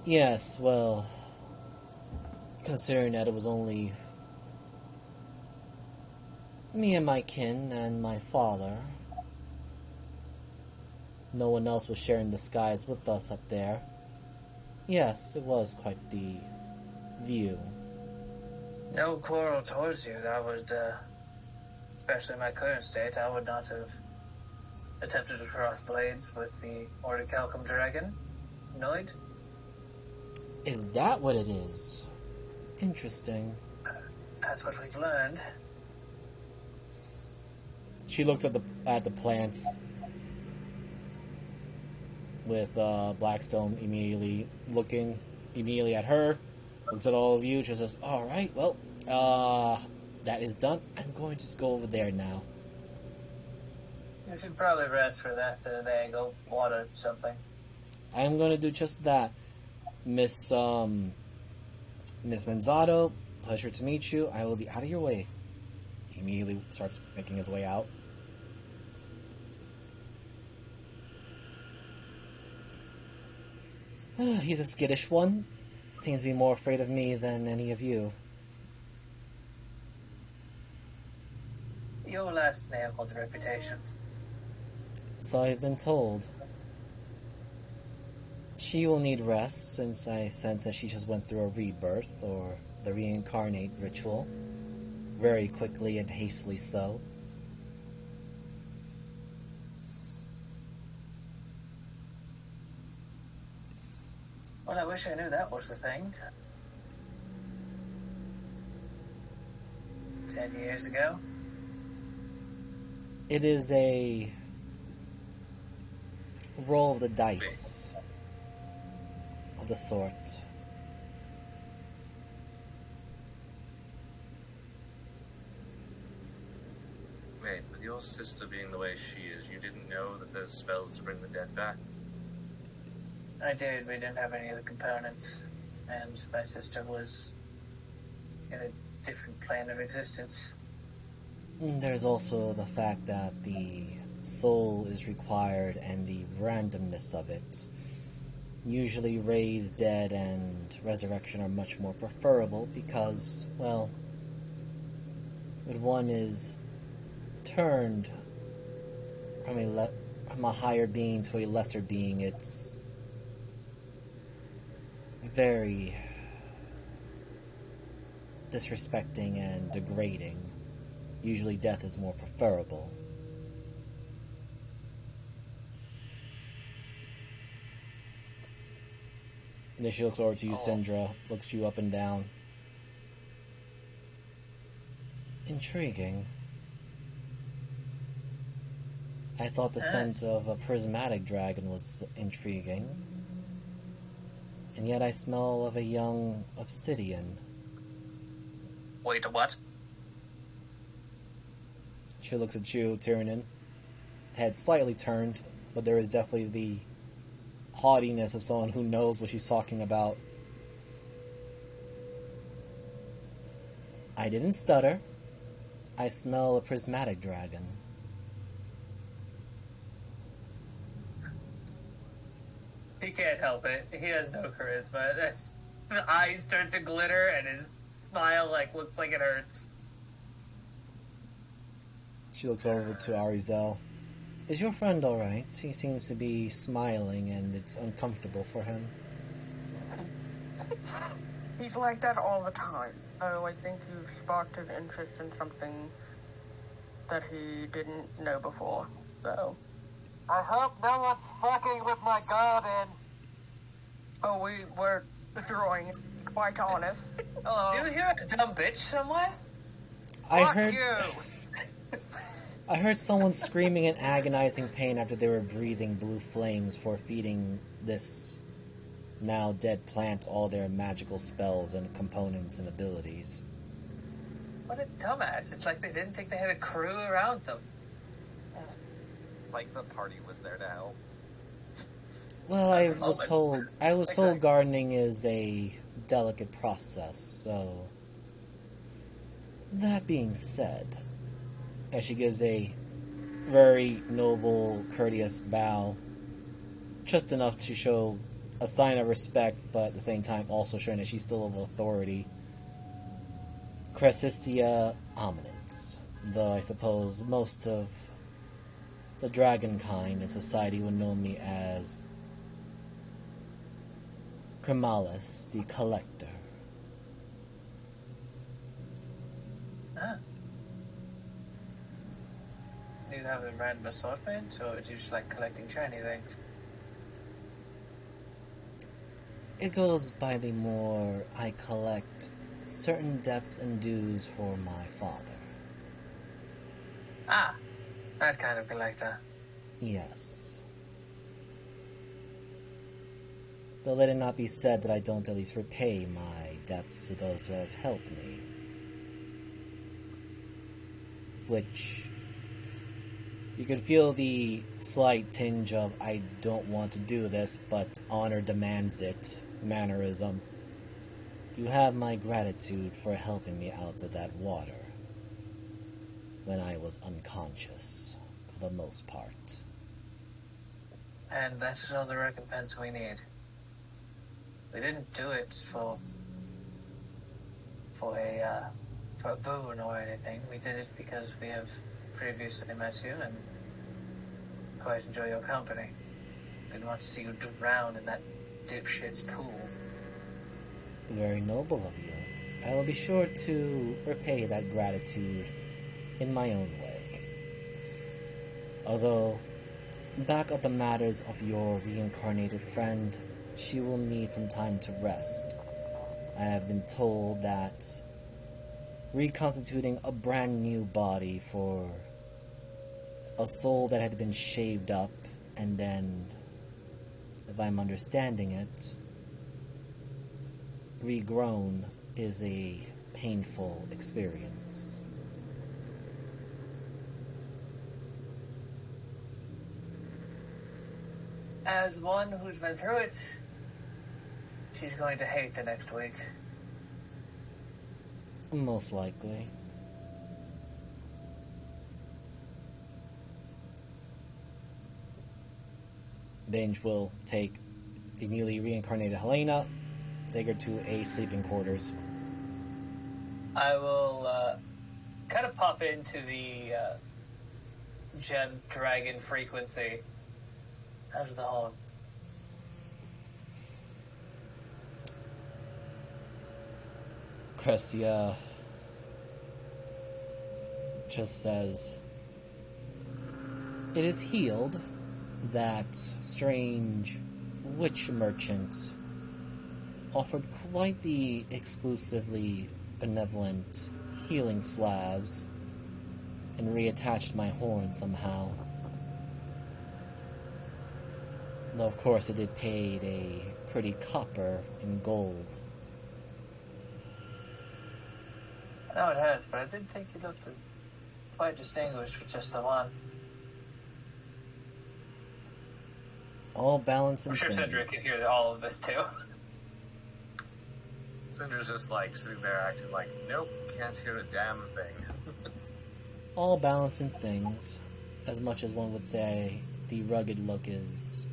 Yes, well, considering that it was only me and my kin and my father, no one else was sharing the skies with us up there. Yes, it was quite the view. No quarrel towards you. That would, especially in my current state, I would not have attempted to cross blades with the Orichalcum dragon. Noid? Is that what it is? Interesting. That's what we've learned. She looks at the plants with Blackstone looking immediately at her, looks at all of you, just says, "All right, well, that is done. I'm going to just go over there now." You should probably rest for the rest of the day and go water something. I'm going to do just that, Miss Manzato. Pleasure to meet you. I will be out of your way. He immediately starts making his way out. He's a skittish one. Seems to be more afraid of me than any of you. Your last name holds a reputation. So I've been told. She will need rest since I sense that she just went through a rebirth, or the reincarnate ritual. Very quickly and hastily so. Well, I wish I knew that was the thing. 10 years ago. It is a roll of the dice of the sort. Wait, with your sister being the way she is, you didn't know that there's spells to bring the dead back? I did. We didn't have any of the components. And my sister was in a different plane of existence. There's also the fact that the soul is required and the randomness of it. Usually raised dead and resurrection are much more preferable because, well, when one is turned from a higher being to a lesser being, it's very disrespecting and degrading. Usually death is more preferable. And then she looks over to you, Syndra, looks you up and down. Intriguing. I thought the scent of a prismatic dragon was intriguing. And yet I smell of a young obsidian. Wait, what? She looks at you, Tyrion. Head slightly turned, but there is definitely the haughtiness of someone who knows what she's talking about. I didn't stutter. I smell a prismatic dragon. He can't help it. He has no charisma. His eyes start to glitter and his smile looks like it hurts. She looks over to Arizel. Is your friend alright? He seems to be smiling and it's uncomfortable for him. He's like that all the time. Oh, I think you sparked his interest in something that he didn't know before, so. I hope no one's fucking with my garden. Oh, we were drawing quite honest. Hello. Do you hear a dumb bitch somewhere? Fuck you. I heard someone screaming in agonizing pain after they were breathing blue flames for feeding this now dead plant all their magical spells and components and abilities. What a dumbass. It's like they didn't think they had a crew around them. Like the party was there to help. Well, I was told gardening is a delicate process, so that being said, as she gives a very noble, courteous bow, just enough to show a sign of respect, but at the same time also showing that she's still of authority. Crescentia Omnix, though I suppose most of the dragon kind in society would know me as Cremalis, the Collector. Huh. Do you have a random assortment, or do you just like collecting shiny things? It goes by the more I collect certain debts and dues for my father. Ah, that kind of collector. Yes. Though let it not be said that I don't at least repay my debts to those who have helped me. Which, you can feel the slight tinge of, I don't want to do this, but honor demands it, mannerism. You have my gratitude for helping me out of that water when I was unconscious, for the most part. And that's all the recompense we need. We didn't do it for a boon or anything. We did it because we have previously met you, and quite enjoy your company. Didn't want to see you drown in that dipshit's pool. Very noble of you. I will be sure to repay that gratitude in my own way. Although, back of the matters of your reincarnated friend, she will need some time to rest. I have been told that reconstituting a brand new body for a soul that had been shaved up and then, if I'm understanding it, regrown is a painful experience. As one who's been through it, she's going to hate the next week. Most likely. Binge will take the newly reincarnated Helena, take her to a sleeping quarters. I will kind of pop into the gem dragon frequency. How's the hog? Cressia just says, "It is healed. That strange witch merchant offered quite the exclusively benevolent healing slabs and reattached my horn somehow. Though of course it did pay a pretty copper in gold." I know it has, but I didn't think you looked quite distinguished with just the one. All balance I'm and sure things. Cedric can hear all of this too. Cinder's just like sitting there acting like, nope, can't hear a damn thing. All balance and things. As much as one would say the rugged look is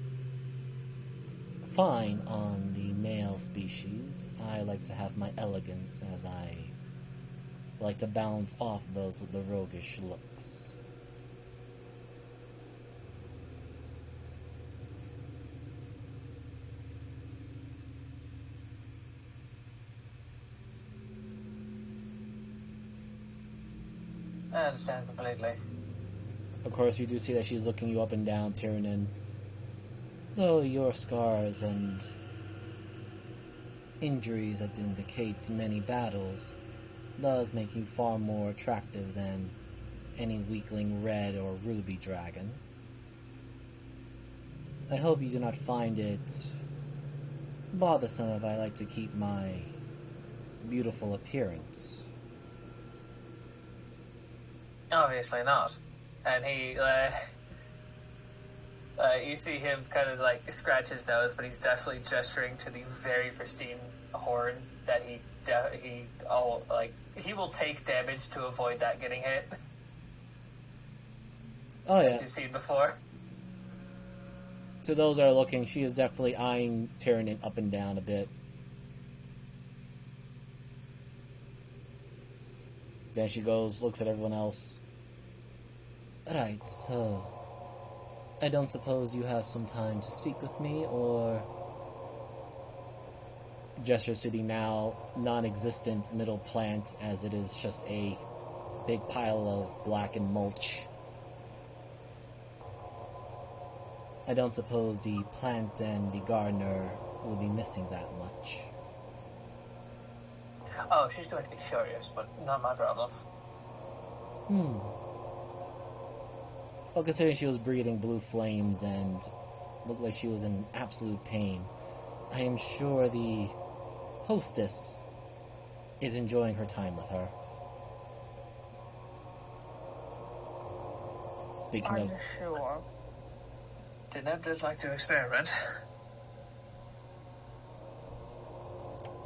fine on the male species, I like to have my elegance, as I like to balance off those with the roguish looks. I understand completely. Of course, you do see that she's looking you up and down, Tyrion. Though your scars and injuries that indicate many battles does make you far more attractive than any weakling red or ruby dragon. I hope you do not find it bothersome if I like to keep my beautiful appearance. Obviously not. And he, you see him kind of like scratch his nose, but he's definitely gesturing to the very pristine horn that he will take damage to avoid that getting hit. Oh yeah. As you've seen before. To those that are looking, she is definitely eyeing Tyrion up and down a bit. Then she goes, looks at everyone else. Right, so I don't suppose you have some time to speak with me, or gestures to the now non-existent middle plant, as it is just a big pile of blackened mulch. I don't suppose the plant and the gardener will be missing that much. Oh, she's going to be furious, but not my problem. Well, considering she was breathing blue flames and looked like she was in absolute pain, I am sure the hostess is enjoying her time with her. Speaking Are of... you sure? Didn't I just like to experiment?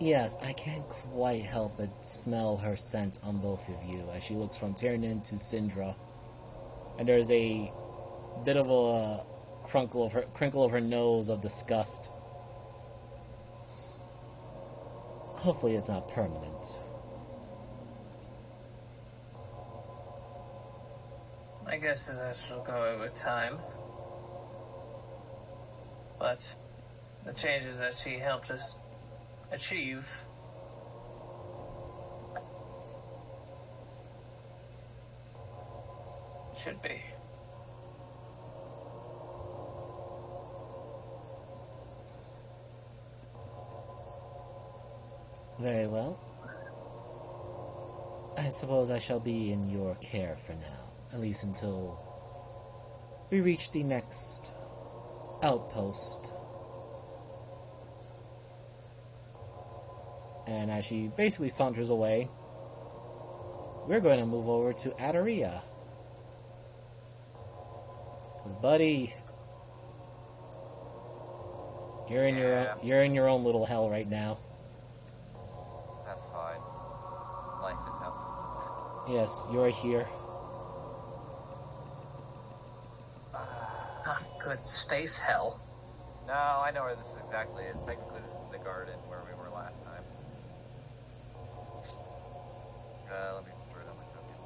Yes, I can't quite help but smell her scent on both of you as she looks from Tyrion to Syndra. And there's a bit of a crinkle of her nose of disgust. Hopefully it's not permanent. I guess that will go with time. but the changes that she helped us achieve should be. Very well. I suppose I shall be in your care for now, at least until we reach the next outpost. And as she basically saunters away, we're going to move over to Adaria. Because, buddy, you're in your own little hell right now. That's fine. Life is hell. Yes, you're here. Ah, good space hell. No, I know where this exactly is. Technically, this is the garden where we were last time. Let me throw it on my token.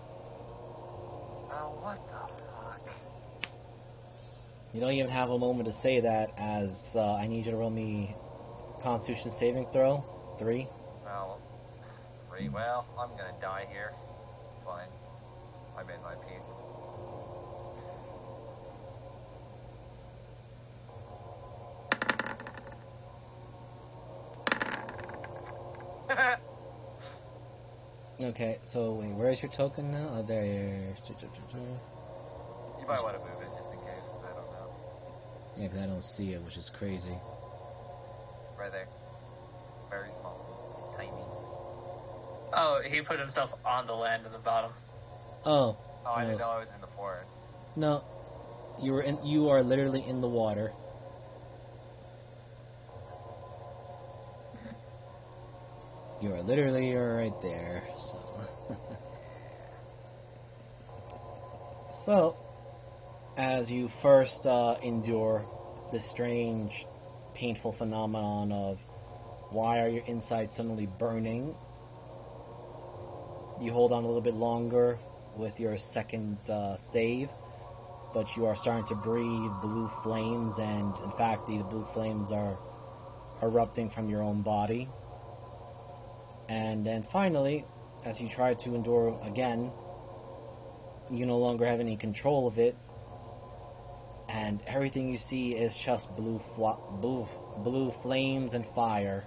Oh, what the fuck? You don't even have a moment to say that, as I need you to roll me Constitution saving throw. 3. Well, 3. Well, I'm gonna die here. Fine. I made my peace. Okay, so wait, where's your token now? Oh, there. You might want to move it just in case, 'cause I don't know. Yeah, because I don't see it, which is crazy. Right there. Very small. Tiny. Oh, he put himself on the land in the bottom. Oh. Oh, I didn't know I was in the forest. No. You are literally in the water. You are literally right there. So, as you first endure this strange, painful phenomenon of why are your insides suddenly burning, you hold on a little bit longer with your second save, but you are starting to breathe blue flames, and in fact these blue flames are erupting from your own body. And then finally, as you try to endure again, you no longer have any control of it, and everything you see is just blue flames and fire.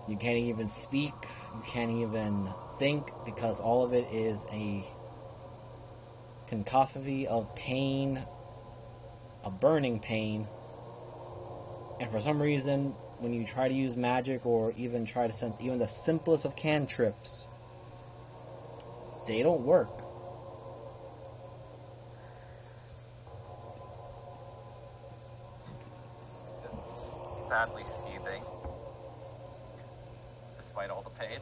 You can't even speak, you can't even think, because all of it is a cacophony of pain, a burning pain. And for some reason, when you try to use magic or even try to sense even the simplest of cantrips, they don't work. Just sadly seething. Despite all the pain.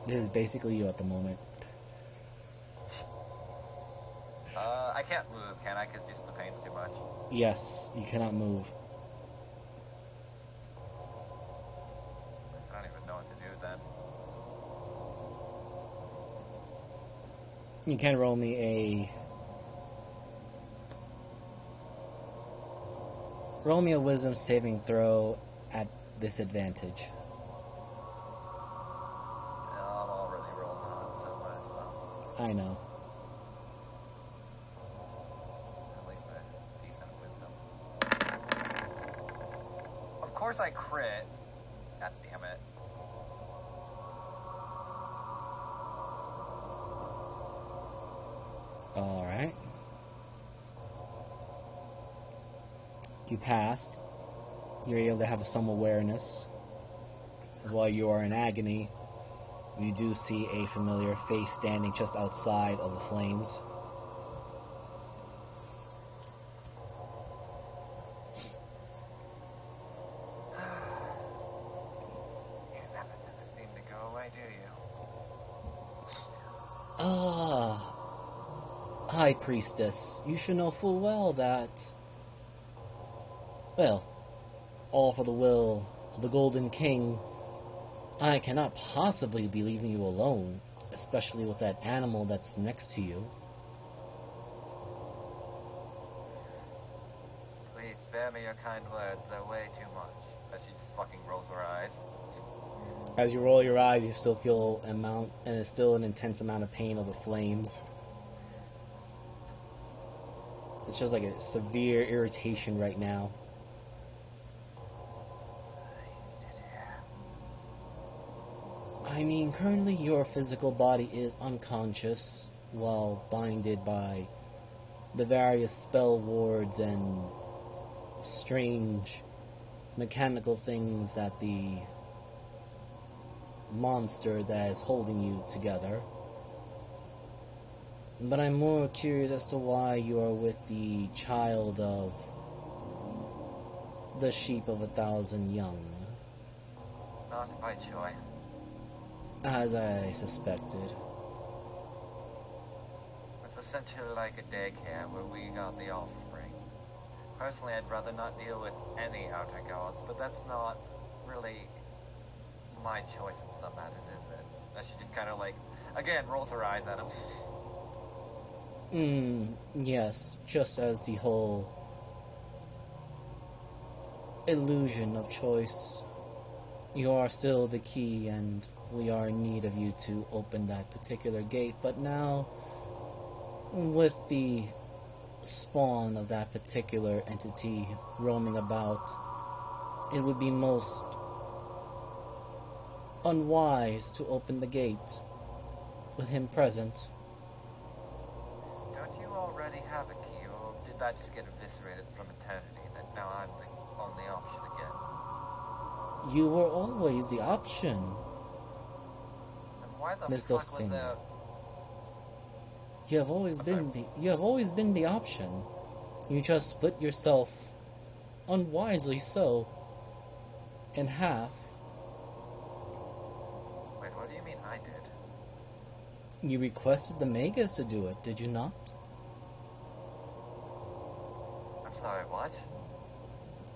This is basically you at the moment. I can't move, can I? Because just the pain's too much. Yes, you cannot move. I don't even know what to do then. You can roll me a wisdom saving throw at disadvantage. I'm already rolling on, so might as well. I know. At least a decent wisdom. Of course I crit. God damn it. Alright. You passed. You're able to have some awareness. While you are in agony, you do see a familiar face standing just outside of the flames. You never seem to go away, do you? High Priestess, you should know full well that... Well, all for the will of the Golden King, I cannot possibly be leaving you alone, especially with that animal that's next to you. Please spare me your kind words. They're way too much. But she just fucking rolls her eyes. As you roll your eyes, you still feel and it's still an intense amount of pain of the flames. It's just like a severe irritation right now. I mean, currently your physical body is unconscious, while binded by the various spell wards and strange mechanical things that the monster that is holding you together. But I'm more curious as to why you are with the child of the sheep of 1,000 young. Not by choice. As I suspected. It's essentially like a daycare where we got the offspring. Personally, I'd rather not deal with any outer gods, but that's not really my choice in some matters, is it? That she just kind of like, again, rolls her eyes at him. Yes, just as the whole illusion of choice. You are still the key, and we are in need of you to open that particular gate, but now, with the spawn of that particular entity roaming about, it would be most unwise to open the gate with him present. Don't you already have a key, or did that just get eviscerated from eternity, that now I'm the only option again? You were always the option, And why the Mr. fuck was Singer. there... You have always been the option. You just split yourself, unwisely so, in half. Wait, what do you mean I did? You requested the Magus to do it, did you not? I'm sorry, what?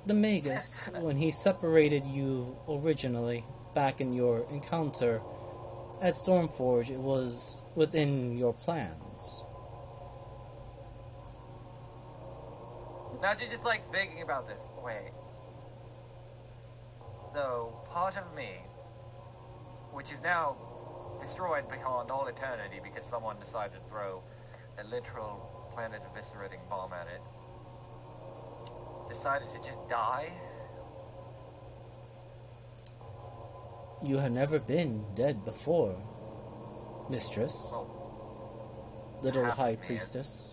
The Magus, when he separated you originally, back in your encounter at Stormforge, it was within your plans. Now she's just like thinking about this. Wait. So, part of me, which is now destroyed beyond all eternity because someone decided to throw a literal planet eviscerating bomb at it, decided to just die? You have never been dead before, Mistress, Well, Little half High of me is. Priestess.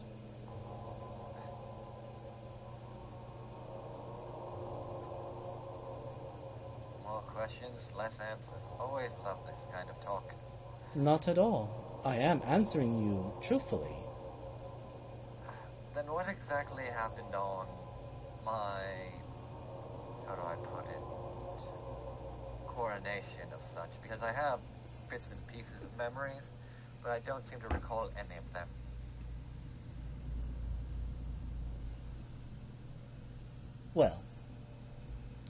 More questions, less answers. Always love this kind of talk. Not at all. I am answering you truthfully. Then what exactly happened on my... how do I put it? Coronation of such? Because I have bits and pieces of memories, but I don't seem to recall any of them. Well,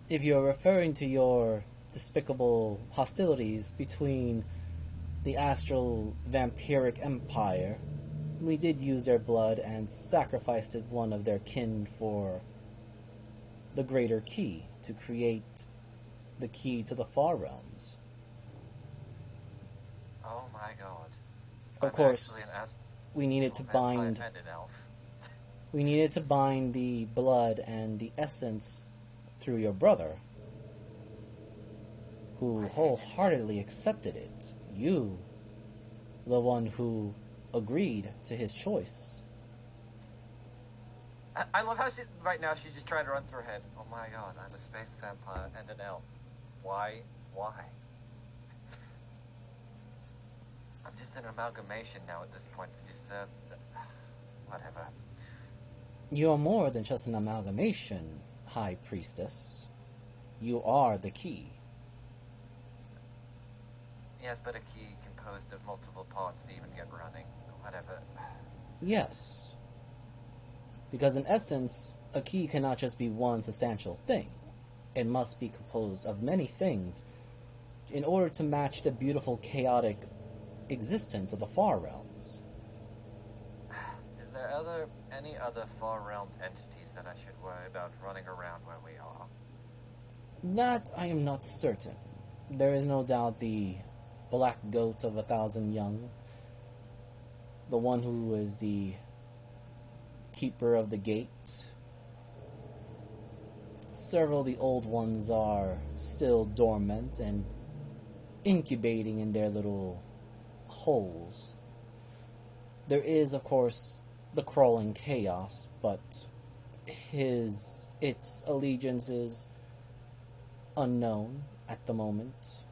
if you're referring to your despicable hostilities between the astral vampiric empire, we did use their blood and sacrificed one of their kin for the greater key, to create the key to the far realms. Oh my god. Of course, actually an we needed to vampire bind and an elf. we needed to bind the blood and the essence through your brother, who wholeheartedly accepted it. You, the one who agreed to his choice. I love how she, right now she's just trying to run through her head. Oh my god, I'm a space vampire and an elf. Why? Why? I'm just an amalgamation now at this point. Just, whatever. You are more than just an amalgamation, High Priestess. You are the key. Yes, but a key composed of multiple parts to even get running. Whatever. Yes. Because in essence, a key cannot just be one substantial thing. it must be composed of many things in order to match the beautiful, chaotic existence of the far realms. Is there any other far realm entities that I should worry about running around where we are? That I am not certain. There is no doubt the black goat of 1,000 young, the one who is the keeper of the gate. Several of the old ones are still dormant and incubating in their little holes. There is, of course, the crawling chaos, but its allegiance is unknown at the moment.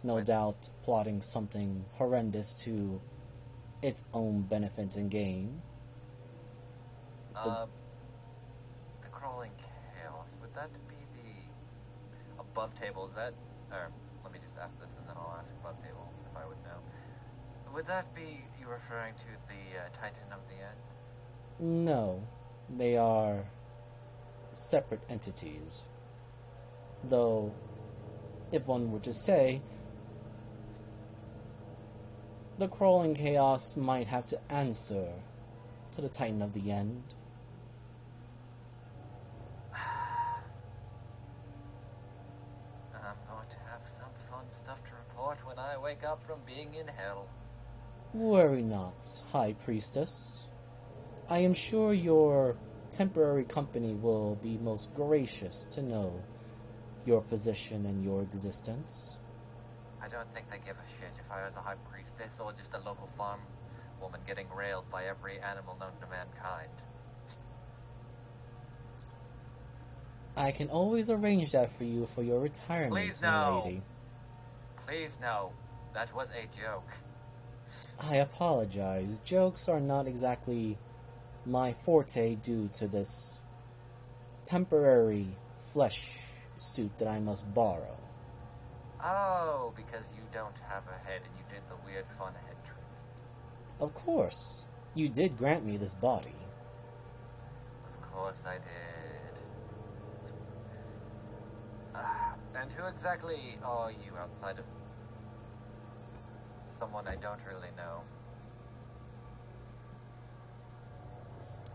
No doubt plotting something horrendous to its own benefit and gain. The crawling chaos, would that be the above table? Is that, or let me just ask this and then I'll ask above table if I would know. Would that be you referring to the Titan of the End? No, they are separate entities. Though, if one were to say, the crawling chaos might have to answer to the Titan of the End. I'm going to have some fun stuff to report when I wake up from being in hell. Worry not, High Priestess. I am sure your temporary company will be most gracious to know your position and your existence. I don't think they give a shit if I was a high priestess or just a local farm woman getting railed by every animal known to mankind. I can always arrange that for you for your retirement, Please my no. lady. Please no. That was a joke. I apologize. Jokes are not exactly my forte due to this temporary flesh suit that I must borrow. Oh, because you don't have a head and you did the weird fun head trick. Of course. You did grant me this body. Of course I did. And who exactly are you outside of someone I don't really know?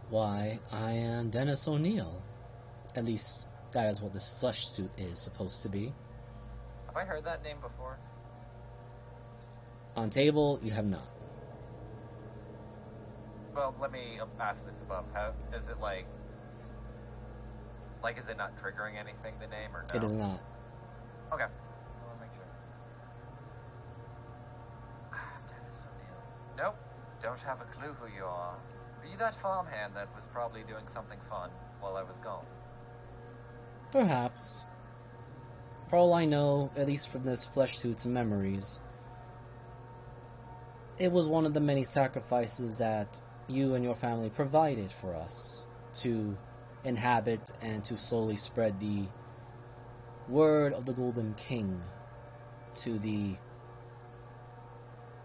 Why, I am Dennis O'Neill. At least, that is what this flesh suit is supposed to be. Have I heard that name before? On table, you have not. Well, let me ask this above. How is it like, is it not triggering anything, the name, or no? It is not. Okay. I want to make sure. Dennis O'Neill. Nope. Don't have a clue who you are. Are you that farmhand that was probably doing something fun while I was gone? Perhaps. For all I know, at least from this flesh suit's memories, it was one of the many sacrifices that you and your family provided for us to inhabit and to slowly spread the word of the Golden King to the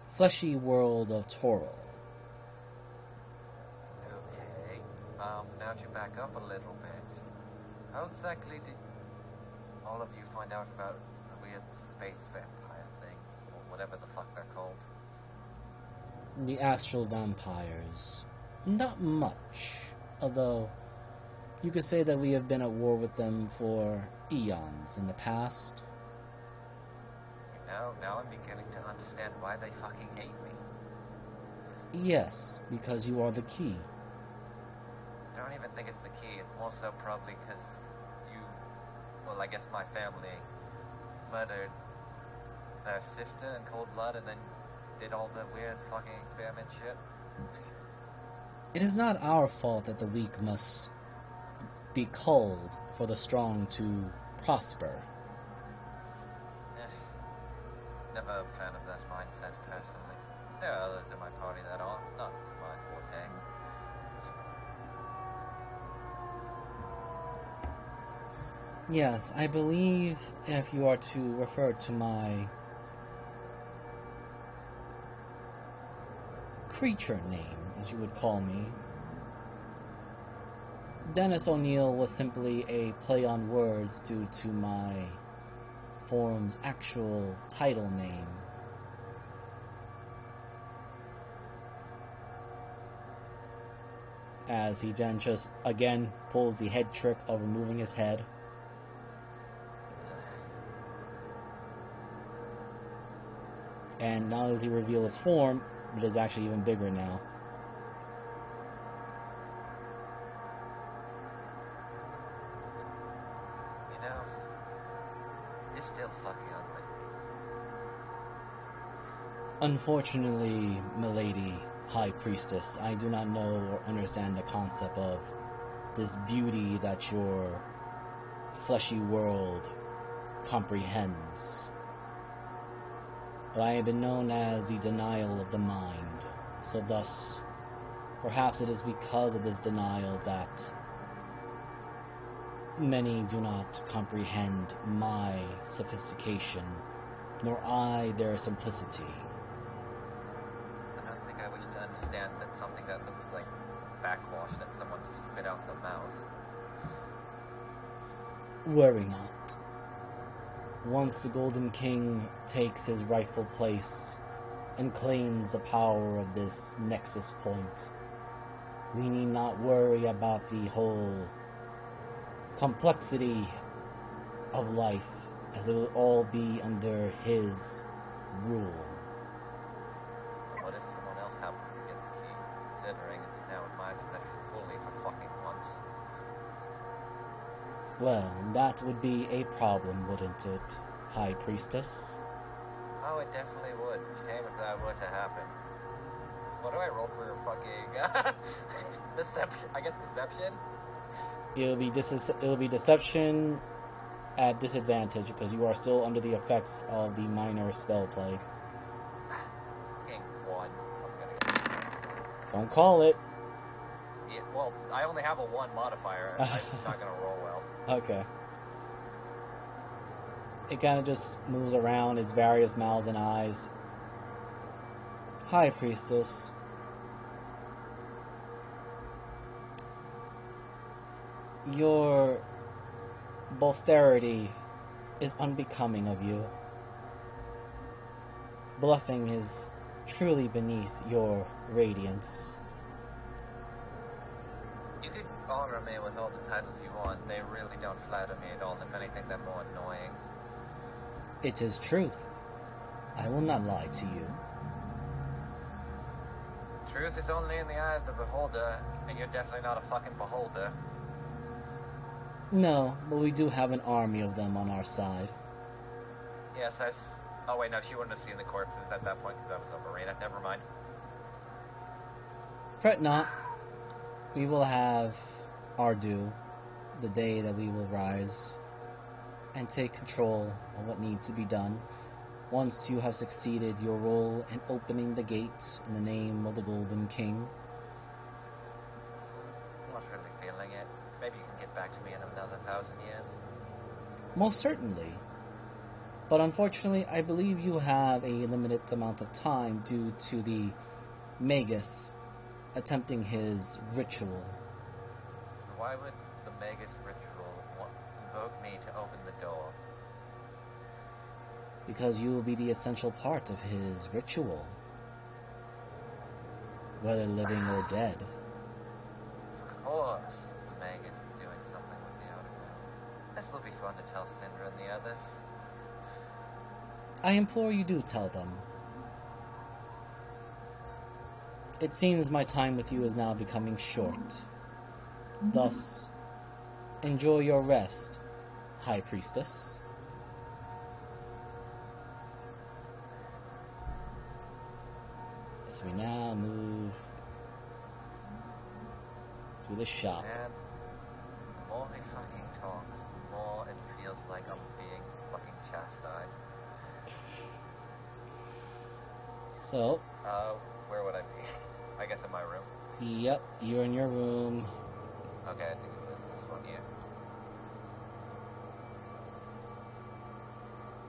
fleshy world of Toro. Okay. Now to back up a little bit. How exactly did all of you find out about the weird space vampire things, or whatever the fuck they're called? The astral vampires. Not much. Although, you could say that we have been at war with them for eons in the past. Now I'm beginning to understand why they fucking hate me. Yes, because you are the key. I don't even think it's the key. It's more so probably because you, well, I guess my family murdered their sister in cold blood and then did all the weird fucking experiment shit. It is not our fault that the weak must be culled for the strong to prosper. Never a fan of that mindset personally. There are others in my party that are not my forte. Yes, I believe if you are to refer to my creature name, as you would call me, Dennis O'Neill was simply a play on words due to my form's actual title name. As he then just again pulls the head trick of removing his head. And not only does he reveal his form, but it's actually even bigger now. You know, you're still fucking ugly. Unfortunately, milady, High Priestess, I do not know or understand the concept of this beauty that your fleshy world comprehends. But I have been known as the denial of the mind, so thus, perhaps it is because of this denial that many do not comprehend my sophistication, nor I their simplicity. I don't think I wish to understand that something that looks like backwash that someone just spit out their mouth. Worry not. Once the Golden King takes his rightful place and claims the power of this nexus point, we need not worry about the whole complexity of life, as it will all be under his rule. What if someone else happens to get the key, considering it's now in my possession fully for fucking once? Well, that would be a problem, wouldn't it, High Priestess? Oh, it definitely would. Shame if that were to happen. What do I roll for your fucking deception? I guess deception. It'll be deception at disadvantage because you are still under the effects of the minor spell plague. King 1. I'm gonna go. Don't call it. Yeah, well, I only have a 1 modifier. I'm not gonna roll well. Okay. It kind of just moves around its various mouths and eyes. High Priestess. Your bolsterity is unbecoming of you. Bluffing is truly beneath your radiance. You could honor me with all the titles you want. They really don't flatter me at all. If anything, they're more annoying. It is truth. I will not lie to you. Truth is only in the eye of the beholder, and you're definitely not a fucking beholder. No, but we do have an army of them on our side. Yes, oh wait, no, she wouldn't have seen the corpses at that point because I was over Marina. Never mind. Fret not. We will have our due the day that we will rise and take control of what needs to be done once you have succeeded your role in opening the gate in the name of the Golden King. Not really feeling it. Maybe you can get back to me in another 1,000 years. Most certainly. But unfortunately, I believe you have a limited amount of time due to the Magus attempting his ritual. Why would the Magus ritual invoke me to open the door? Because you will be the essential part of his ritual. Whether living or dead. Of course, the Magus is doing something with the Outer Worlds. This will be fun to tell Syndra and the others. I implore you do tell them. It seems my time with you is now becoming short. Thus, enjoy your rest, High Priestess. As we now move to the shop. And the more he fucking talks, the more it feels like I'm being fucking chastised. So, where would I be? I guess in my room. yep, you're in your room. Okay, I think it's this one here.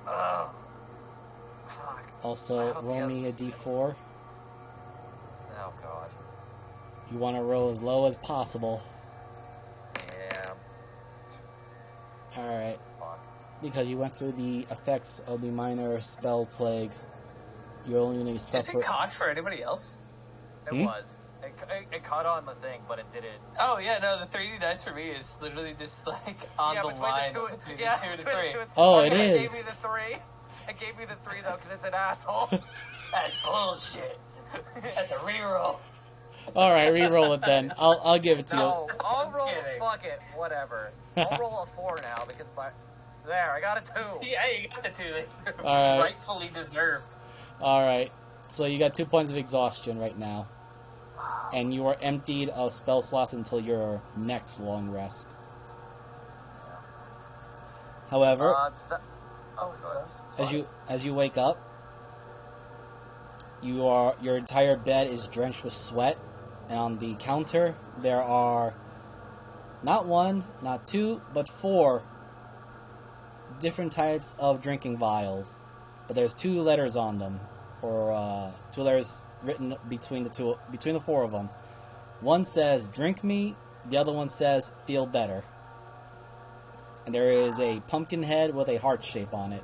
Oh! Fuck. I Also, hope roll the me a others- d4. Oh god. You want to roll as low as possible. Alright. Fuck. Because you went through the effects of the minor spell plague, you're only going to Is suffer... it cocked for anybody else? It was. It caught on the thing, but it didn't. Oh yeah, no, the 3D dice for me is literally just like on the between line the two, between yeah, the 2 and between 3. the 2 and Oh, it it is. gave me the 3. It gave me the 3 though, because it's an asshole. That's bullshit. That's a reroll. Alright, re-roll it then. I'll give it to No, I'll I'm roll. kidding. Fuck it, whatever. I'll roll a 4 now because there, I got a 2. Yeah, you got the 2 that Alright. rightfully deserved. you. Alright. So you got 2 points of exhaustion right now. And you are emptied of spell slots until your next long rest. However, Oh, as you wake up, your entire bed is drenched with sweat, and on the counter there are not 1, not 2, but 4 different types of drinking vials. But there's 2 letters on them, or 2 letters written between the 4 of them. One says "Drink me," the other one says "Feel better." And there is a pumpkin head with a heart shape on it.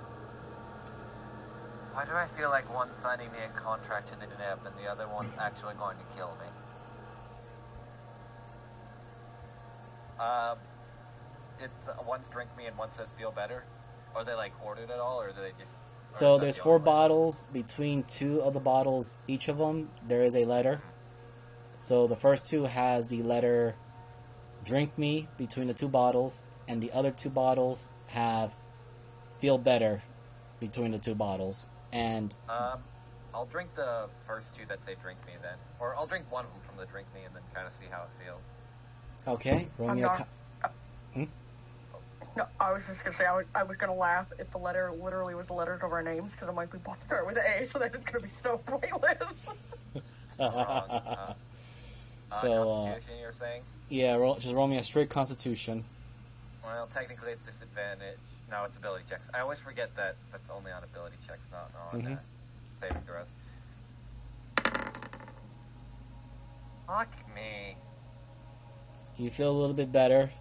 Why do I feel like one's signing me a contract to the nib and the other one's actually going to kill me? It's one's drink me and one says feel better. Are they like ordered at all, or do they just? So there's 4 bottles. Between 2 of the bottles, each of them, there is a letter. So the first 2 has the letter "Drink me" between the 2 bottles, and the other 2 bottles have "Feel better" between the 2 bottles. And I'll drink the first 2 that say drink me then, or I'll drink one of them from the drink me and then kind of see how it feels. okay, roll me a No, I was just gonna say I was gonna laugh if the letter literally was the letters of our names, because it might be both start with A, so then it's gonna be so pointless. Wrong. So, Constitution, you're saying? yeah, just roll me a straight Constitution. Well, technically it's disadvantage. No, it's ability checks. I always forget that that's only on ability checks, not on saving throws. Fuck me. You feel a little bit better.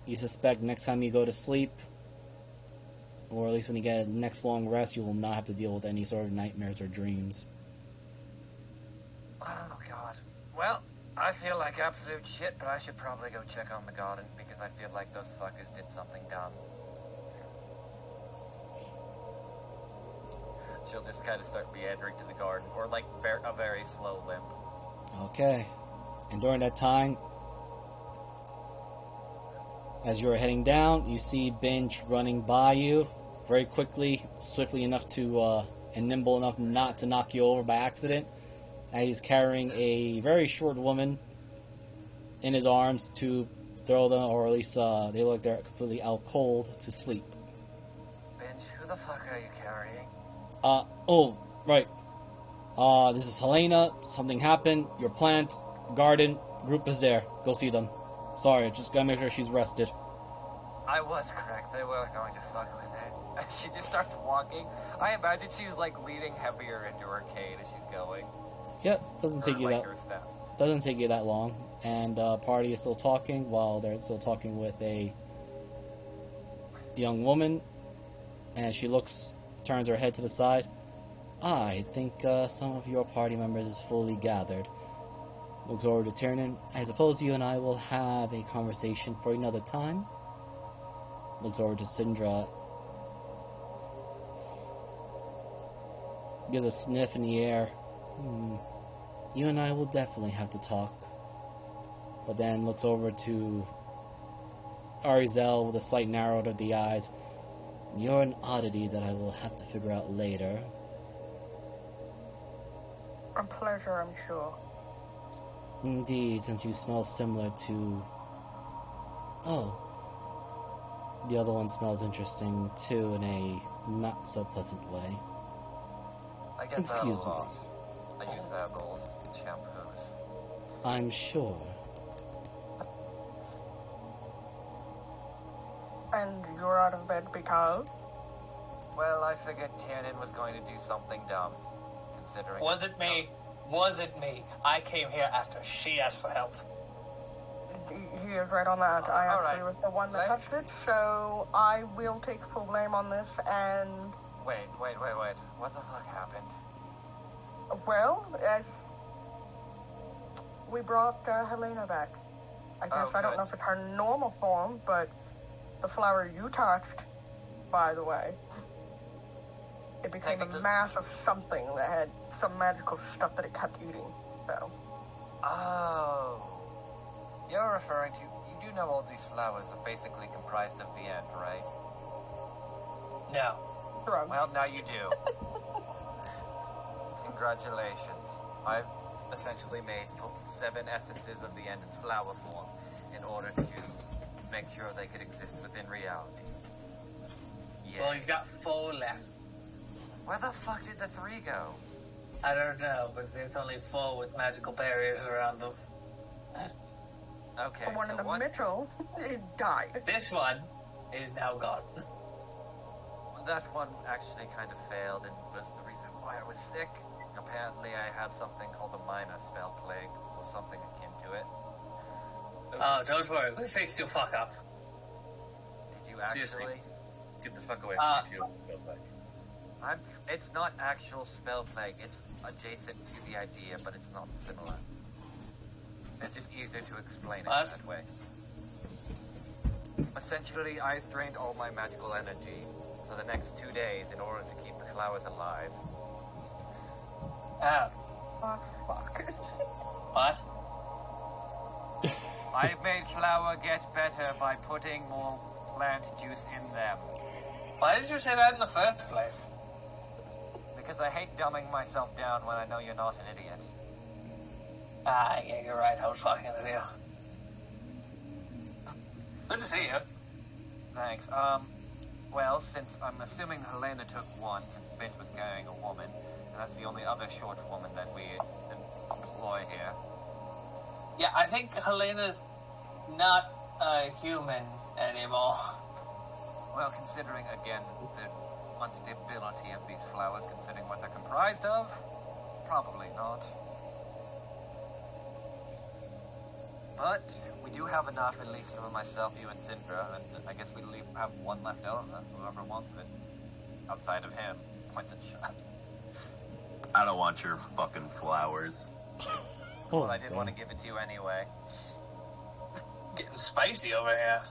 You suspect next time you go to sleep, or at least when you get a next long rest, you will not have to deal with any sort of nightmares or dreams. Oh, God. Well, I feel like absolute shit, but I should probably go check on the garden, because I feel like those fuckers did something dumb. She'll just kind of start meandering to the garden, or like a very slow limp. Okay. And during that time, as you're heading down, you see Binge running by you very quickly, swiftly enough to, and nimble enough not to knock you over by accident. And he's carrying a very short woman in his arms to throw them, or at least they look like they're completely out cold to sleep. Binge, who the fuck are you carrying? Oh, right. This is Helena. Something happened. Your plant, garden, group is there. Go see them. Sorry, just gotta make sure she's rested. I was correct. They were going to fuck with it. She just starts walking. I imagine she's like leaning heavier into her cane as she's going. Yep, doesn't take you like that. her step. Doesn't take you that long. And party is still talking while they're still talking with a young woman, and she turns her head to the side. I think some of your party members is fully gathered. Looks over to Tiernan. I suppose you and I will have a conversation for another time. Looks over to Syndra. Gives a sniff in the air. You and I will definitely have to talk. But then looks over to Arizel with a slight narrow of the eyes. You're an oddity that I will have to figure out later. A pleasure, I'm sure. Indeed, since you smell similar to... Oh. The other one smells interesting, too, in a not-so-pleasant way. I get Excuse that a lot. I use edibles and shampoos. I'm sure. And you're out of bed because? Well, I figured Tiernan was going to do something dumb, considering... Was it me? Was it me? I came here after she asked for help. He is is right on that. I All actually right. was the one that Let- touched it, so I will take full blame on this. And Wait. What the fuck happened? well, as we brought Helena back. I guess I don't good. know if it's her normal form, but the flower you touched, by the way, it became Take it a to- mass of something that had some magical stuff that it kept eating. So, Oh. You're referring to... You do know all these flowers are basically comprised of the end, right? No. drugs. Well, now you do. Congratulations. I've essentially made 7 essences of the end as flower form in order to make sure they could exist within reality. Yeah. Well, you've got 4 left. Where the fuck did the 3 go? I don't know, but there's only 4 with magical barriers around them. Okay, The one so in the one... middle, it died. This one is now gone. That one actually kind of failed and was the reason why I was sick. Apparently I have something called a minor spell plague, or something akin to it. Oh, don't worry, we fixed your fuck up. Did you actually? Seriously? Get the fuck away from me, too. Spell plague. It's not actual spell plague, it's adjacent to the idea, but it's not similar. It's just easier to explain it What? that way. Essentially, I drained all my magical energy for the next 2 days in order to keep the flowers alive. Oh, Oh, fuck. what? I made flour get better by putting more plant juice in them. Why did you say that in the first place? Because I hate dumbing myself down when I know you're not an idiot. Ah, yeah, you're right, I was fucking with you. Good to see you. Thanks. Well, since I'm assuming Helena took one, since Bint was carrying a woman, and that's the only other short woman that we employ here. Yeah, I think Helena's not a human anymore. Well, considering, again, the unstability of these flowers, considering what they're comprised of, probably not. But we do have enough, at least for myself, you, and Syndra, and I guess we have one left over, whoever wants it. Outside of him. Points at shot. I don't want your fucking flowers. Oh, Well, I didn't damn. want to give it to you anyway. Getting spicy over here.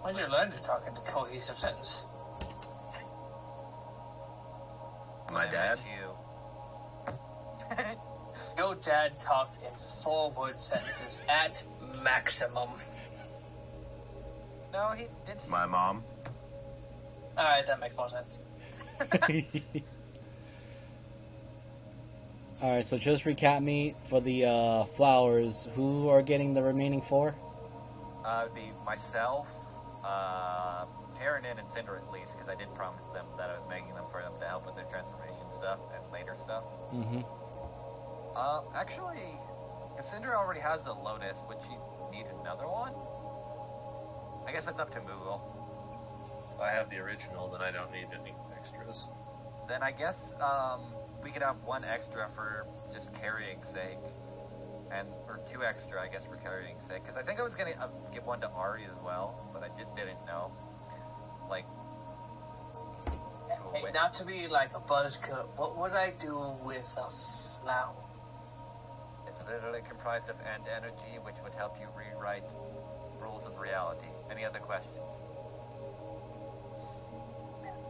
When did you learn to talk into cohesive sentence? My When I dad? met you. Your dad talked in 4-word sentences at maximum. No, he did. My mom? Alright, that makes more sense. Alright, so just recap me for the flowers. Who are getting the remaining 4? It would be myself, Paranin, and Cinder at least, because I did promise them that I was making them for them to help with their transformation stuff and later stuff. Mm-hmm. Actually, if Cinder already has a Lotus, would she need another one? I guess that's up to Moogle. If I have the original, then I don't need any extras. Then I guess, we could have 1 extra for just carrying sake. Or 2 extra, I guess, for carrying sake. Because I think I was gonna give 1 to Ari as well, but I just didn't know. Like, to a Hey, wit- not to be like a buzzcut, what would I do with a flower? It's literally comprised of end energy, which would help you rewrite rules of reality. Any other questions?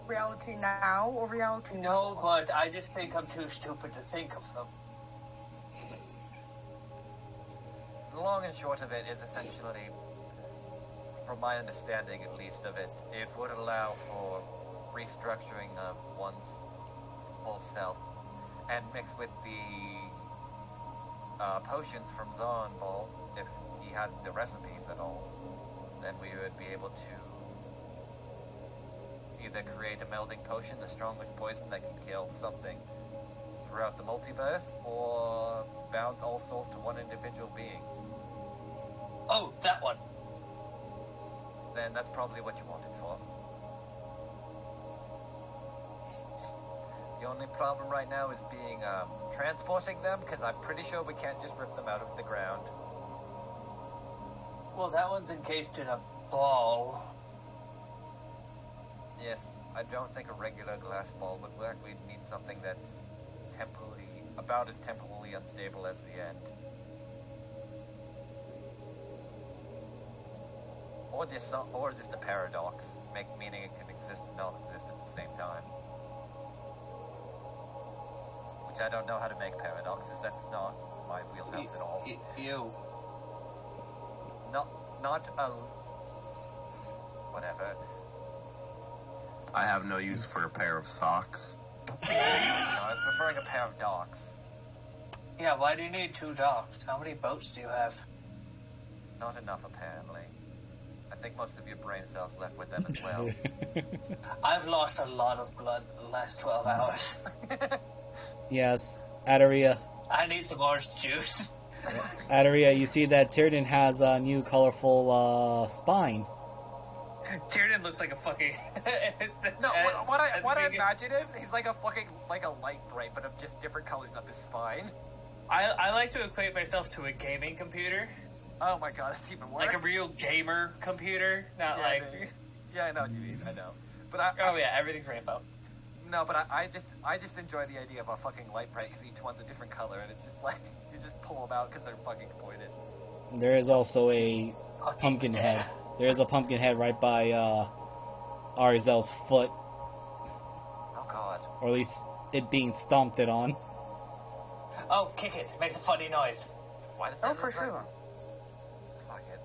Reality now or reality No, but I just think I'm too stupid to think of them. The long and short of it is essentially, from my understanding at least of it, it would allow for restructuring of one's full self, and mixed with the potions from Zonball, if he had the recipes at all, then we would be able to either create a melding potion, the strongest poison that can kill something throughout the multiverse, or bound all souls to one individual being. Oh, that one. Then that's probably what you want it for. The only problem right now is being transporting them, because I'm pretty sure we can't just rip them out of the ground. Well, that one's encased in a ball. Yes, I don't think a regular glass ball would work. We'd need something that's about as temporally unstable as the end. Or just a paradox, meaning it can exist and not exist at the same time. Which I don't know how to make paradoxes. That's not my wheelhouse at all. You. Not a... Whatever. I have no use for a pair of socks. No, I was preferring a pair of docks. Yeah, why do you need 2 docks? How many boats do you have? Not enough, apparently. I think most of your brain cells left with them as well. I've lost a lot of blood the last 12 hours. Yes, Adaria. I need some orange juice. Adaria, you see that Tyrion has a new colorful spine. Tyrion looks like a fucking... No, what I imagine is he's like a light bright, but of just different colors up his spine. I like to equate myself to a gaming computer. Oh my god, that's even worse. Like a real gamer computer, not like... Yeah, I know what you mean, I know. But everything's rainbow. No, but I just enjoy the idea of a fucking light bright because each one's a different color, and it's just like, you just pull them out because they're fucking pointed. There is also a pumpkin head. There is a pumpkin head right by Arizel's foot. Oh god. Or at least it being stomped it on. Oh, kick it. It makes a funny noise. Why does that Oh, for look like... sure. Fuck it.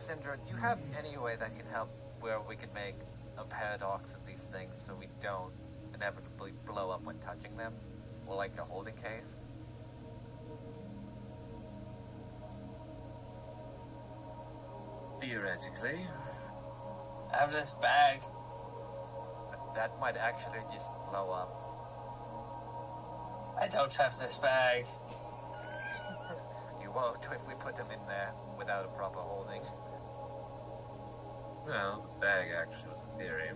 Syndra, do you have any way that can help where we can make a paradox of these things so we don't inevitably blow up when touching them? Or like a holding case? Theoretically. I have this bag. That might actually just blow up. I don't have this bag. You won't if we put them in there without a proper holding. Well, the bag actually was a theory.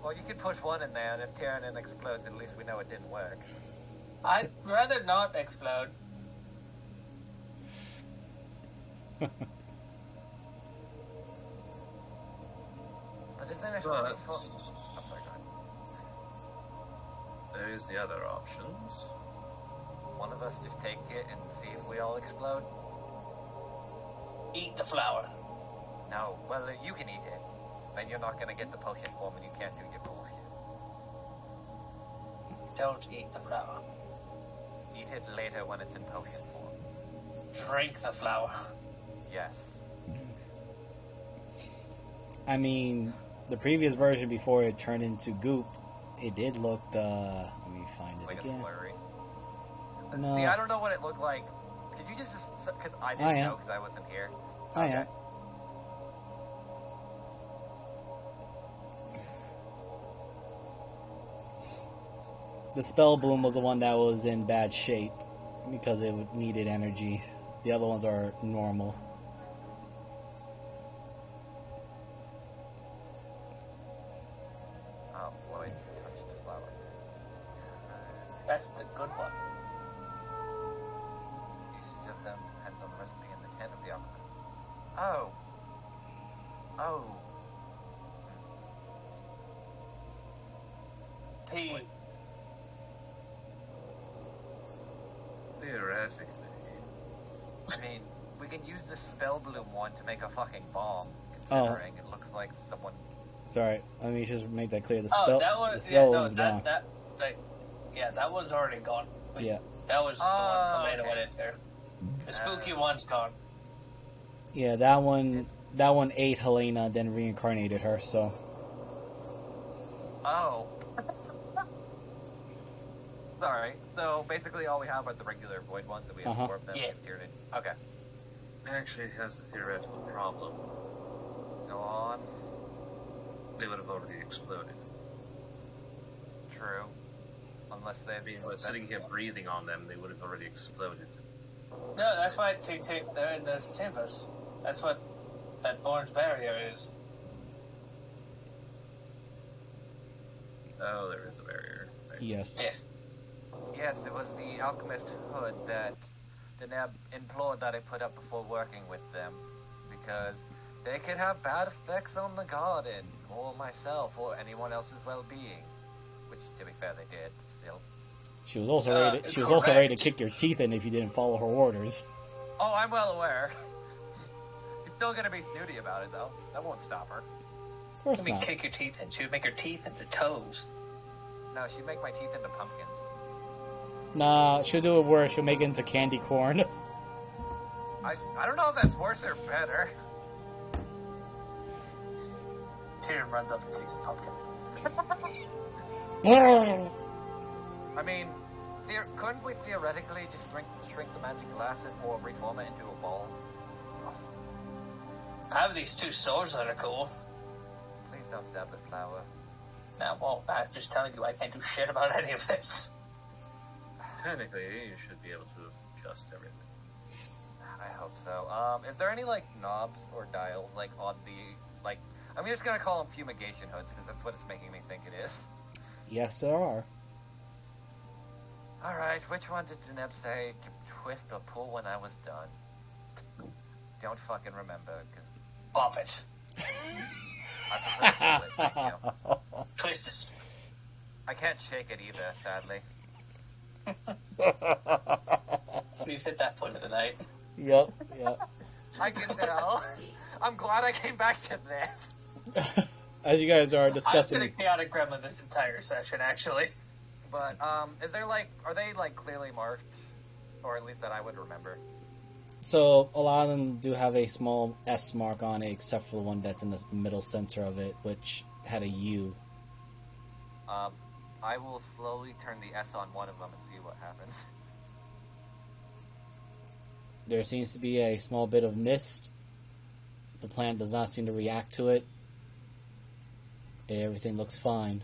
Well, you could push one in there, and if Tyrannin explodes, at least we know it didn't work. I'd rather not explode. But isn't it But useful? Oh, sorry, go ahead. there's the other options. One of us just take it and see if we all explode? Eat the flower. No, well, you can eat it. Then you're not gonna get the potion form and you can't do your bullshit. Don't eat the flower. Eat it later when it's in potion form. Drink the flower. Yes. I mean, the previous version before it turned into goop, it did look, let me find it Like again. a slurry. No. See, I don't know what it looked like. Could you just, because I didn't know because I wasn't here. I am. The spell bloom was the one that was in bad shape because it needed energy. The other ones are normal. Oh, Lloyd touched the flower. That's the good one. Usage of them depends on the recipe and the intent of the alchemist. Oh. Oh. P. Theoretically. I mean, we can use the spell bloom one to make a fucking bomb, considering it looks like someone... Sorry, let me just make that clear. The Oh, spell, that one. the Yeah, spell no, one's gone. that one's already gone. Yeah. That was the one Elena okay. went in there. The spooky one's gone. Yeah, that one ate Helena, then reincarnated her. So Oh. Sorry. So basically, all we have are the regular void ones that we have four of them. Yeah. Just tiered in. Okay. Actually, it has a theoretical problem. Go on. They would have already exploded. True. Unless they... I mean, by sitting here breathing on them, they would have already exploded. No, that's why they're in those timbers. That's what that orange barrier is. Oh, there is a barrier. Right. yes, Yes. Yes, it was the alchemist hood that Deneb implored that I put up before working with them, because they could have bad effects on the garden, or myself, or anyone else's well-being. Which, to be fair, they did, still. She was also ready. She was also ready to kick your teeth in if you didn't follow her orders. Oh, I'm well aware. She's still gonna be snooty about it, though. That won't stop her. Of course Let me not. kick your teeth in. She would make her teeth into toes. No, she'd make my teeth into pumpkins. Nah, she'll do it worse. She'll make it into candy corn. I don't know if that's worse or better. Tyrion runs up and kicks the pumpkin. I mean, couldn't we theoretically just shrink the magical acid or reform it into a ball? I have these two swords that are cool. Please don't dab the flower. Now, well, I'm just telling you, I can't do shit about any of this. Technically, you should be able to adjust everything. I hope so. Is there any, like, knobs or dials, like, on the, like, I'm just gonna call them fumigation hoods, because that's what it's making me think it is. Yes, there are. Alright, which one did Deneb say to twist or pull when I was done? Don't fucking remember, because Bop it. I prefer to pull it, thank you. Twist it. I can't shake it either, sadly. We've hit that point of the night. Yep. I can tell. I'm glad I came back to this. As you guys are I've discussing, been a chaotic gremlin this entire session, actually. But, is there, like, are they, like, clearly marked? Or at least that I would remember. so a lot of them do have a small S mark on it, except for the one that's in the middle center of it, which had a U. I will slowly turn the S on one of them and see what happens. There seems to be a small bit of mist. The plant does not seem to react to it. Everything looks fine.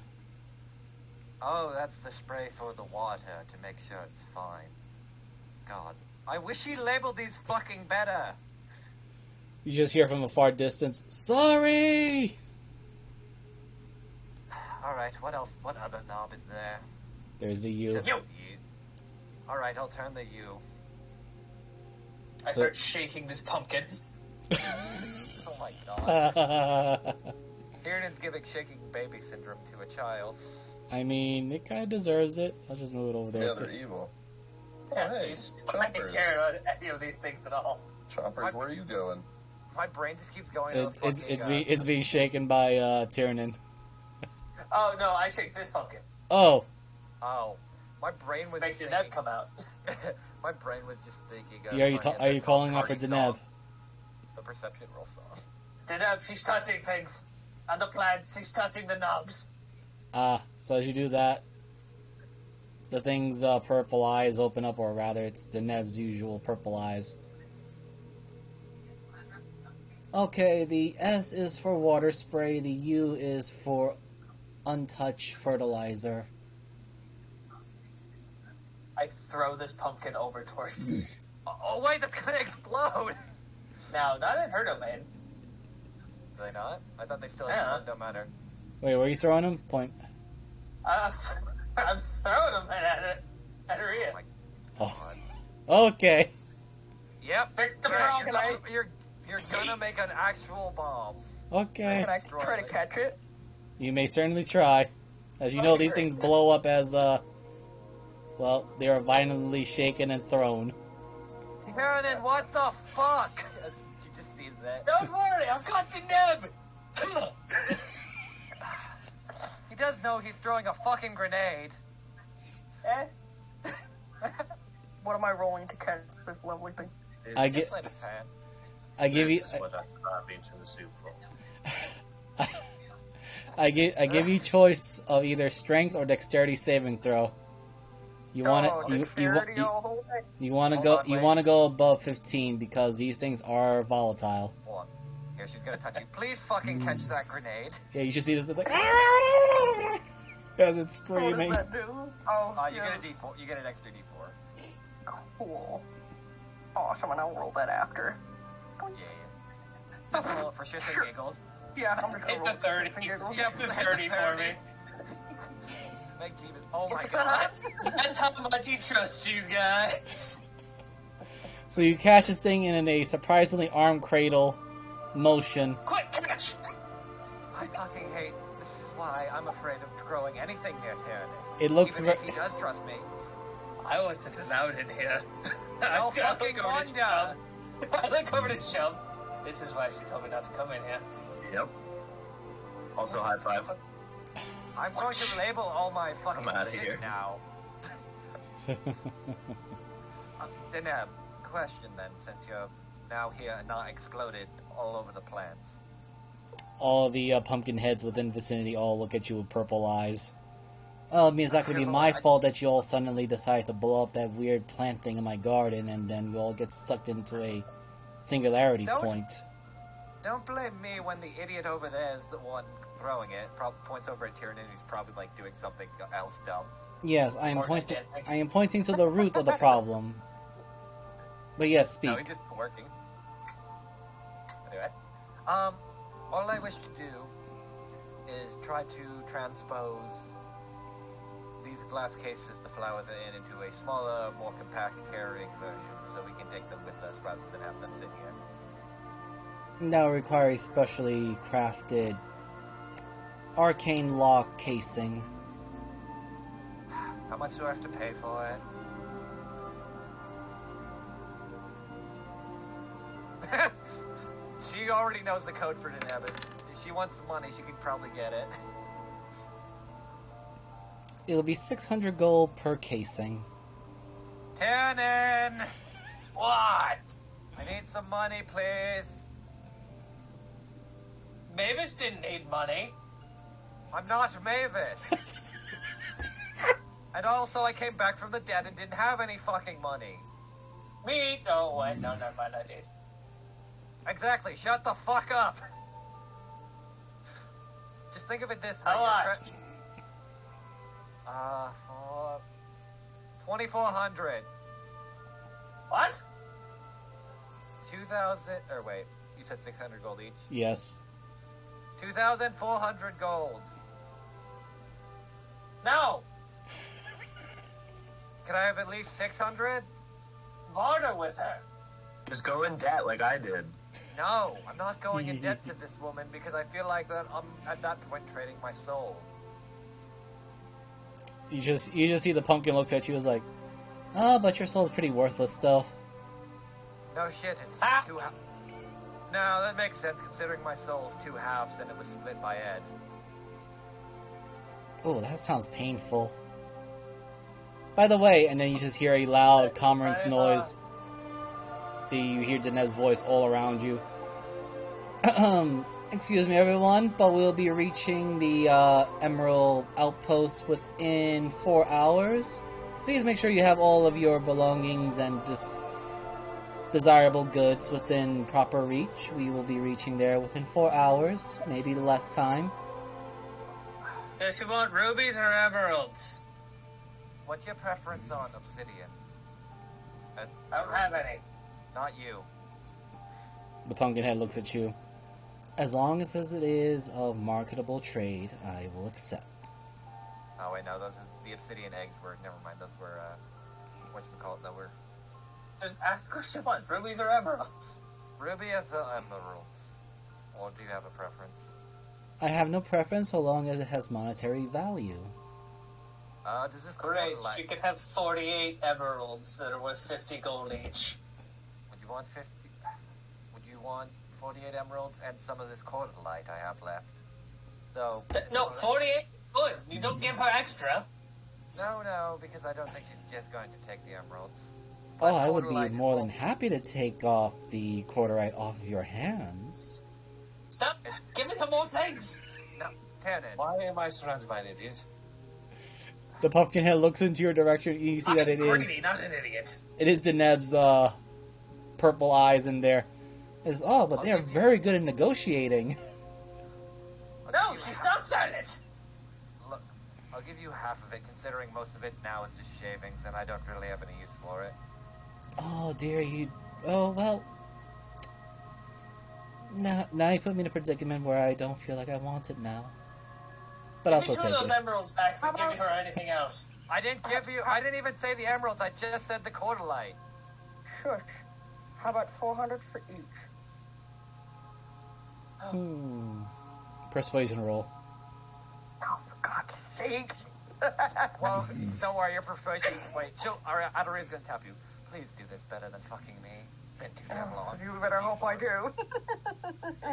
Oh, that's the spray for the water to make sure it's fine. God, I wish he labeled these fucking better. You just hear from a far distance, "Sorry!" Alright, what else? What other knob is there? There's a U. Except for the U. Alright, I'll turn the U. I start shaking this pumpkin. Oh my god. Tyrion's giving shaking baby syndrome to a child. I mean, it kind of deserves it. I'll just move it over there. Yeah, they're evil. Yeah, hey, you just don't choppers. care about any of these things at all. Choppers, where are you going? My brain just keeps going to the It's being shaken by Tyrion. Oh, no, I shake this pumpkin. Oh, Oh, my brain was Make just the neb thinking. come out. My brain was just thinking. yeah, are you calling out for Deneb? The perception roll song. Deneb, she's touching things. On the plants, she's touching the knobs. So as you do that, the thing's purple eyes open up, or rather, it's Deneb's usual purple eyes. Okay, the S is for water spray, the U is for untouched fertilizer. I throw this pumpkin over towards. Oh wait, that's gonna explode. Now, not in her domain. Do they not? I thought they still Yeah. don't matter. Wait, where are you throwing him? Point. I'm throwing them at it. At her ear. Oh. Okay. Yep. Fix the Yeah, problem. you're gonna make an actual bomb. Okay. Can I try to catch it? You may certainly try. As you know, these things blow up as, well, they are violently shaken and thrown. Tyrion, what the fuck? As you just sees that. Don't worry, I've got the neb. He does know he's throwing a fucking grenade. Eh? What am I rolling to catch this lovely thing? I It's- get- Just let it pan. I give you, This is what I've been to the soup for. I give you choice of either strength or dexterity saving throw. You want Oh, dexterity all the way? you want to Hold go on, you wait. want to go above 15 because these things are volatile. Hold on. Here, she's gonna touch you. Please fucking catch that grenade. Yeah, you should see this like as it's What does screaming. that do? Oh, You yeah. get a D4. You get an extra D4. Cool. Awesome, and I'll roll that after. Yeah. Just roll it for shits and giggles. Yeah, I'm just gonna Hit roll the 30. giggles. Yeah, The 30 for me. Make Jeebus. Oh my god. That's how much you trust you guys. So you catch this thing in a surprisingly arm cradle motion. Quick, catch! I fucking hate. This is why I'm afraid of throwing anything near Tyranny. It looks Even if he does trust me. I wasn't allowed in here. No fucking wonder. I look over to Chum. This is why she told me not to come in here. Yep. Also, high five. I'm going to label all my fucking I'm outta shit here. now. Then, question then, since you're now here and not exploded all over the plants. All the pumpkin heads within vicinity all look at you with purple eyes. Well, it means it's not going to be my fault that you all suddenly decide to blow up that weird plant thing in my garden, and then you all get sucked into a singularity point. Don't blame me when the idiot over there is the one throwing it. Points over at Tyranny, who's probably like doing something else dumb. Yes, I am pointing to the root of the problem. But yes, speak. No, he's just working. Anyway, all I wish to do is try to transpose these glass cases the flowers are in into a smaller, more compact carrying version, so we can take them with us rather than have them sit here. That will require a specially crafted arcane lock casing. How much do I have to pay for it? She already knows the code for Denebis. If she wants the money, she can probably get it. It'll be 600 gold per casing. Tannen! What? I need some money, please. Mavis didn't need money. I'm not Mavis. And also, I came back from the dead and didn't have any fucking money. Me? Oh, wait, no, never mind, I did. Exactly, shut the fuck up! Just think of it this way. How much? For 2,400. What? 2,000, or wait, you said 600 gold each? Yes. 2,400 gold. No! Can I have at least 600? Barter with her. Just go in debt like I did. No, I'm not going in debt to this woman because I feel like that I'm at that point trading my soul. You just see the pumpkin looks at you as like, oh, but your soul's pretty worthless still. No shit, it's two halves. No, that makes sense considering my soul's two halves and it was split by Ed. Oh, that sounds painful. By the way, and then you just hear a loud commerce noise. You hear Danev's voice all around you. Excuse me, everyone, but we'll be reaching the Emerald Outpost within 4 hours. Please make sure you have all of your belongings and just desirable goods within proper reach. We will be reaching there within 4 hours, maybe less time. Does she want rubies or emeralds? What's your preference on obsidian? I don't have any. Not you. The pumpkin head looks at you. As long as it is of marketable trade, I will accept. Oh wait, no, those are the obsidian eggs were. Never mind, those were whatchamacallit, that were. Just ask what she wants, rubies or emeralds. Ruby as the emeralds. Or do you have a preference? I have no preference so long as it has monetary value. Does this Great, like? she could have 48 emeralds that are worth 50 gold each. Would you want 50? Would you want 48 emeralds and some of this light I have left? So. No, 48? Good. You don't give her extra. No, because I don't think she's just going to take the emeralds. Oh, I would be more than happy to take off the quarterite off of your hands. Stop giving her more things. No, Tannen. Why am I surrounded by an idiot? The pumpkin head looks into your direction, and you see that it greedy, is... not an idiot. It is Deneb's, purple eyes in there. It's, oh, but they're very good at negotiating. No, she sucks at it. Look, I'll give you half of it, considering most of it now is just shavings, and I don't really have any use for it. Oh, dear, you... Oh, well... Now you put me in a predicament where I don't feel like I want it now. But I'll still take those it. emeralds back for giving her anything else. I didn't even say the emeralds, I just said the light. Shush. How about 400 for each? Persuasion roll. Oh, for God's sake. Well, don't worry, your persuasion. Wait, Adori's gonna tap you. Please do this better than fucking me. Been too damn long. You better hope I do.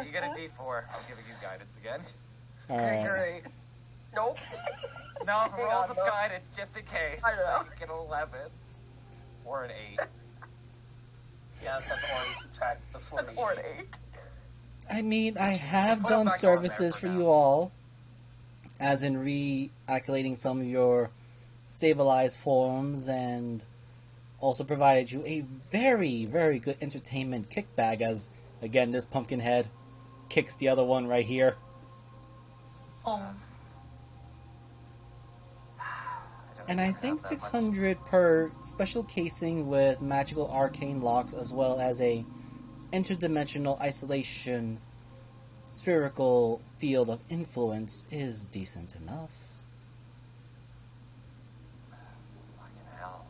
You get a D4. I'm giving you guidance again. Okay, Alright. great. Nope. No, Hang roll on, the no. guidance just in case. I know. You get an 11 or an 8. Yeah, it's like already subtract the 48. 48. I mean, I have Put 'em done back on services there for for now. you all, as in re-activating some of your stabilized forms, and also provided you a very, very good entertainment kickback, as, again, this pumpkin head kicks the other one right here. And I think 600 per special casing with magical arcane locks, as well as a interdimensional isolation spherical field of influence is decent enough. Fucking hell.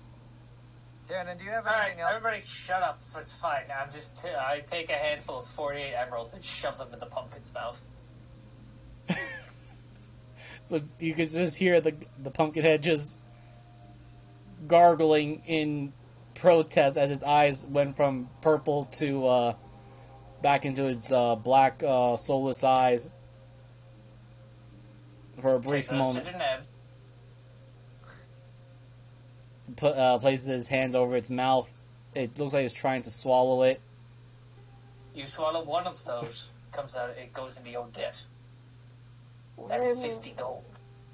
Darren, do you have Alright, anything else? everybody shut up. It's fine. I take a handful of 48 emeralds and shove them in the pumpkin's mouth. Look, you could just hear the pumpkin head just gargling in protest as his eyes went from purple to back into its black soulless eyes for a brief Take those moment. to the neb. Places his hands over its mouth. It looks like it's trying to swallow it. You swallow one of those, comes out, it goes into your debt. That's 50 gold.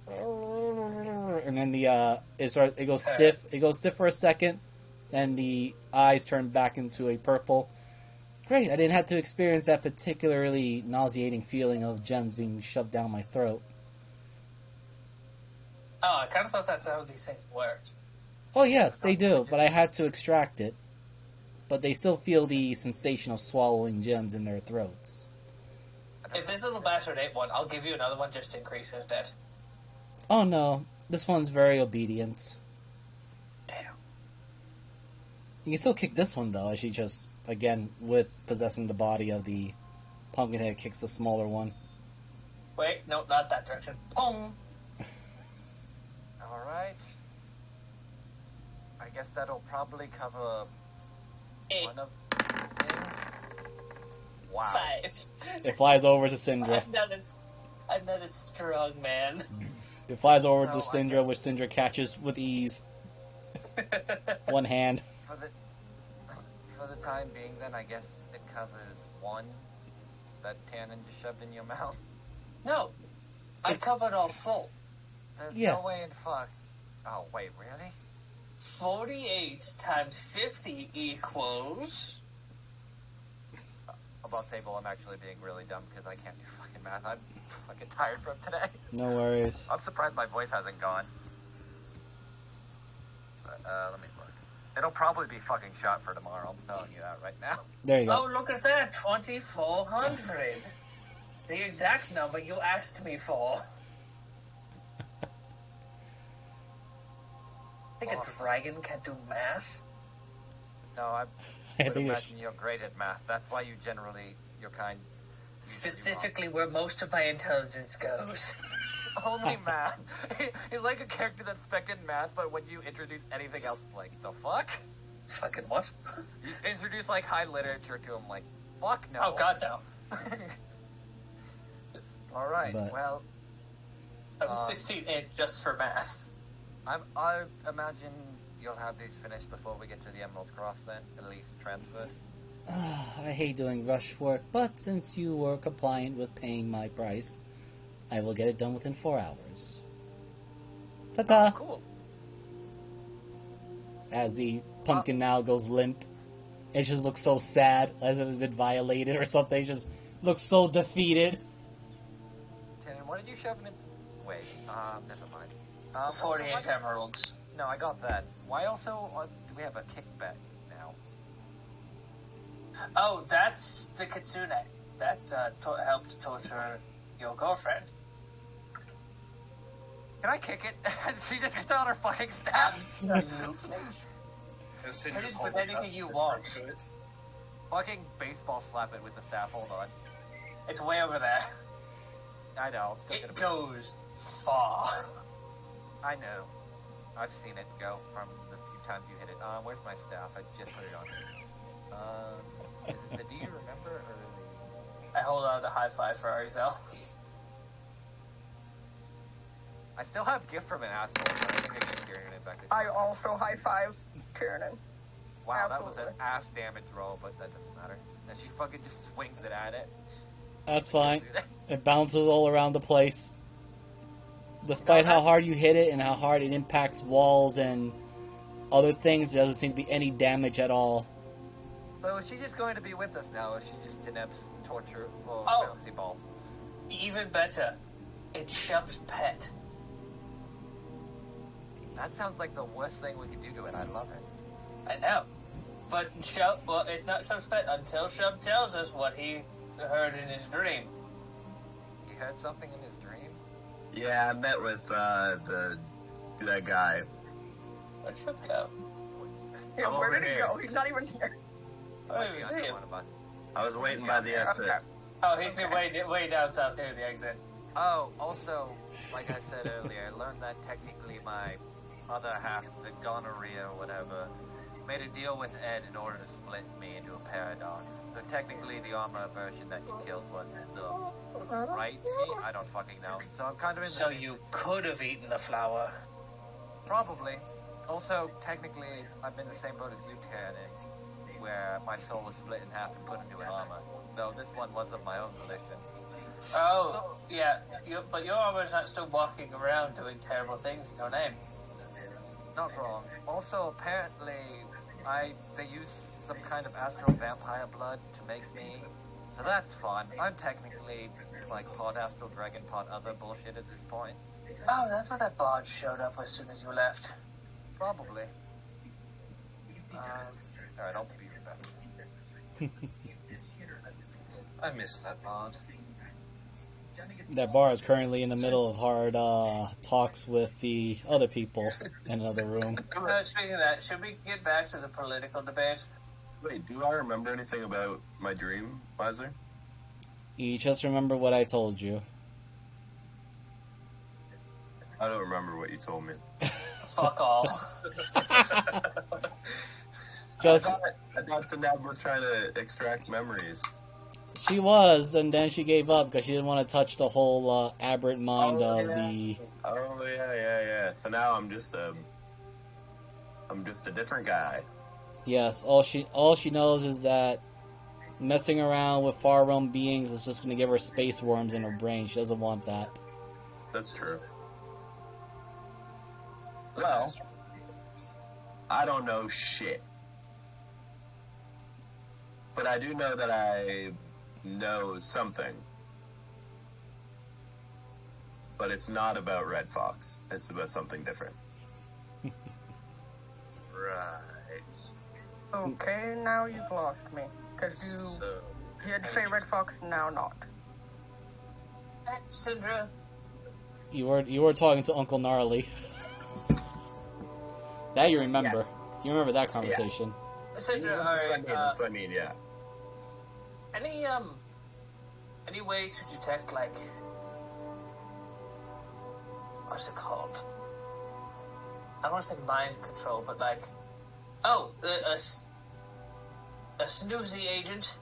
And then it goes stiff. It goes stiff for a second, then the eyes turn back into a purple. Great, I didn't have to experience that particularly nauseating feeling of gems being shoved down my throat. Oh, I kind of thought that's how these things worked. Oh yes, they do, but I had to extract it. But they still feel the sensation of swallowing gems in their throats. If this little bastard ate one, I'll give you another one just to increase his debt. Oh no, this one's very obedient. Damn. You can still kick this one though, as she just, again, with possessing the body of the pumpkinhead, kicks the smaller one. Wait, no, not that direction. Pong! Alright. I guess that'll probably cover one of the things. Wow. 5. It flies over to Syndra. I'm not a strong man. It flies over No, to I Syndra, which Syndra catches with ease. One hand. For the time being, then, I guess it covers one that Tannen just shoved in your mouth. No, I covered all full. There's Yes. no way in fuck. Oh, wait, really? 48 times 50 equals... Above table, I'm actually being really dumb because I can't do fucking math. I'm fucking tired from today. No worries. I'm surprised my voice hasn't gone. But, let me look. It'll probably be fucking shot for tomorrow. I'm telling you that right now. There you Oh, go. look at that, 2,400. The exact number you asked me for. I think a dragon can do math. No, I I would think it's- imagine you're great at math. That's why you're kind. Specifically where most of my intelligence goes. Only math. He's like a character that's expected math, but when you introduce anything else, it's like, the fuck? Fucking what? You introduce, like, high literature to him, like, fuck no. Oh god, no. Alright, But- well, I'm 16 in just for math. I imagine you'll have these finished before we get to the Emerald Cross then, at least transferred. I hate doing rush work, but since you were compliant with paying my price, I will get it done within 4 hours. Ta-ta! Cool. As the pumpkin now goes limp. It just looks so sad, as it has been violated or something. It just looks so defeated. Tannen, what did you shove in its... Wait, never mind. 48 also, emeralds. No, I got that. Why also do we have a kickback now? Oh, that's the kitsune that helped torture your girlfriend. Can I kick it? She just gets on her fucking stab. Absolutely. As Hit Cinder's it with holding anything up you his want. foot. Fucking baseball slap it with the staff. Hold on. It's way over there. I know. I'm still It gonna be. goes far. I know. I've seen it go from the few times you hit it. Where's my staff? I just put it on. Is it the do you remember or the... I hold on to high five for Arizel. I still have gift from an asshole, but I think I can carry it back. I also high five Tiernan. Wow, that was an absolutely. ass damage roll, but that doesn't matter. And she fucking just swings it at it. That's fine. It bounces all around the place. Despite how hard you hit it and how hard it impacts walls and other things, there doesn't seem to be any damage at all. So is she just going to be with us now? Or is she just Deneb's torture or Oh. bouncy ball? Even better, it's Shub's pet. That sounds like the worst thing we could do to it. I love it. I know. But Shub, well, it's not Shub's pet until Shub tells us what he heard in his dream. He heard something in his dream? Yeah, I met with that guy. Where'd Shub go? Yeah, I'm where over did he here. go? He's not even here. I Might don't be even see under him. one of us. I was waiting by the exit. Okay. Oh, he's been way down south near the exit. Oh, also, like I said earlier, I learned that technically my other half, the gonorrhea or whatever, made a deal with Ed in order to split me into a paradox. So technically the armor version that you killed was the right me? I don't fucking know. So I'm kind of in So the... you could have eaten the flower. Probably. Also, technically, I'm in the same boat as you, Tyranny, where my soul was split in half and put into an armor. Though this one was of my own volition. Oh, yeah. But your armor's not still walking around doing terrible things in your name. Not wrong. Also, apparently, they use some kind of astral vampire blood to make me. So that's fun. I'm technically like part astral dragon, part other bullshit at this point. Oh, that's why that bod showed up as soon as you left. Probably. Alright, I'll be back. I miss that mod. That bar is currently in the middle of hard talks with the other people in another room. Speaking of that, should we get back to the political debate? Wait, do I remember anything about my dream, Weiser? You just remember what I told you. I don't remember what you told me. Fuck all. Just I thought the Nab was trying to extract memories. she was, and then she gave up because she didn't want to touch the whole aberrant mind Oh, of yeah. the. Oh yeah. So now I'm just a different guy. Yes, all she knows is that messing around with far realm beings is just going to give her space worms in her brain. She doesn't want that. That's true. Well, I don't know shit. But I do know that I know something. But it's not about Red Fox. It's about something different. Right. Okay, now you've lost me. Because So, you had to say Red Fox, now not. Syndra, You were talking to Uncle Gnarly. That you remember. You remember that conversation. Syndra, That's alright, what I mean, yeah. any way to detect, like, what's it called? I don't want to say mind control, but like, a snoozy agent?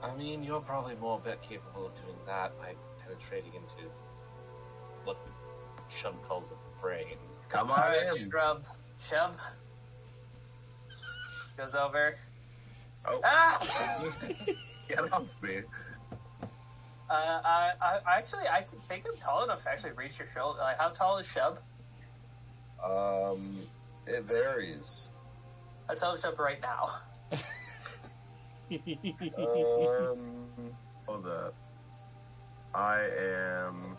I mean, you're probably more a bit capable of doing that by penetrating into what Shun calls a brain. Come on Alright, in. Shub. Goes over. Oh, Ah! get off me. I think I'm tall enough to actually reach your shoulder. Like, how tall is Shub? It varies. How tall is Shub right now? Hold up. I am.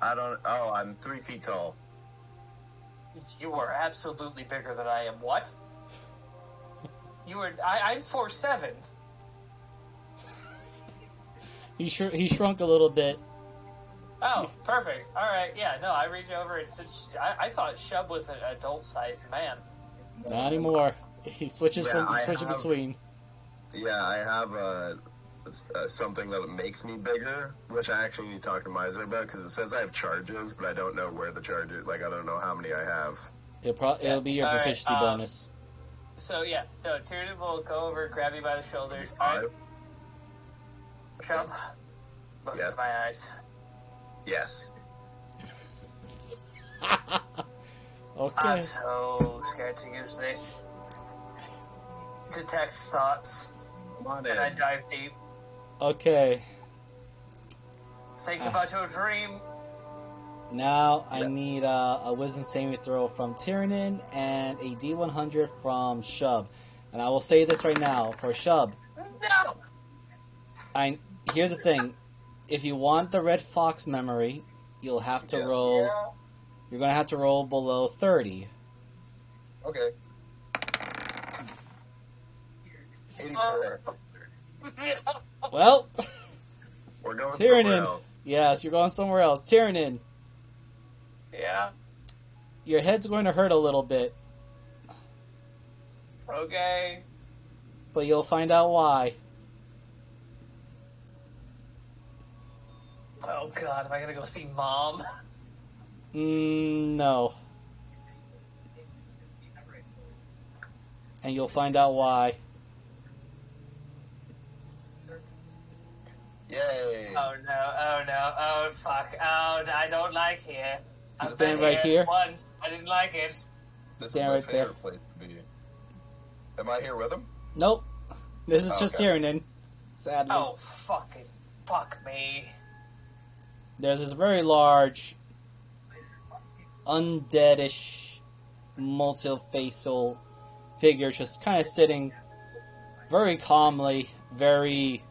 I'm 3 feet tall. You are absolutely bigger than I am. What? I'm 4'7". He shrunk a little bit. Oh, perfect. All right, yeah, no, I reach over and I thought Shub was an adult-sized man. Not anymore. He switches Yeah, between. Yeah, I have something that makes me bigger, which I actually need to talk to Miser about because it says I have charges, but I don't know where the charges. Like I don't know how many I have. It'll be your All right, proficiency bonus. So yeah, no, Tyrion will go over, grab you by the shoulders. All right, Shub, look Yes. into my eyes. Yes. Okay. I'm so scared to use this. Detect thoughts. Come on And I in. dive deep. Okay. Think about your dream. Now I need a wisdom saving throw from Tyrannin and a D100 from Shub. And I will say this right now for Shub. No! Here's the thing. If you want the Red Fox memory, you'll have to roll. Yeah. You're going to have to roll below 30. Okay. 84. Well, We're going somewhere Tyrannin. else. Yes, you're going somewhere else. Tyrannin, Yeah. your head's going to hurt a little bit, Okay. but you'll find out why. Oh god, am I gonna go see Mom? No. And you'll find out why. Yay. Oh no, oh fuck, oh, I don't like here. I've stand been right here? once, I didn't like it. This Stand is my right there. favorite place to be. Am I here with him? Nope. This is just Okay. Tyrannin. Sadly. Oh fucking fuck me. There's this very large, undeadish, multi-facial figure just kind of sitting very calmly, very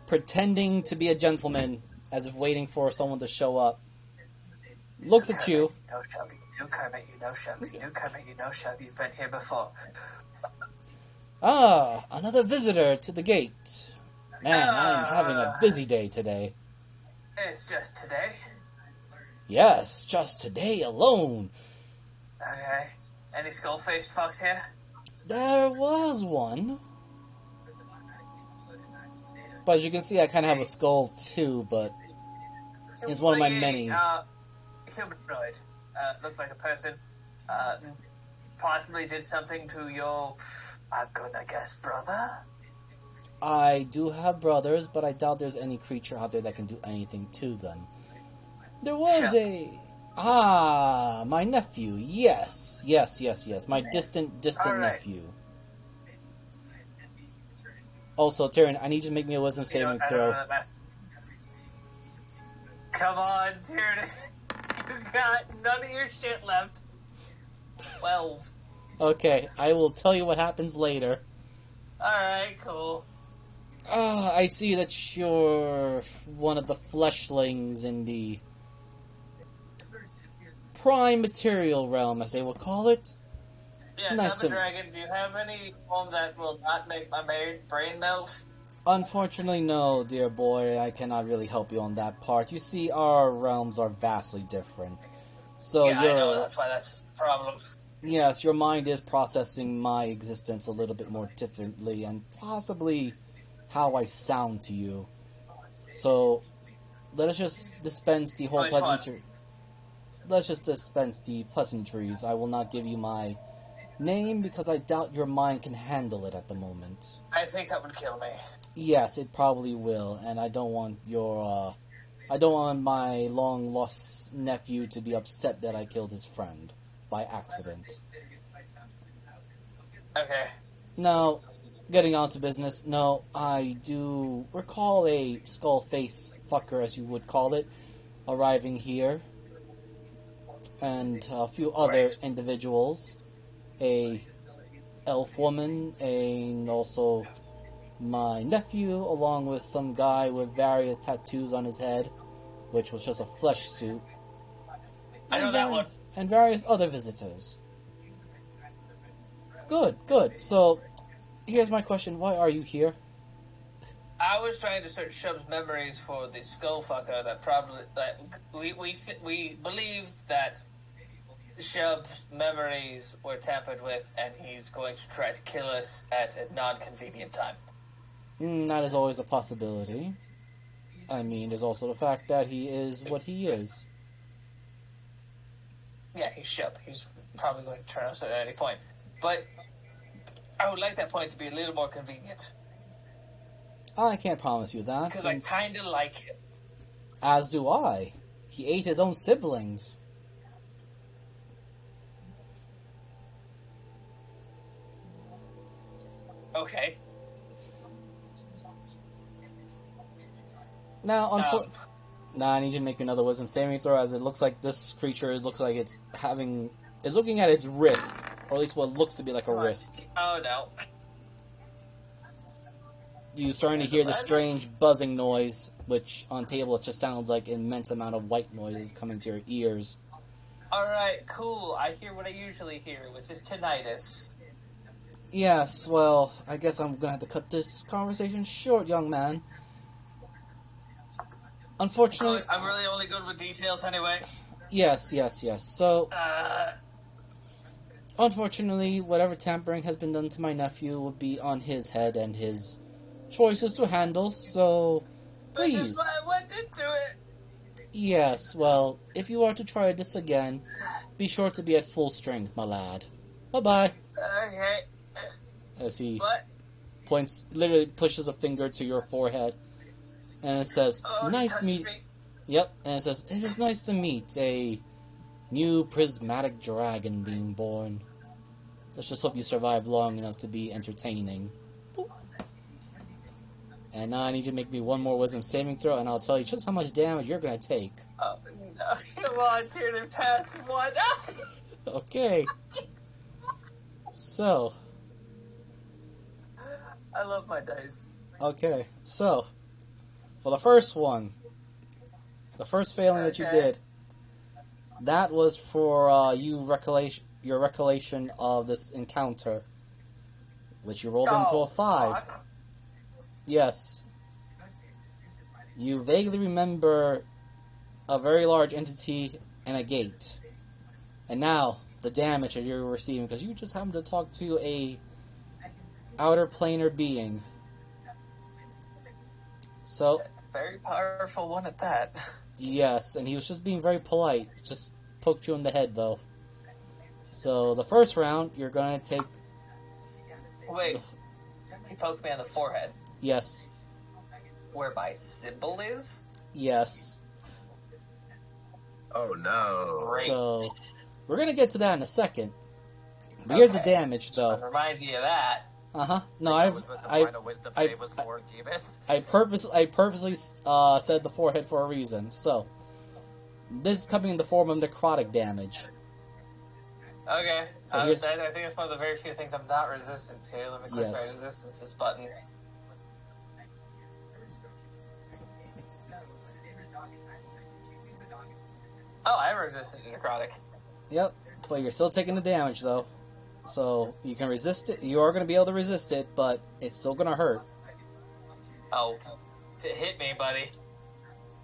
pretending to be a gentleman, as if waiting for someone to show up. Looks at you. No, Shub, you Kermit, you know Shub, you Kermit, you know Shub, you've been here before. Ah, another visitor to the gate. Man, I am having a busy day today. It's just today. Yes, just today alone. Okay. Any skull-faced fucks here? There was one. But as you can see, I kind of have a skull too, but it's one of my many. Humanoid. Looks like a person. Possibly did something to your, I'm gonna guess, brother? I do have brothers, but I doubt there's any creature out there that can do anything to them. There was my nephew. Yes. My distant All right. nephew. Also, Tyrion, I need you to make me a wisdom saving throw. Come on, Tyrion. You got none of your shit left. 12. Okay, I will tell you what happens later. Alright, cool. I see that you're one of the fleshlings in the prime material realm, as they will call it. Yeah, Nice Seven to- Dragon, do you have any one that will not make my brain melt? Unfortunately, no, dear boy. I cannot really help you on that part. You see, our realms are vastly different. So Yeah, I know, that's why that's the problem. yes, your mind is processing my existence a little bit more differently, and possibly how I sound to you. So let us just dispense the whole Which one? pleasantry. Let's just dispense the pleasantries. I will not give you my name because I doubt your mind can handle it at the moment. I think that would kill me. Yes, it probably will, and I don't want I don't want my long lost nephew to be upset that I killed his friend by accident. Okay. Now, getting on to business, no, I do recall a skull face fucker, as you would call it, arriving here, and a few other Right. individuals, a elf woman, and also my nephew, along with some guy with various tattoos on his head, which was just a flesh suit. I know that one. And various other visitors. Good. So, here's my question. Why are you here? I was trying to search Shub's memories for the skullfucker that we believe that Shub's memories were tampered with, and he's going to try to kill us at a non-convenient time. That is always a possibility. I mean, there's also the fact that he is what he is. Yeah, he's Shub. He's probably going to turn us at any point. But I would like that point to be a little more convenient. I can't promise you that. Because I kind of like him. As do I. He ate his own siblings. Okay. Now, now I need you to make another wisdom saving throw, as it looks like this creature looks like it's looking at its wrist, or at least what looks to be like a wrist. Oh no. You're starting to hear the strange buzzing noise, which on table it just sounds like an immense amount of white noises coming to your ears. Alright, cool. I hear what I usually hear, which is tinnitus. Yes, well, I guess I'm gonna have to cut this conversation short, young man. Unfortunately... I'm really only good with details anyway. Yes. So, unfortunately, whatever tampering has been done to my nephew will be on his head and his choices to handle, so please. This is why I went into it. Yes, well, if you are to try this again, be sure to be at full strength, my lad. Bye-bye. Okay. As he What? literally pushes a finger to your forehead, and it says, nice meet... Yep, and it says, it is nice to meet a new prismatic dragon being born. Let's just hope you survive long enough to be entertaining. Boop. And now I need you to make me one more wisdom saving throw, and I'll tell you just how much damage you're gonna take. Oh, no. Come on, turn it past one. Okay. So. I love my dice. Okay, so. For the first one, the first failing that you did, that was for your recollection of this encounter, which you rolled into a 5. Fuck. Yes. You vaguely remember a very large entity and a gate. And now, the damage that you're receiving, because you just happened to talk to a outer planar being. So... Very powerful one at that. Yes, and he was just being very polite. Just poked you in the head, though. So, the first round, you're going to take... Wait. He poked me on the forehead. Yes. Where my symbol is? Yes. Oh no. Great. So, we're going to get to that in a second. But here's the damage, I'll though. remind you of that. Uh-huh. No, That was what the final wisdom save was for, Jeebus. I purposely said the forehead for a reason. So, this is coming in the form of necrotic damage. Okay. So I here's- think it's one of the very few things I'm not resistant to. Let me click Yes. my resistances button. Oh, I'm resistant to necrotic. Yep. But you're still taking the damage, though. So, you can resist it. You are going to be able to resist it, but it's still going to hurt. Oh, to hit me, buddy.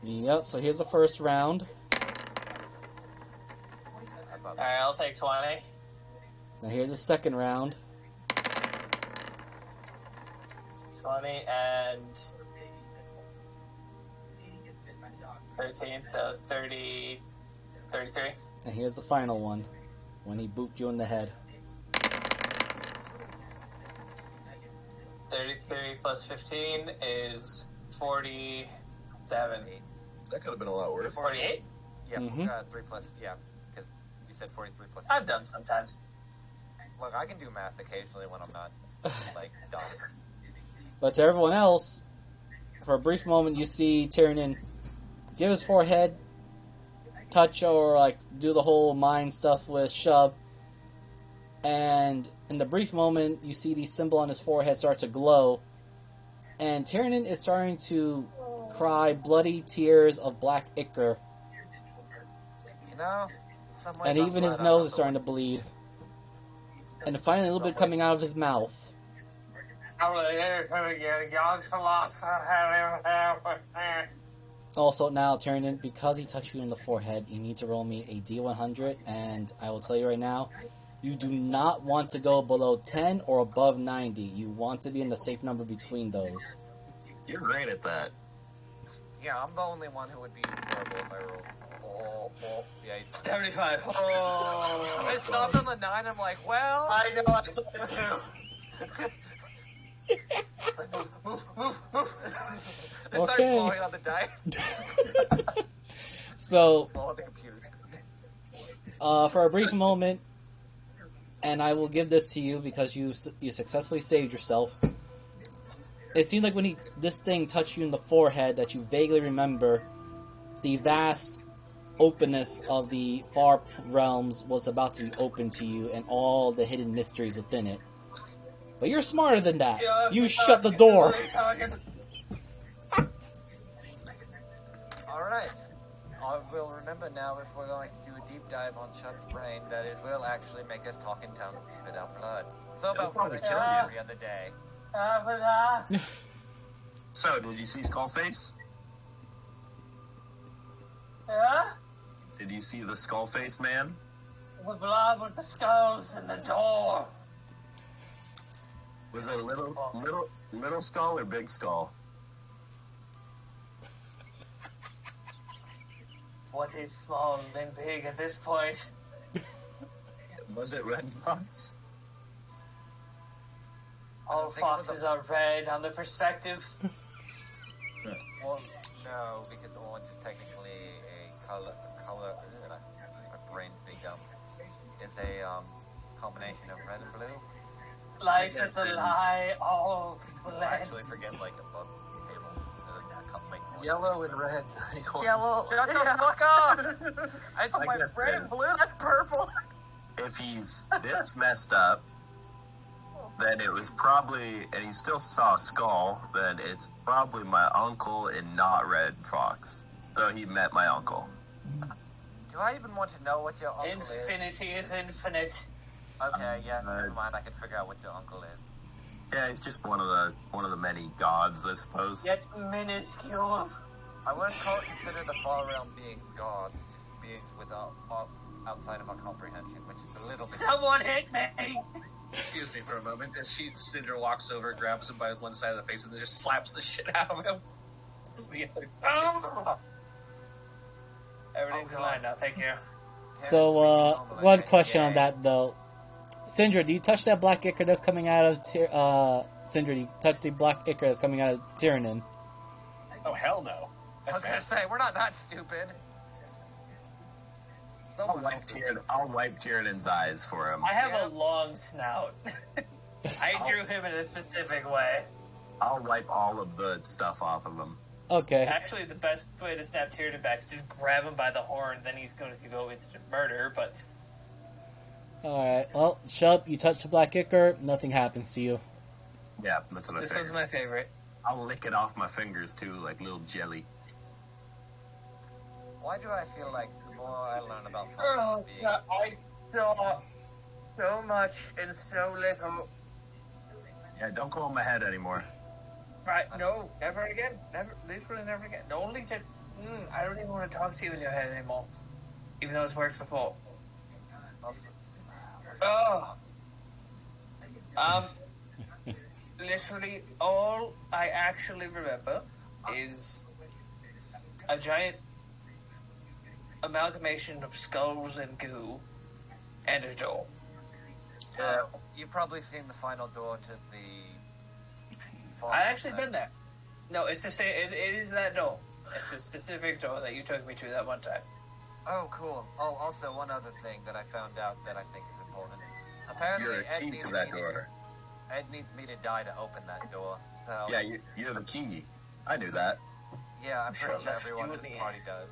Yep, so here's the first round. Alright, I'll take 20. Now here's the second round. 20 and 13, so 30, 33. And here's the final one, when he booped you in the head. 33 plus 15 is 47. That could have been a lot worse. 48? Yeah, Mhm. 3 plus, yeah, because you said 43 plus. I've done sometimes. Look, I can do math occasionally when I'm not, like, dumb. But to everyone else, for a brief moment you see Tyrion give his forehead, touch or like do the whole mind stuff with Shub, and in the brief moment you see the symbol on his forehead start to glow, and Tyrion is starting to cry bloody tears of black ichor, You know, in some ways and I'm even his glad I'm nose not is the starting to bleed, and finally a little bit coming out of his mouth. Also, now, Tyrion, because he touched you in the forehead, you need to roll me a D100, and I will tell you right now, you do not want to go below 10 or above 90. You want to be in the safe number between those. You're great at that. Yeah, I'm the only one who would be horrible if I roll. Yeah, he's fine. 75. Oh. It stopped on the 9. I'm like, well. I know, I saw it too. Move. It starts Okay. blowing on the die. So, Blow on the computers. for a brief moment, and I will give this to you because you successfully saved yourself. It seemed like when this thing touched you in the forehead that you vaguely remember the vast openness of the far realms was about to be open to you and all the hidden mysteries within it. But you're smarter than that. Yeah, You shut the door. Alright. I will remember now if we're going to do a deep dive on Chuck's brain that it will actually make us talk in tongues and spit out blood. So about probably what I kill told you. you the other day. So, did you see Skullface? Yeah? Did you see the Skullface man? The blob with the skulls and the door. Was it a little skull or big skull? What is small and big at this point? Was it Red Fox? All think it was foxes are red on the perspective. Well, no, because orange is technically a color, my brain's being dumb. It's a, combination of red and blue. Life is a lie, all I blend. actually forget, like, above the table. I can't make noise. Yellow and red. Yellow. Shut the fuck up! I Oh, my guess red then. and blue, that's purple. If he's this messed up, then it was probably, and he still saw a skull, then it's probably my uncle and not Red Fox. Though he met my uncle. Do I even want to know what your uncle is? Infinity is infinite. Okay, yeah, never mind. I can figure out what your uncle is. Yeah, he's just one of the many gods, I suppose. Yet minuscule. I wouldn't consider the far realm beings gods, just beings without outside of our comprehension, which is a little bit. Someone hit me! Excuse me for a moment. As Cinder walks over, grabs him by one side of the face, and then just slaps the shit out of him. The other. Oh! Everything's Oh, in line now, thank you. So, one question on that though. Sindra, do you touch that black ichor that's coming out of Sindra, do you touch the black ichor that's coming out of Tyrion? Oh, hell no. I was gonna say, we're not that stupid. I'll wipe Tyrion's eyes for him. I have Yeah. a long snout. I drew him in a specific way. I'll wipe all of the stuff off of him. Okay. Actually, the best way to snap Tyrion back is to grab him by the horn, then he's going to go instant murder, but... Alright, well, Shub, you touch the black ichor, nothing happens to you. Yeah, that's what I This figured. one's my favorite. I'll lick it off my fingers too, like little jelly. Why do I feel like the more I learn about Oh, far beings, God, I saw so much in so little. Yeah, don't go on my head anymore. Right, no, never again. Never, literally never again. The only to... I don't even want to talk to you in your head anymore. Even though it's worked before. Oh. Literally all I actually remember is a giant amalgamation of skulls and goo and a door. you've probably seen the final door to the. I actually been there. No, it's the same. It is that door. It's the specific door that you took me to that one time. Oh, cool. Oh, also one other thing that I found out that I think is important. Apparently, You're a Ed key needs to that me door. Ed needs me to die to open that door. So, Yeah, you're the key. I knew that. yeah, I'm pretty Sure, sure let's everyone do in this the- party does.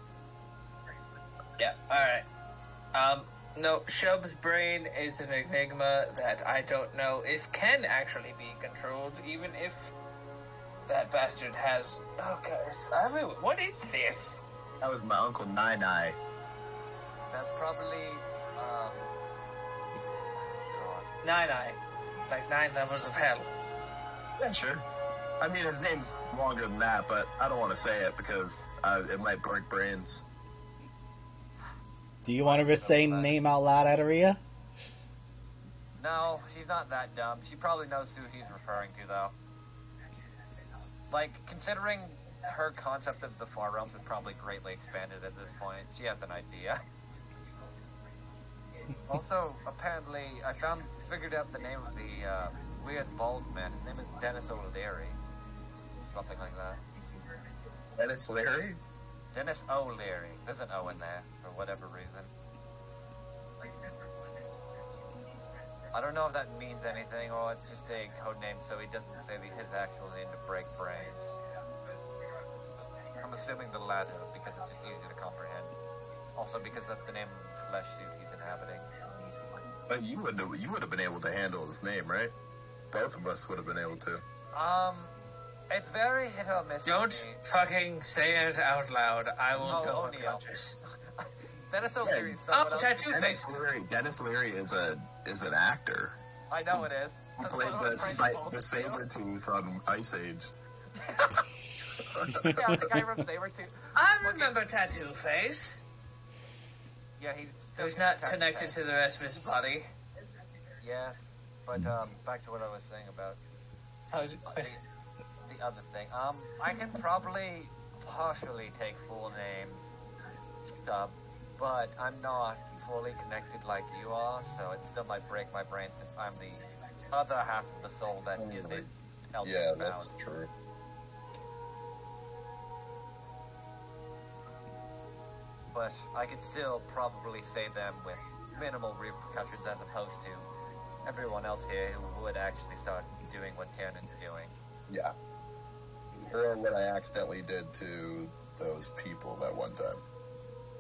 Yeah. All right. No, Shub's brain is an enigma that I don't know if can actually be controlled, even if that bastard has. Oh God, it's everywhere. What is this? That was my Uncle Nine Eye. That's probably, God. 9-eye, like 9 levels of hell. Yeah, sure. I mean, his name's longer than that, but I don't want to say it because it might break brains. Do you want to say name out loud, Adaria? No, she's not that dumb. She probably knows who he's referring to, though. Like, considering her concept of the Far Realms is probably greatly expanded at this point, she has an idea. Also, apparently, figured out the name of the weird bald man. His name is Dennis O'Leary. Something like that. Dennis Leary? Dennis O'Leary. There's an O in there, for whatever reason. I don't know if that means anything, or it's just a code name so he doesn't say his actual name to break brains. I'm assuming the latter, because it's just easier to comprehend. Also because that's the name of the flesh suit he's inhabiting. But you would have been able to handle his name, right? Both of us would have been able to. It's very hit or miss. Don't fucking say it out loud. I will go O'Neill. unconscious. Dennis O'Leary is someone else. Tattoo face. Dennis Leary is an actor. I know it is. He That's played what I was the trying to pull. Sabretooth on Ice Age. Yeah, the guy from Sabretooth. I remember Tattoo Face. Yeah, he's still Who's not Tattoo connected Face. to the rest of his body. Yes, but back to what I was saying about How is it quite? the other thing. I can probably partially take full names, but I'm not fully connected like you are, so it still might break my brain since I'm the other half of the soul that isn't Eldritch Yeah, bound. that's true. But I could still probably say them with minimal repercussions as opposed to everyone else here who would actually start doing what Tiernan's doing. Yeah. Or what I accidentally did to those people that one time.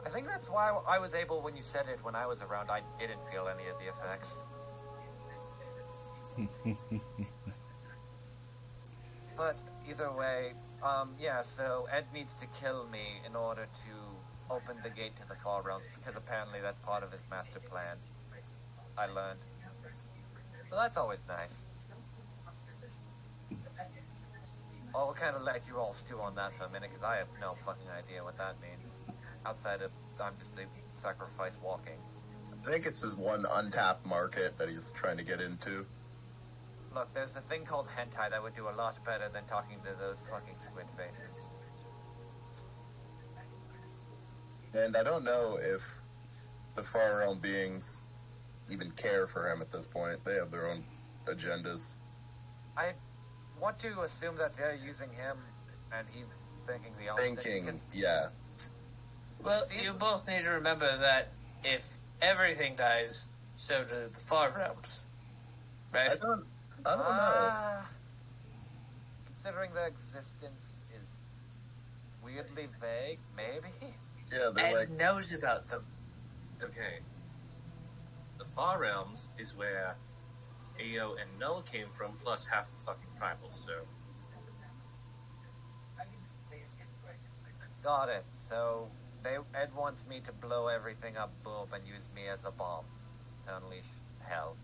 I think that's why I was able, when you said it, when I was around, I didn't feel any of the effects. But either way, yeah, so Ed needs to kill me in order to open the gate to the Far Realms, because apparently that's part of his master plan, I learned. So that's always nice. I'll kind of let you all stew on that for a minute, because I have no fucking idea what that means. Outside of, I'm just a sacrifice walking. I think it's his one untapped market that he's trying to get into. Look, there's a thing called hentai that would do a lot better than talking to those fucking squid faces. And I don't know if the Far Realm beings even care for him at this point. They have their own agendas. I want to assume that they're using him, and he's thinking the opposite. Thinking, yeah. Well, you both need to remember that if everything dies, so do the Far Realms. Right? I don't know. Considering their existence is weirdly vague, maybe? Yeah, they're Ed like, knows about them. Okay. The Far Realms is where Ao and Null came from, plus half the fucking primals, so... Got it. So, Ed wants me to blow everything up, boom, and use me as a bomb to unleash hell.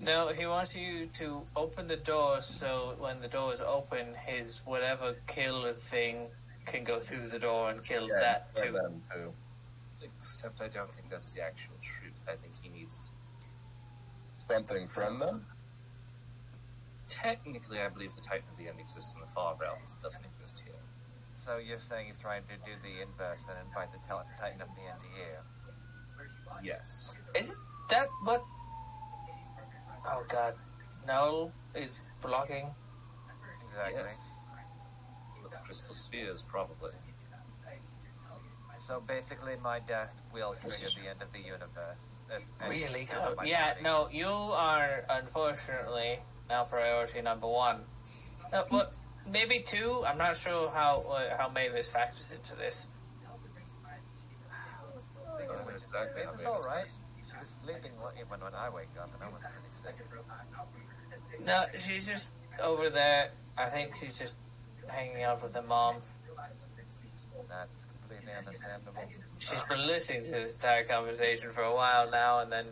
No, he wants you to open the door so when the door is open, his whatever killer thing can go through the door and kill that too. them too. Except I don't think that's the actual truth. I think he needs... Something from them? Technically, I believe the Titan of the End exists in the Far Realms. It doesn't exist here. So you're saying he's trying to do the inverse and invite the Titan of the End here? Yes. Isn't that what... Oh god. Noel is blocking. Exactly. Yes. With the crystal spheres, probably. So basically my death will trigger the end of the universe. Really good. Yeah, no, you are unfortunately now priority number one. Well, maybe two. I'm not sure how Mavis factors into this. Speaking of which, Exactly. Mavis alright. She was sleeping even when I wake up, and I was pretty sick. No, she's just over there. I think she's just hanging out with her mom. That's completely understandable. She's been listening to this entire conversation for a while now, and then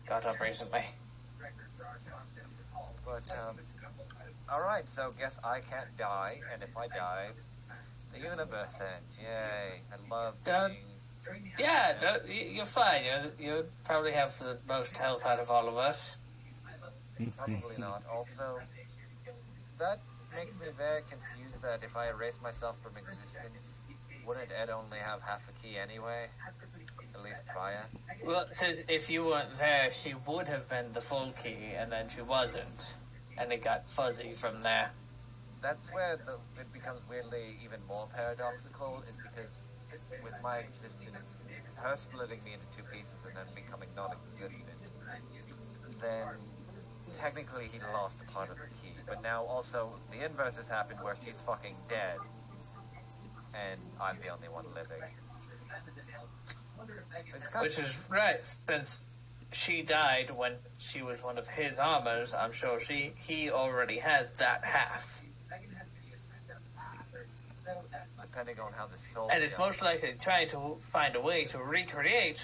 got up recently. But, Alright, so guess I can't die, and if I die, the universe ends. Yay. I love Done. being... Yeah, you're fine. You probably have the most health out of all of us. Probably not. Also, that makes me very confused that if I erase myself from existence, wouldn't Ed only have half a key anyway? At least prior. Well, it says if you weren't there, she would have been the full key, and then she wasn't. And it got fuzzy from there. That's where it becomes weirdly even more paradoxical, is because with my existence, her splitting me into two pieces and then becoming non-existent, then technically he lost a part of the key. But now also the inverse has happened where she's fucking dead, and I'm the only one living. Which is right, since she died when she was one of his armors, I'm sure he already has that half. Depending on how the soul... And it's most likely trying to find a way to recreate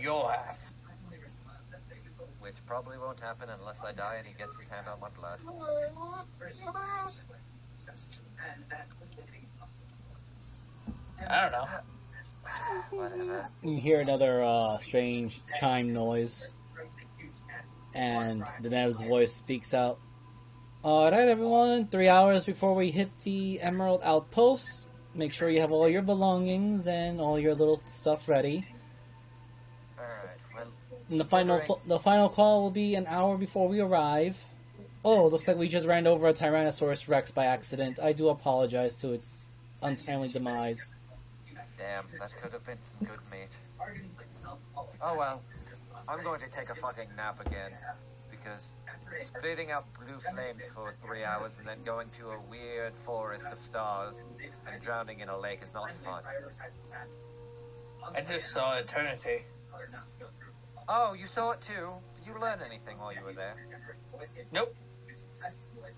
your half. Which probably won't happen unless I die and he gets his hand on my blood. I don't know. Whatever. You hear another strange chime noise, and Denev's voice speaks out. Alright everyone, 3 hours before we hit the Emerald Outpost, make sure you have all your belongings and all your little stuff ready. Alright, well... And the final call will be an hour before we arrive. Oh, looks like we just ran over a Tyrannosaurus Rex by accident. I do apologize to its untimely demise. Damn, that could have been some good meat. Oh well, I'm going to take a fucking nap again, because spitting out blue flames for 3 hours and then going to a weird forest of stars and drowning in a lake is not fun. I just saw Eternity. Oh, you saw it too? Did you learn anything while you were there? Nope.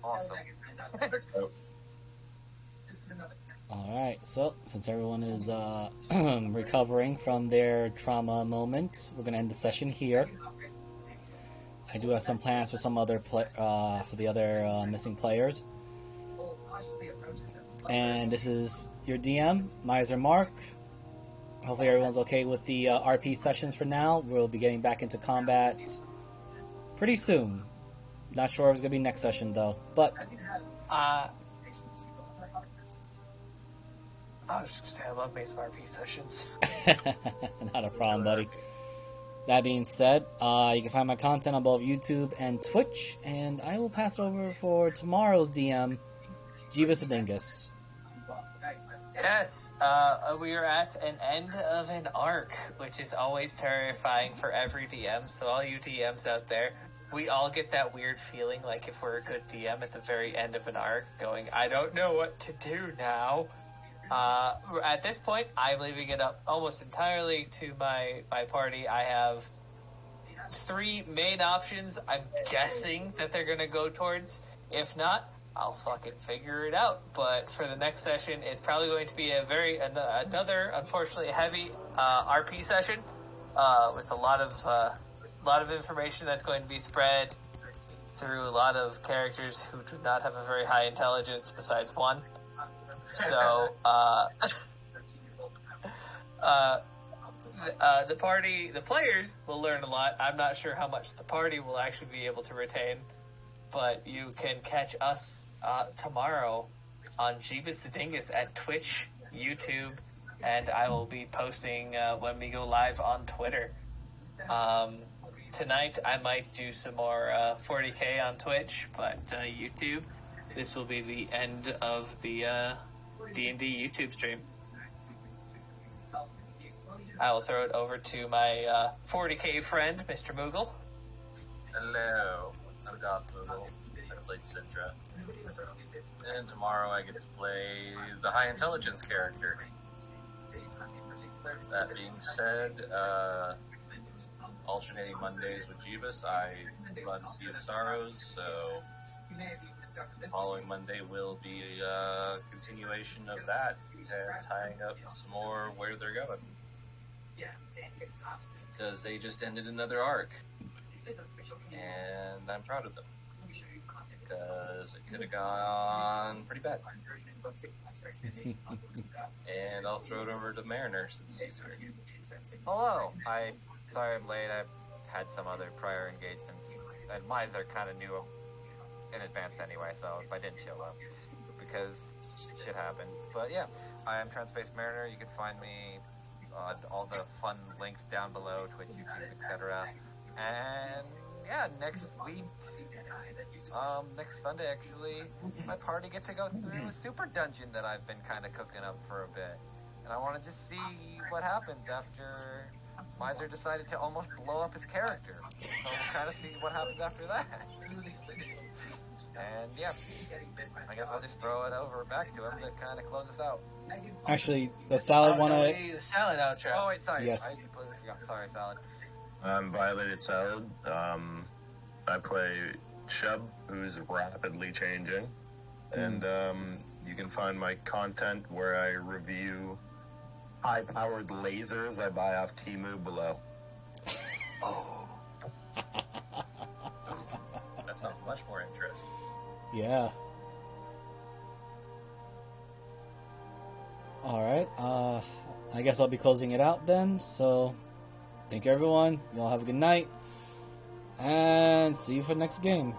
Awesome. Alright, so since everyone is recovering from their trauma moment, we're going to end the session here. I do have some plans for some other for the other missing players. And this is your DM, Miser Mark. Hopefully everyone's okay with the RP sessions for now. We'll be getting back into combat pretty soon. Not sure if it's going to be next session though, but... I was just gonna say, I love me some RP sessions. Not a problem, buddy. That being said, you can find my content on both YouTube and Twitch, and I will pass it over for tomorrow's DM, Jeebus Dingus. Yes, we are at an end of an arc, which is always terrifying for every DM, so all you DMs out there, we all get that weird feeling like if we're a good DM at the very end of an arc, going, I don't know what to do now. At this point, I'm leaving it up almost entirely to my party. I have 3 main options I'm guessing that they're going to go towards. If not, I'll fucking figure it out. But for the next session, it's probably going to be another unfortunately heavy RP session with a lot of information that's going to be spread through a lot of characters who do not have a very high intelligence besides one. So, the players will learn a lot. I'm not sure how much the party will actually be able to retain, but you can catch us tomorrow on Jeebus the Dingus at Twitch, YouTube, and I will be posting when we go live on Twitter. Tonight I might do some more 40k on Twitch, but YouTube, this will be the end of the D&D YouTube stream. I will throw it over to my 40k friend, Mr. Moogle. Hello, I'm Goth Moogle. I played Syndra. And tomorrow I get to play the high intelligence character. That being said, alternating Mondays with Jeebus, I run Sea of Sorrows, so the following Monday will be a continuation of that, and tying up some more where they're going. Because they just ended another arc, and I'm proud of them. because it could have gone pretty bad. And I'll throw it over to Mariner since he's here. Hello. Sorry I'm late. I had some other prior engagements, and mine are kind of new in advance anyway. So if I didn't show up, because shit happened. But yeah, I am Trans-Space Mariner. You can find me on all the fun links down below: Twitch, YouTube, etc. And yeah, next week, next Sunday actually, my party get to go through a super dungeon that I've been kind of cooking up for a bit, and I want to just see what happens after Miser decided to almost blow up his character. So we'll kind of see what happens after that. And yeah, I guess I'll just throw it over back to him to kind of close us out. Actually, the Salad wanna. The salad outro. Oh wait, sorry. Yes. I completely forgot. Sorry, Salad. I'm Violated Salad. I play Shub, who's rapidly changing. And you can find my content where I review high-powered lasers I buy off Temu below. Oh. That sounds much more interesting. Yeah. Alright, I guess I'll be closing it out then, so thank you everyone, you all have a good night, and see you for the next game.